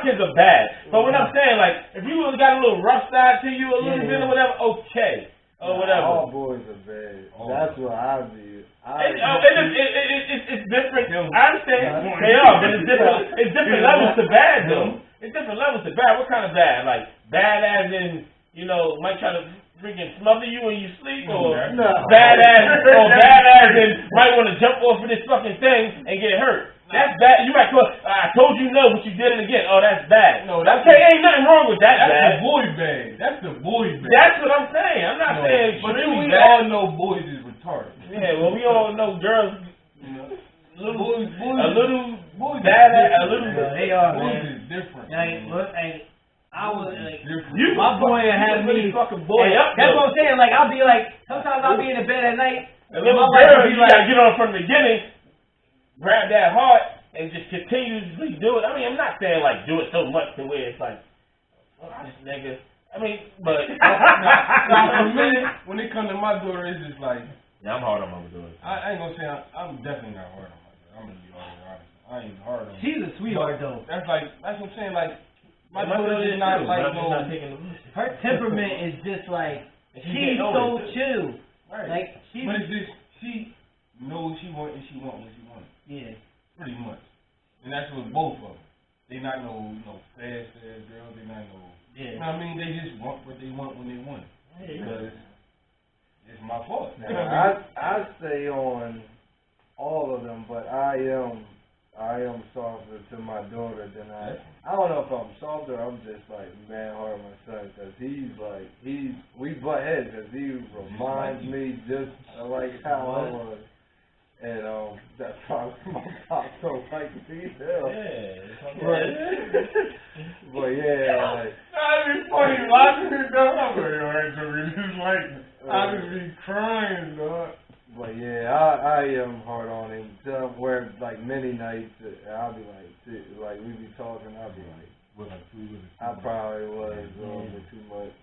kids are bad. But what I'm saying, like, if you got a little rough side to you, a little bit or whatever, okay, or whatever. All boys are bad. That's what I view. It's different. I understand they are, but it's different. It's different levels to bad, though. It's different levels to bad. What kind of bad? Like bad as in, might try to freaking smother you when you sleep, or bad as in might want to jump off of this fucking thing and get hurt. That's bad. You might call. I told you no, but you did it again. Oh, that's bad. No, that's okay. Ain't nothing wrong with that. That's the boy bad. That's the boy bad. That's what I'm saying. I'm not saying. But we all know boys is retarded. Yeah, well, we all know girls. Boys is different. I was like, my boy had me fucking boy up. That's what I'm saying. Like, I'll be like, sometimes I'll be in the bed at night. And little girl, you gotta get on from the beginning, grab that heart, and just continuously do it. I mean, I'm not saying like do it so much to where it's like, this nigga. I mean, but for me, when it comes to my daughter, it's just like, yeah, I'm hard on my daughter. I ain't gonna say I'm definitely not hard on my daughter. I'm gonna be honest. I ain't hard on her. She's a sweetheart though. That's what I'm saying. Like, my daughter is not like no. Her temperament is just like she's so chill. Right. Like but it's just she knows what she wants and she wants what she wants. Yeah. Pretty much. And that's with both of them. They not no fast girls. They not no. Yeah. You know what I mean? They just want what they want when they want it. Because it's my fault. Now, I stay on all of them, but I am softer to my daughter than I don't know if I'm softer. I'm just like man hard on my son because we butt heads because he reminds me just like how I was, and that's how my pop don't like me hell. But yeah, like that'd be funny watching it though. I'm like, I just be crying, dog. But yeah, I am hard on him. Where like many nights, I'll be like we be talking, I'll be like, I probably was a little bit too much.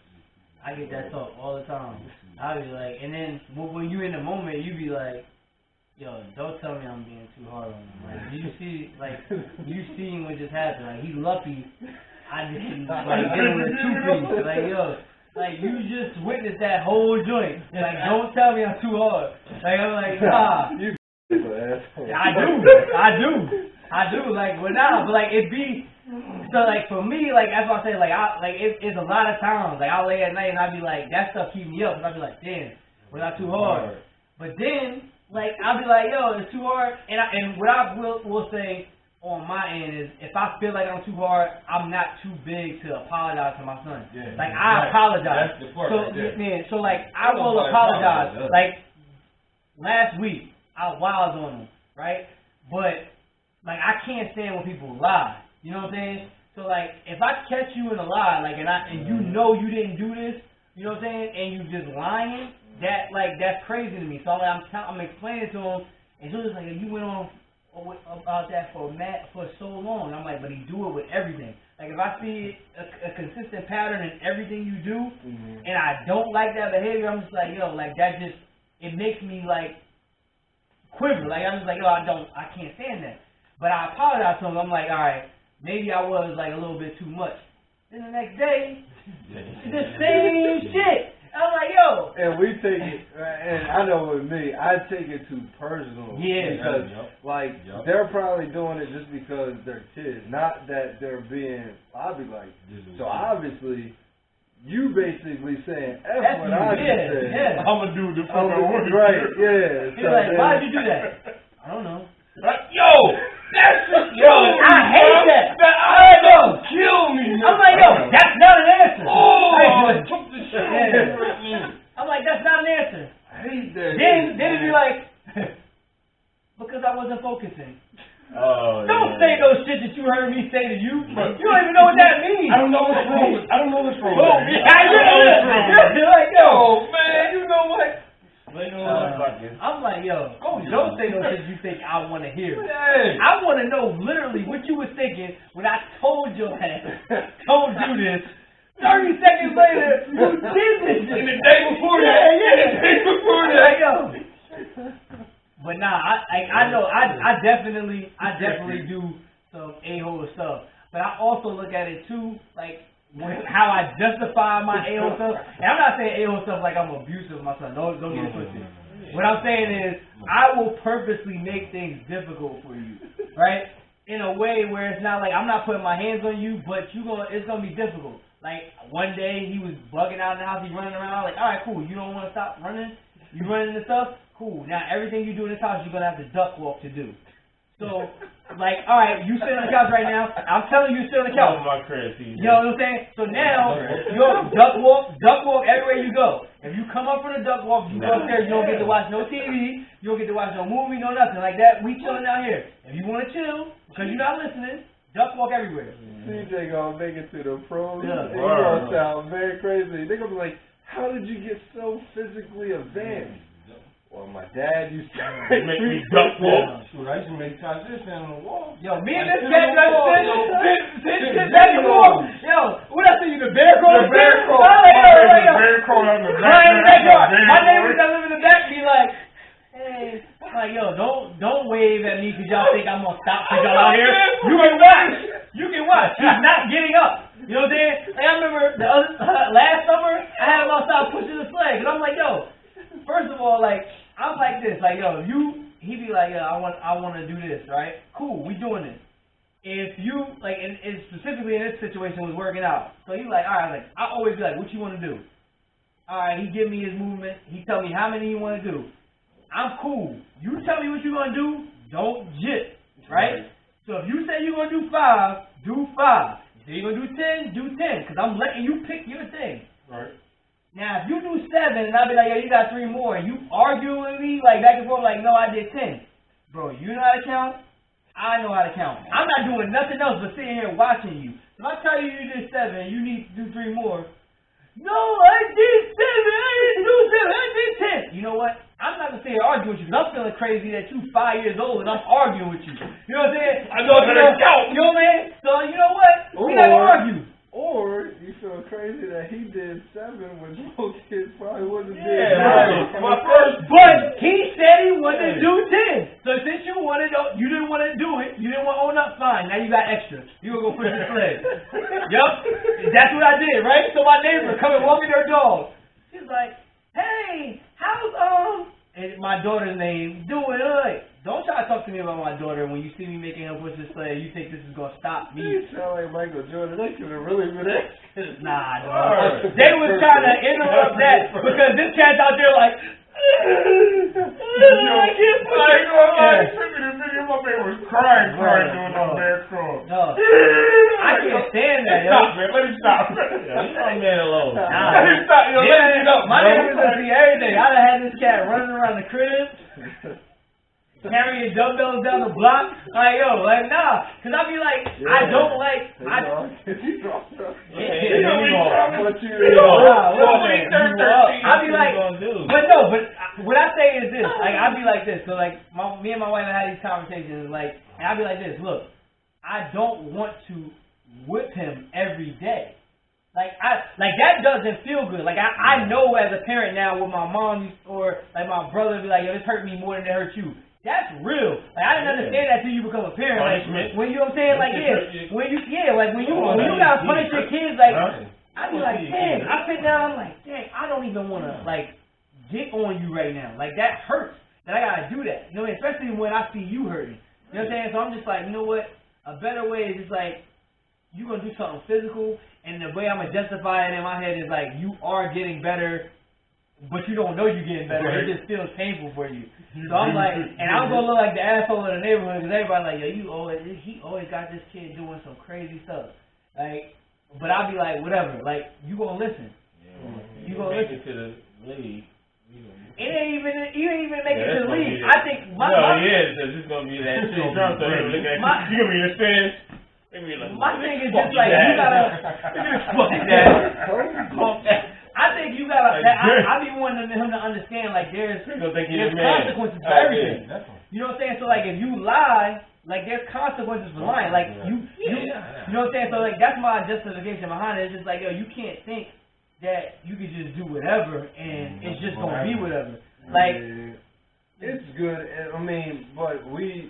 I get that talk all the time. I'll be like, and then when you in the moment, you be like, yo, don't tell me I'm being too hard on him. Like, you seen what just happened. Like, he lucky I didn't, like, get him with a 2-piece. Like, yo, like, you just witnessed that whole joint. Like, don't tell me I'm too hard. Like, I'm like, nah. I do. Like, but nah, but like, it be, so like, for me, like, that's what I say, like, it's a lot of times, like, I'll lay at night and I'll be like, that stuff keep me up, and I'll be like, damn, was I too hard? But then, like, I'll be like, yo, it's too hard, and what I will say on my end is, if I feel like I'm too hard, I'm not too big to apologize to my son. Yeah, like, I apologize. That's the part So, right there. man, so like, I will apologize. Like, last week, I was on him, right? But, like, I can't stand when people lie. You know what I'm saying? So, like, if I catch you in a lie, like, and you know you didn't do this, you know what I'm saying, and you just lying, that's crazy to me. So I'm explaining to him, and so it's like, you went on about that for so long. I'm like, but he do it with everything. Like, if I see a consistent pattern in everything you do, and I don't like that behavior, I'm just like, yo, like, that just, it makes me, like, quiver. Like, I'm just like, yo, I can't stand that. But I apologize to him. I'm like, all right, maybe I was, like, a little bit too much. Then the next day, it's the same shit. I'm like, yo. And we take it, and I know with me, I take it too personal. Yeah. Because, they're probably doing it just because they're kids. Not that they're being, I'll be like, so obviously, you basically saying, F what I just said. Yeah. I'm going to do the fuck I want to do. Right, yeah. He's like, why'd you do that? I don't know. Yo, that's just, yo, I hate that. That don't kill me, man. I'm like, yo, that's not an answer. Oh, I took the shit. I'm like, that's not an answer. I hate that. Then it'd be like, because I wasn't focusing. Oh, don't say those shit that you heard me say to you. You don't even know what that means. I don't know what's wrong with Oh, you're like, yo, man, you know what? I'm like, yo, don't say no shit you think I want to hear. I want to know literally what you was thinking when I told your ass, told you this. 30 seconds later, you did this shit. And the day before that. Like, yo. But nah, I know, I definitely do some a-hole stuff. But I also look at it too, like, how I justify my a-hole stuff. And I'm not saying a-hole stuff like I'm abusive with my son. Don't get it twisted. What I'm saying is, I will purposely make things difficult for you, right? In a way where it's not like I'm not putting my hands on you, but it's gonna be difficult. Like, one day he was bugging out in the house, he's running around. Like, all right, cool. You don't want to stop running? You running and stuff? Cool. Now everything you do in this house, you're gonna have to duck walk to do. So, like, all right, you sit on the couch right now. I'm telling you, sit on the couch. My crazy. You know what I'm saying? So now, you're duck walk everywhere you go. If you come up from the duck walk, you go upstairs, you don't get to watch no TV, you don't get to watch no movie, no nothing like that. We chilling out here. If you want to chill, because you're not listening, duck walk everywhere. CJ gonna make it to the pros. Yeah. They gonna sound very crazy. They gonna be like, how did you get so physically advanced? Well, my dad used to make me duck walk. Shoot, I used to make Ty stand on the wall. Yo, me and this cat sit back and forth. Yo, what I say, you the bear crawl? The bear crawl. Bear crawl on the backyard. My neighbors that live in the back be like, hey, I'm like, yo, don't wave at me because y'all think I'm gonna stop because y'all out here. You can watch. You can watch. He's not getting up. You know what I'm saying? Like, I remember the last summer, I had him outside pushing the sled, and I'm like, yo. First of all, like, I'm like this, like, yo, he be like, yo, I want to do this, right? Cool, we doing this. If you, like, and specifically in this situation was working out. So he like, all right, like, I always be like, what you want to do? All right, he give me his movement. He tell me how many you want to do. I'm cool. You tell me what you going to do, don't jit, right? So if you say you're going to do 5, do 5. You say you're going to do 10, do 10, because I'm letting you pick your thing. Right. Now, if you do 7, and I'll be like, yo, you got 3 more, and you arguing with me, like, back and forth, like, no, I did 10. Bro, you know how to count? I know how to count. I'm not doing nothing else but sitting here watching you. If I tell you you did 7, and you need to do 3 more, no, I did 7, I didn't do 7, I did 10. You know what? I'm not going to sit here arguing with you, because I'm feeling crazy that you 5 years old, and I'm arguing with you. You know what I'm saying? I know how to count. You know what I'm saying? So, you know what? We got to argue. Or you feel crazy that he did 7 when most kids probably wouldn't have Yeah, did right. My first, But he said he wanted to do 10. So since you didn't want to do it, you didn't want to own up, fine. Now you got extra. You gonna go push the sled. Yup. That's what I did, right? So my neighbor come and walking their dog. She's like, hey, how's and my daughter's name doing? Don't try to talk to me about my daughter when you see me making her push the sled. You think this is gonna stop me? You sound like Michael Jordan. They could have really been that. Nah, dog. They was trying to interrupt that because this cat's out there like, I can't push it. Like, send me the video. My man was crying doing that bad call. No, I can't stand that, yo. Stop, man. Let him stop. leave my man alone. Nah. Let him stop. Yo, let him get up. My bro. neighbor would see everything. I'd have had this cat running around the crib, carrying dumbbells down the block. Like, yo, like, nah. Cause I be like, I don't like, I don't. He dropped up. Yeah, What you I be like, but no, but what I say is this, like, I be like this, so like, me and my wife had these conversations, like, and I be like this, look, I don't want to whip him every day. Like, that doesn't feel good. Like, I know as a parent now what my mom used, or like my brother be like, yo, this hurt me more than it hurt you. That's real. Like, I didn't understand that till you become a parent. Like, when you know what I'm saying, like, when you gotta punish your kids, like, I be like, dang, I sit down, I'm like, dang, I don't even want to, like, get on you right now. Like, that hurts that I got to do that. You know what I mean? Especially when I see you hurting. You know what I'm saying? So I'm just like, you know what? A better way is just like, you going to do something physical, and the way I'm going to justify it in my head is like, you are getting better, but you don't know you're getting better. It just feels painful for you. So I'm like, and I'm going to look like the asshole in the neighborhood because everybody like, yo, he always got this kid doing some crazy stuff. Like, but I'll be like, whatever. Like, you gonna listen. Yeah, you gonna listen to the league. It ain't even make it to the league. I think my it's just gonna be that shit. Trump, so you're looking at you gonna be in the stands. My thing is just like you gotta. I think you gotta. I be wanting him to understand like there's consequences for everything. You know what I'm saying? So like if you lie, like there's consequences for lying. Like you know what I'm saying? So like that's my justification behind it. It's just like, yo, you can't think that you can just do whatever and it's just gonna be whatever. Like it's good. I mean, but we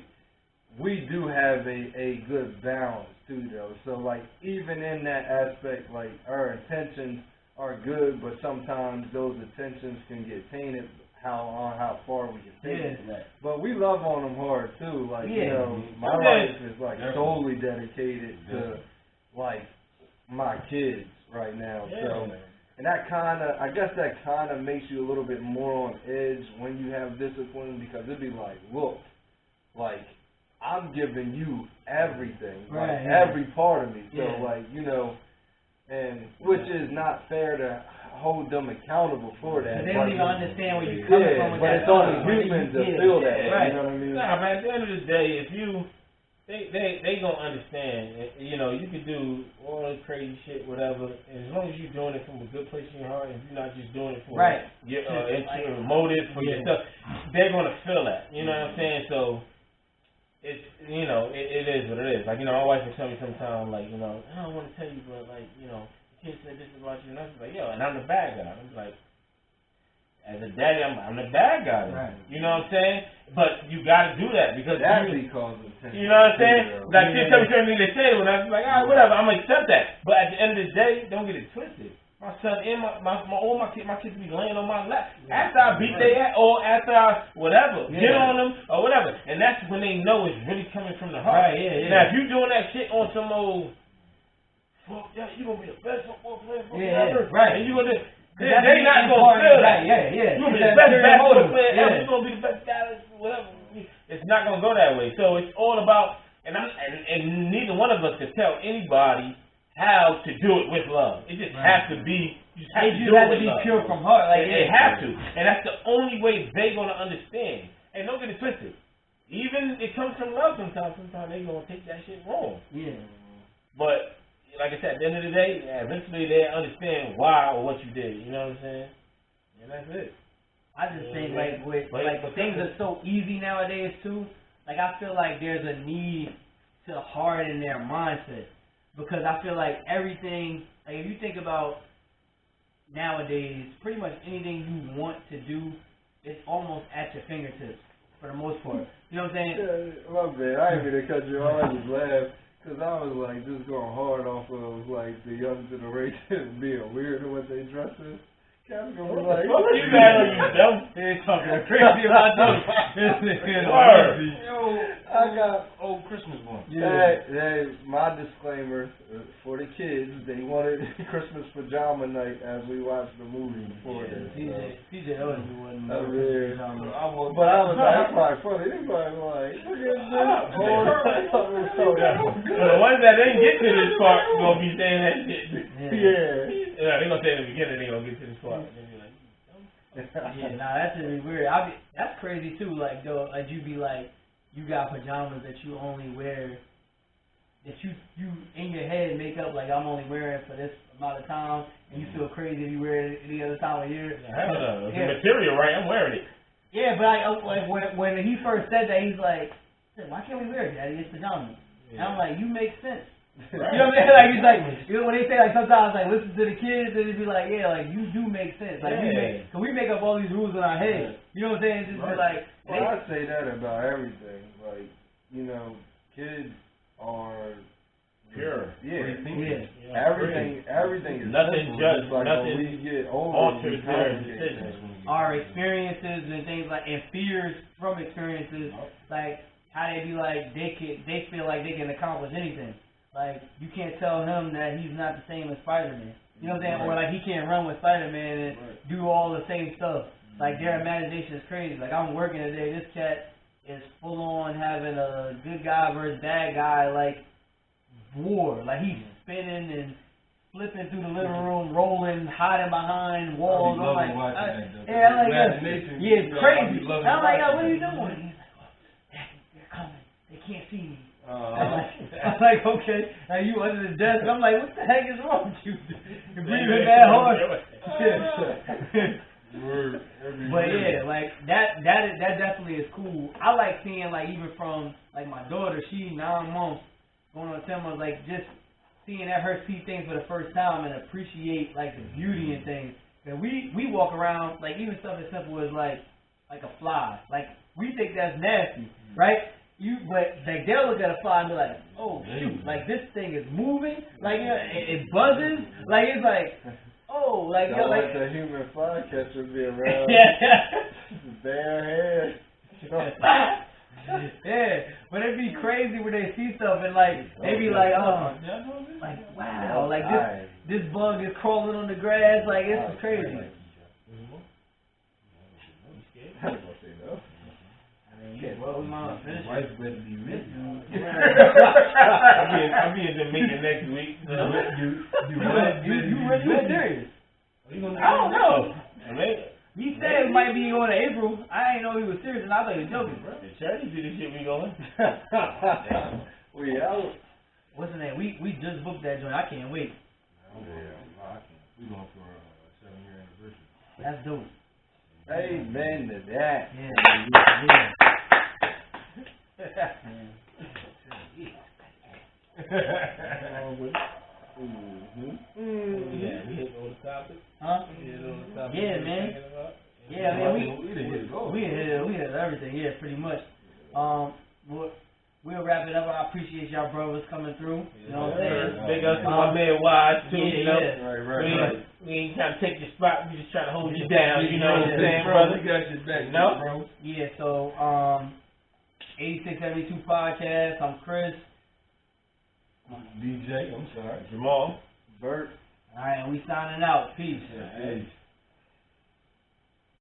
do have a good balance too, though. So like even in that aspect, like our intentions are good, but sometimes those intentions can get tainted on how far we can take it. But we love on them hard too. Like you know, my life is like solely dedicated to like my kids right now. So and that I guess that kind of makes you a little bit more on edge when you have discipline because it'd be like, look, like I'm giving you everything, like every part of me. So like you know. And which is not fair to hold them accountable for that. They don't even understand where you're coming from. But it's only human to feel that. Right. You know what I mean? Nah, but at the end of the day, if they gonna understand. You know, you can do all the crazy shit, whatever. And as long as you're doing it from a good place in your heart, and you're not just doing it for your motive for yourself, they're gonna feel that. You know what I'm saying? So. It's, you know, it is what it is. Like, you know, my wife will tell me sometimes, like, you know, I don't want to tell you, but, like, you know, the kid said this about you, and I was like, yo, and I'm the bad guy. I'm like, as a daddy, I'm the bad guy. Right. You know what I'm saying? But you got to do that because that causes attention. You know what I'm saying? Like, kids tell me certain things they say when I was like, all right, whatever, I'm going to accept that. But at the end of the day, don't get it twisted. My son and my kids be laying on my lap after I beat their ass or after I whatever get on them or whatever, and that's when they know it's really coming from the heart. Right, Now if you doing that shit on some old, fuck yeah, you gonna be the best football player ever, right? And you gonna they not gonna feel that. You gonna be the best basketball player ever. You gonna be the best guy, whatever. It's not gonna go that way. So it's all about and neither one of us can tell anybody how to do it with love. It just has to be. You just have to be pure from heart. Like they have to, and that's the only way they're gonna understand. And don't get it twisted. Even it comes from love sometimes. Sometimes they gonna take that shit wrong. Yeah. But like I said, at the end of the day, eventually they understand why or what you did. You know what I'm saying? And that's it. I just think like things are so easy nowadays too. Like I feel like there's a need to harden their mindset. because I feel like everything, like if you think about nowadays, pretty much anything you want to do, it's almost at your fingertips for the most part. You know what I'm saying? Yeah, my bad. I didn't mean to cut you off. I just laughed because I was like just going hard off of like the young generation being weird in what they dress in. Captain was like, what you mad on you, dumb? They're talking crazy about those. Yo, I got old Christmas one. Hey, my disclaimer for the kids, they wanted Christmas pajama night as we watched the movie before this. TJ Oden wasn't. But I was like, that's probably funny. They probably like, look at this. The ones that didn't get to this part gonna be saying that shit. Yeah. They gonna say in the beginning they gonna get to this part. Yeah, nah, that's really weird. That's crazy too. Like, though, like you be like, you got pajamas that you only wear, that you in your head make up like I'm only wearing for this amount of time, and you feel crazy if you wear it any other time of year. Hell no, the material right, I'm wearing it. Yeah, but like when he first said that, he's like, why can't we wear it, Daddy? It's pajamas. And I'm like, you make sense. You know what I mean? Like, he's like, you know, when they say like sometimes like listen to the kids, and it'd be like, yeah, like you do make sense. Like we make up all these rules in our head. You know what I'm saying? Just be like, well, I say that about everything. Like, you know, kids are pure. Everything is nothing just like nothing. When we get older, Alters their decisions. Our experiences and things like, and fears from experiences, like how they be like they feel like they can accomplish anything. Like, you can't tell him that he's not the same as Spider-Man. You know what I'm saying? Or like he can't run with Spider-Man and do all the same stuff. Like, their imagination is crazy. Like, I'm working today, this cat is full on having a good guy versus bad guy, like, war. Like, he's spinning and flipping through the living room, rolling, hiding behind walls. I'm like, it's crazy. I'm like, what are you doing? He's like, Daddy, they're coming. They can't see me. I'm like, okay, are you under the desk? I'm like, what the heck is wrong with you? You're breathing that hard. But yeah, like that definitely is cool. I like seeing, like, even from like my daughter, she 9 months, going on 10 months, like just seeing her see things for the first time and appreciate like the beauty in things. And we walk around like even stuff as simple as like a fly. Like, we think that's nasty, right? But like they'll look at a fly and be like, oh shoot, like this thing is moving, like, you know, it buzzes, like it's like, oh, like, don't like the human fly catcher be around. Bare head. Yeah, but it'd be crazy when they see stuff and like they be like, oh, like wow, like this bug is crawling on the grass, like it's crazy. Well, my wife better be missing. I'll be in the meeting next week. You really serious? I don't know. He said it might be going to April. I didn't know he was serious, and I thought he was joking, bro. The charity do this shit we going. We out. What's the name? We just booked that joint. I can't wait. I can't. We going for a 7-year anniversary. That's dope. Amen to that. Yeah. Yeah, we hit on the topic. Huh? Yeah, man. Yeah, man. We didn't hit it all. We hit everything. Yeah, pretty much. We'll wrap it up. I appreciate y'all brothers coming through. You know what I'm saying? Big up to my man Wise too. Yeah, you know, Right. we ain't trying to take your spot. We just trying to hold you down. You know what I'm saying, brother? We got your back, No? bro. Yeah. So 8672 podcast. I'm Chris. DJ, I'm sorry. Jamal. Bert. All right, and we signing out. Peace. Hey.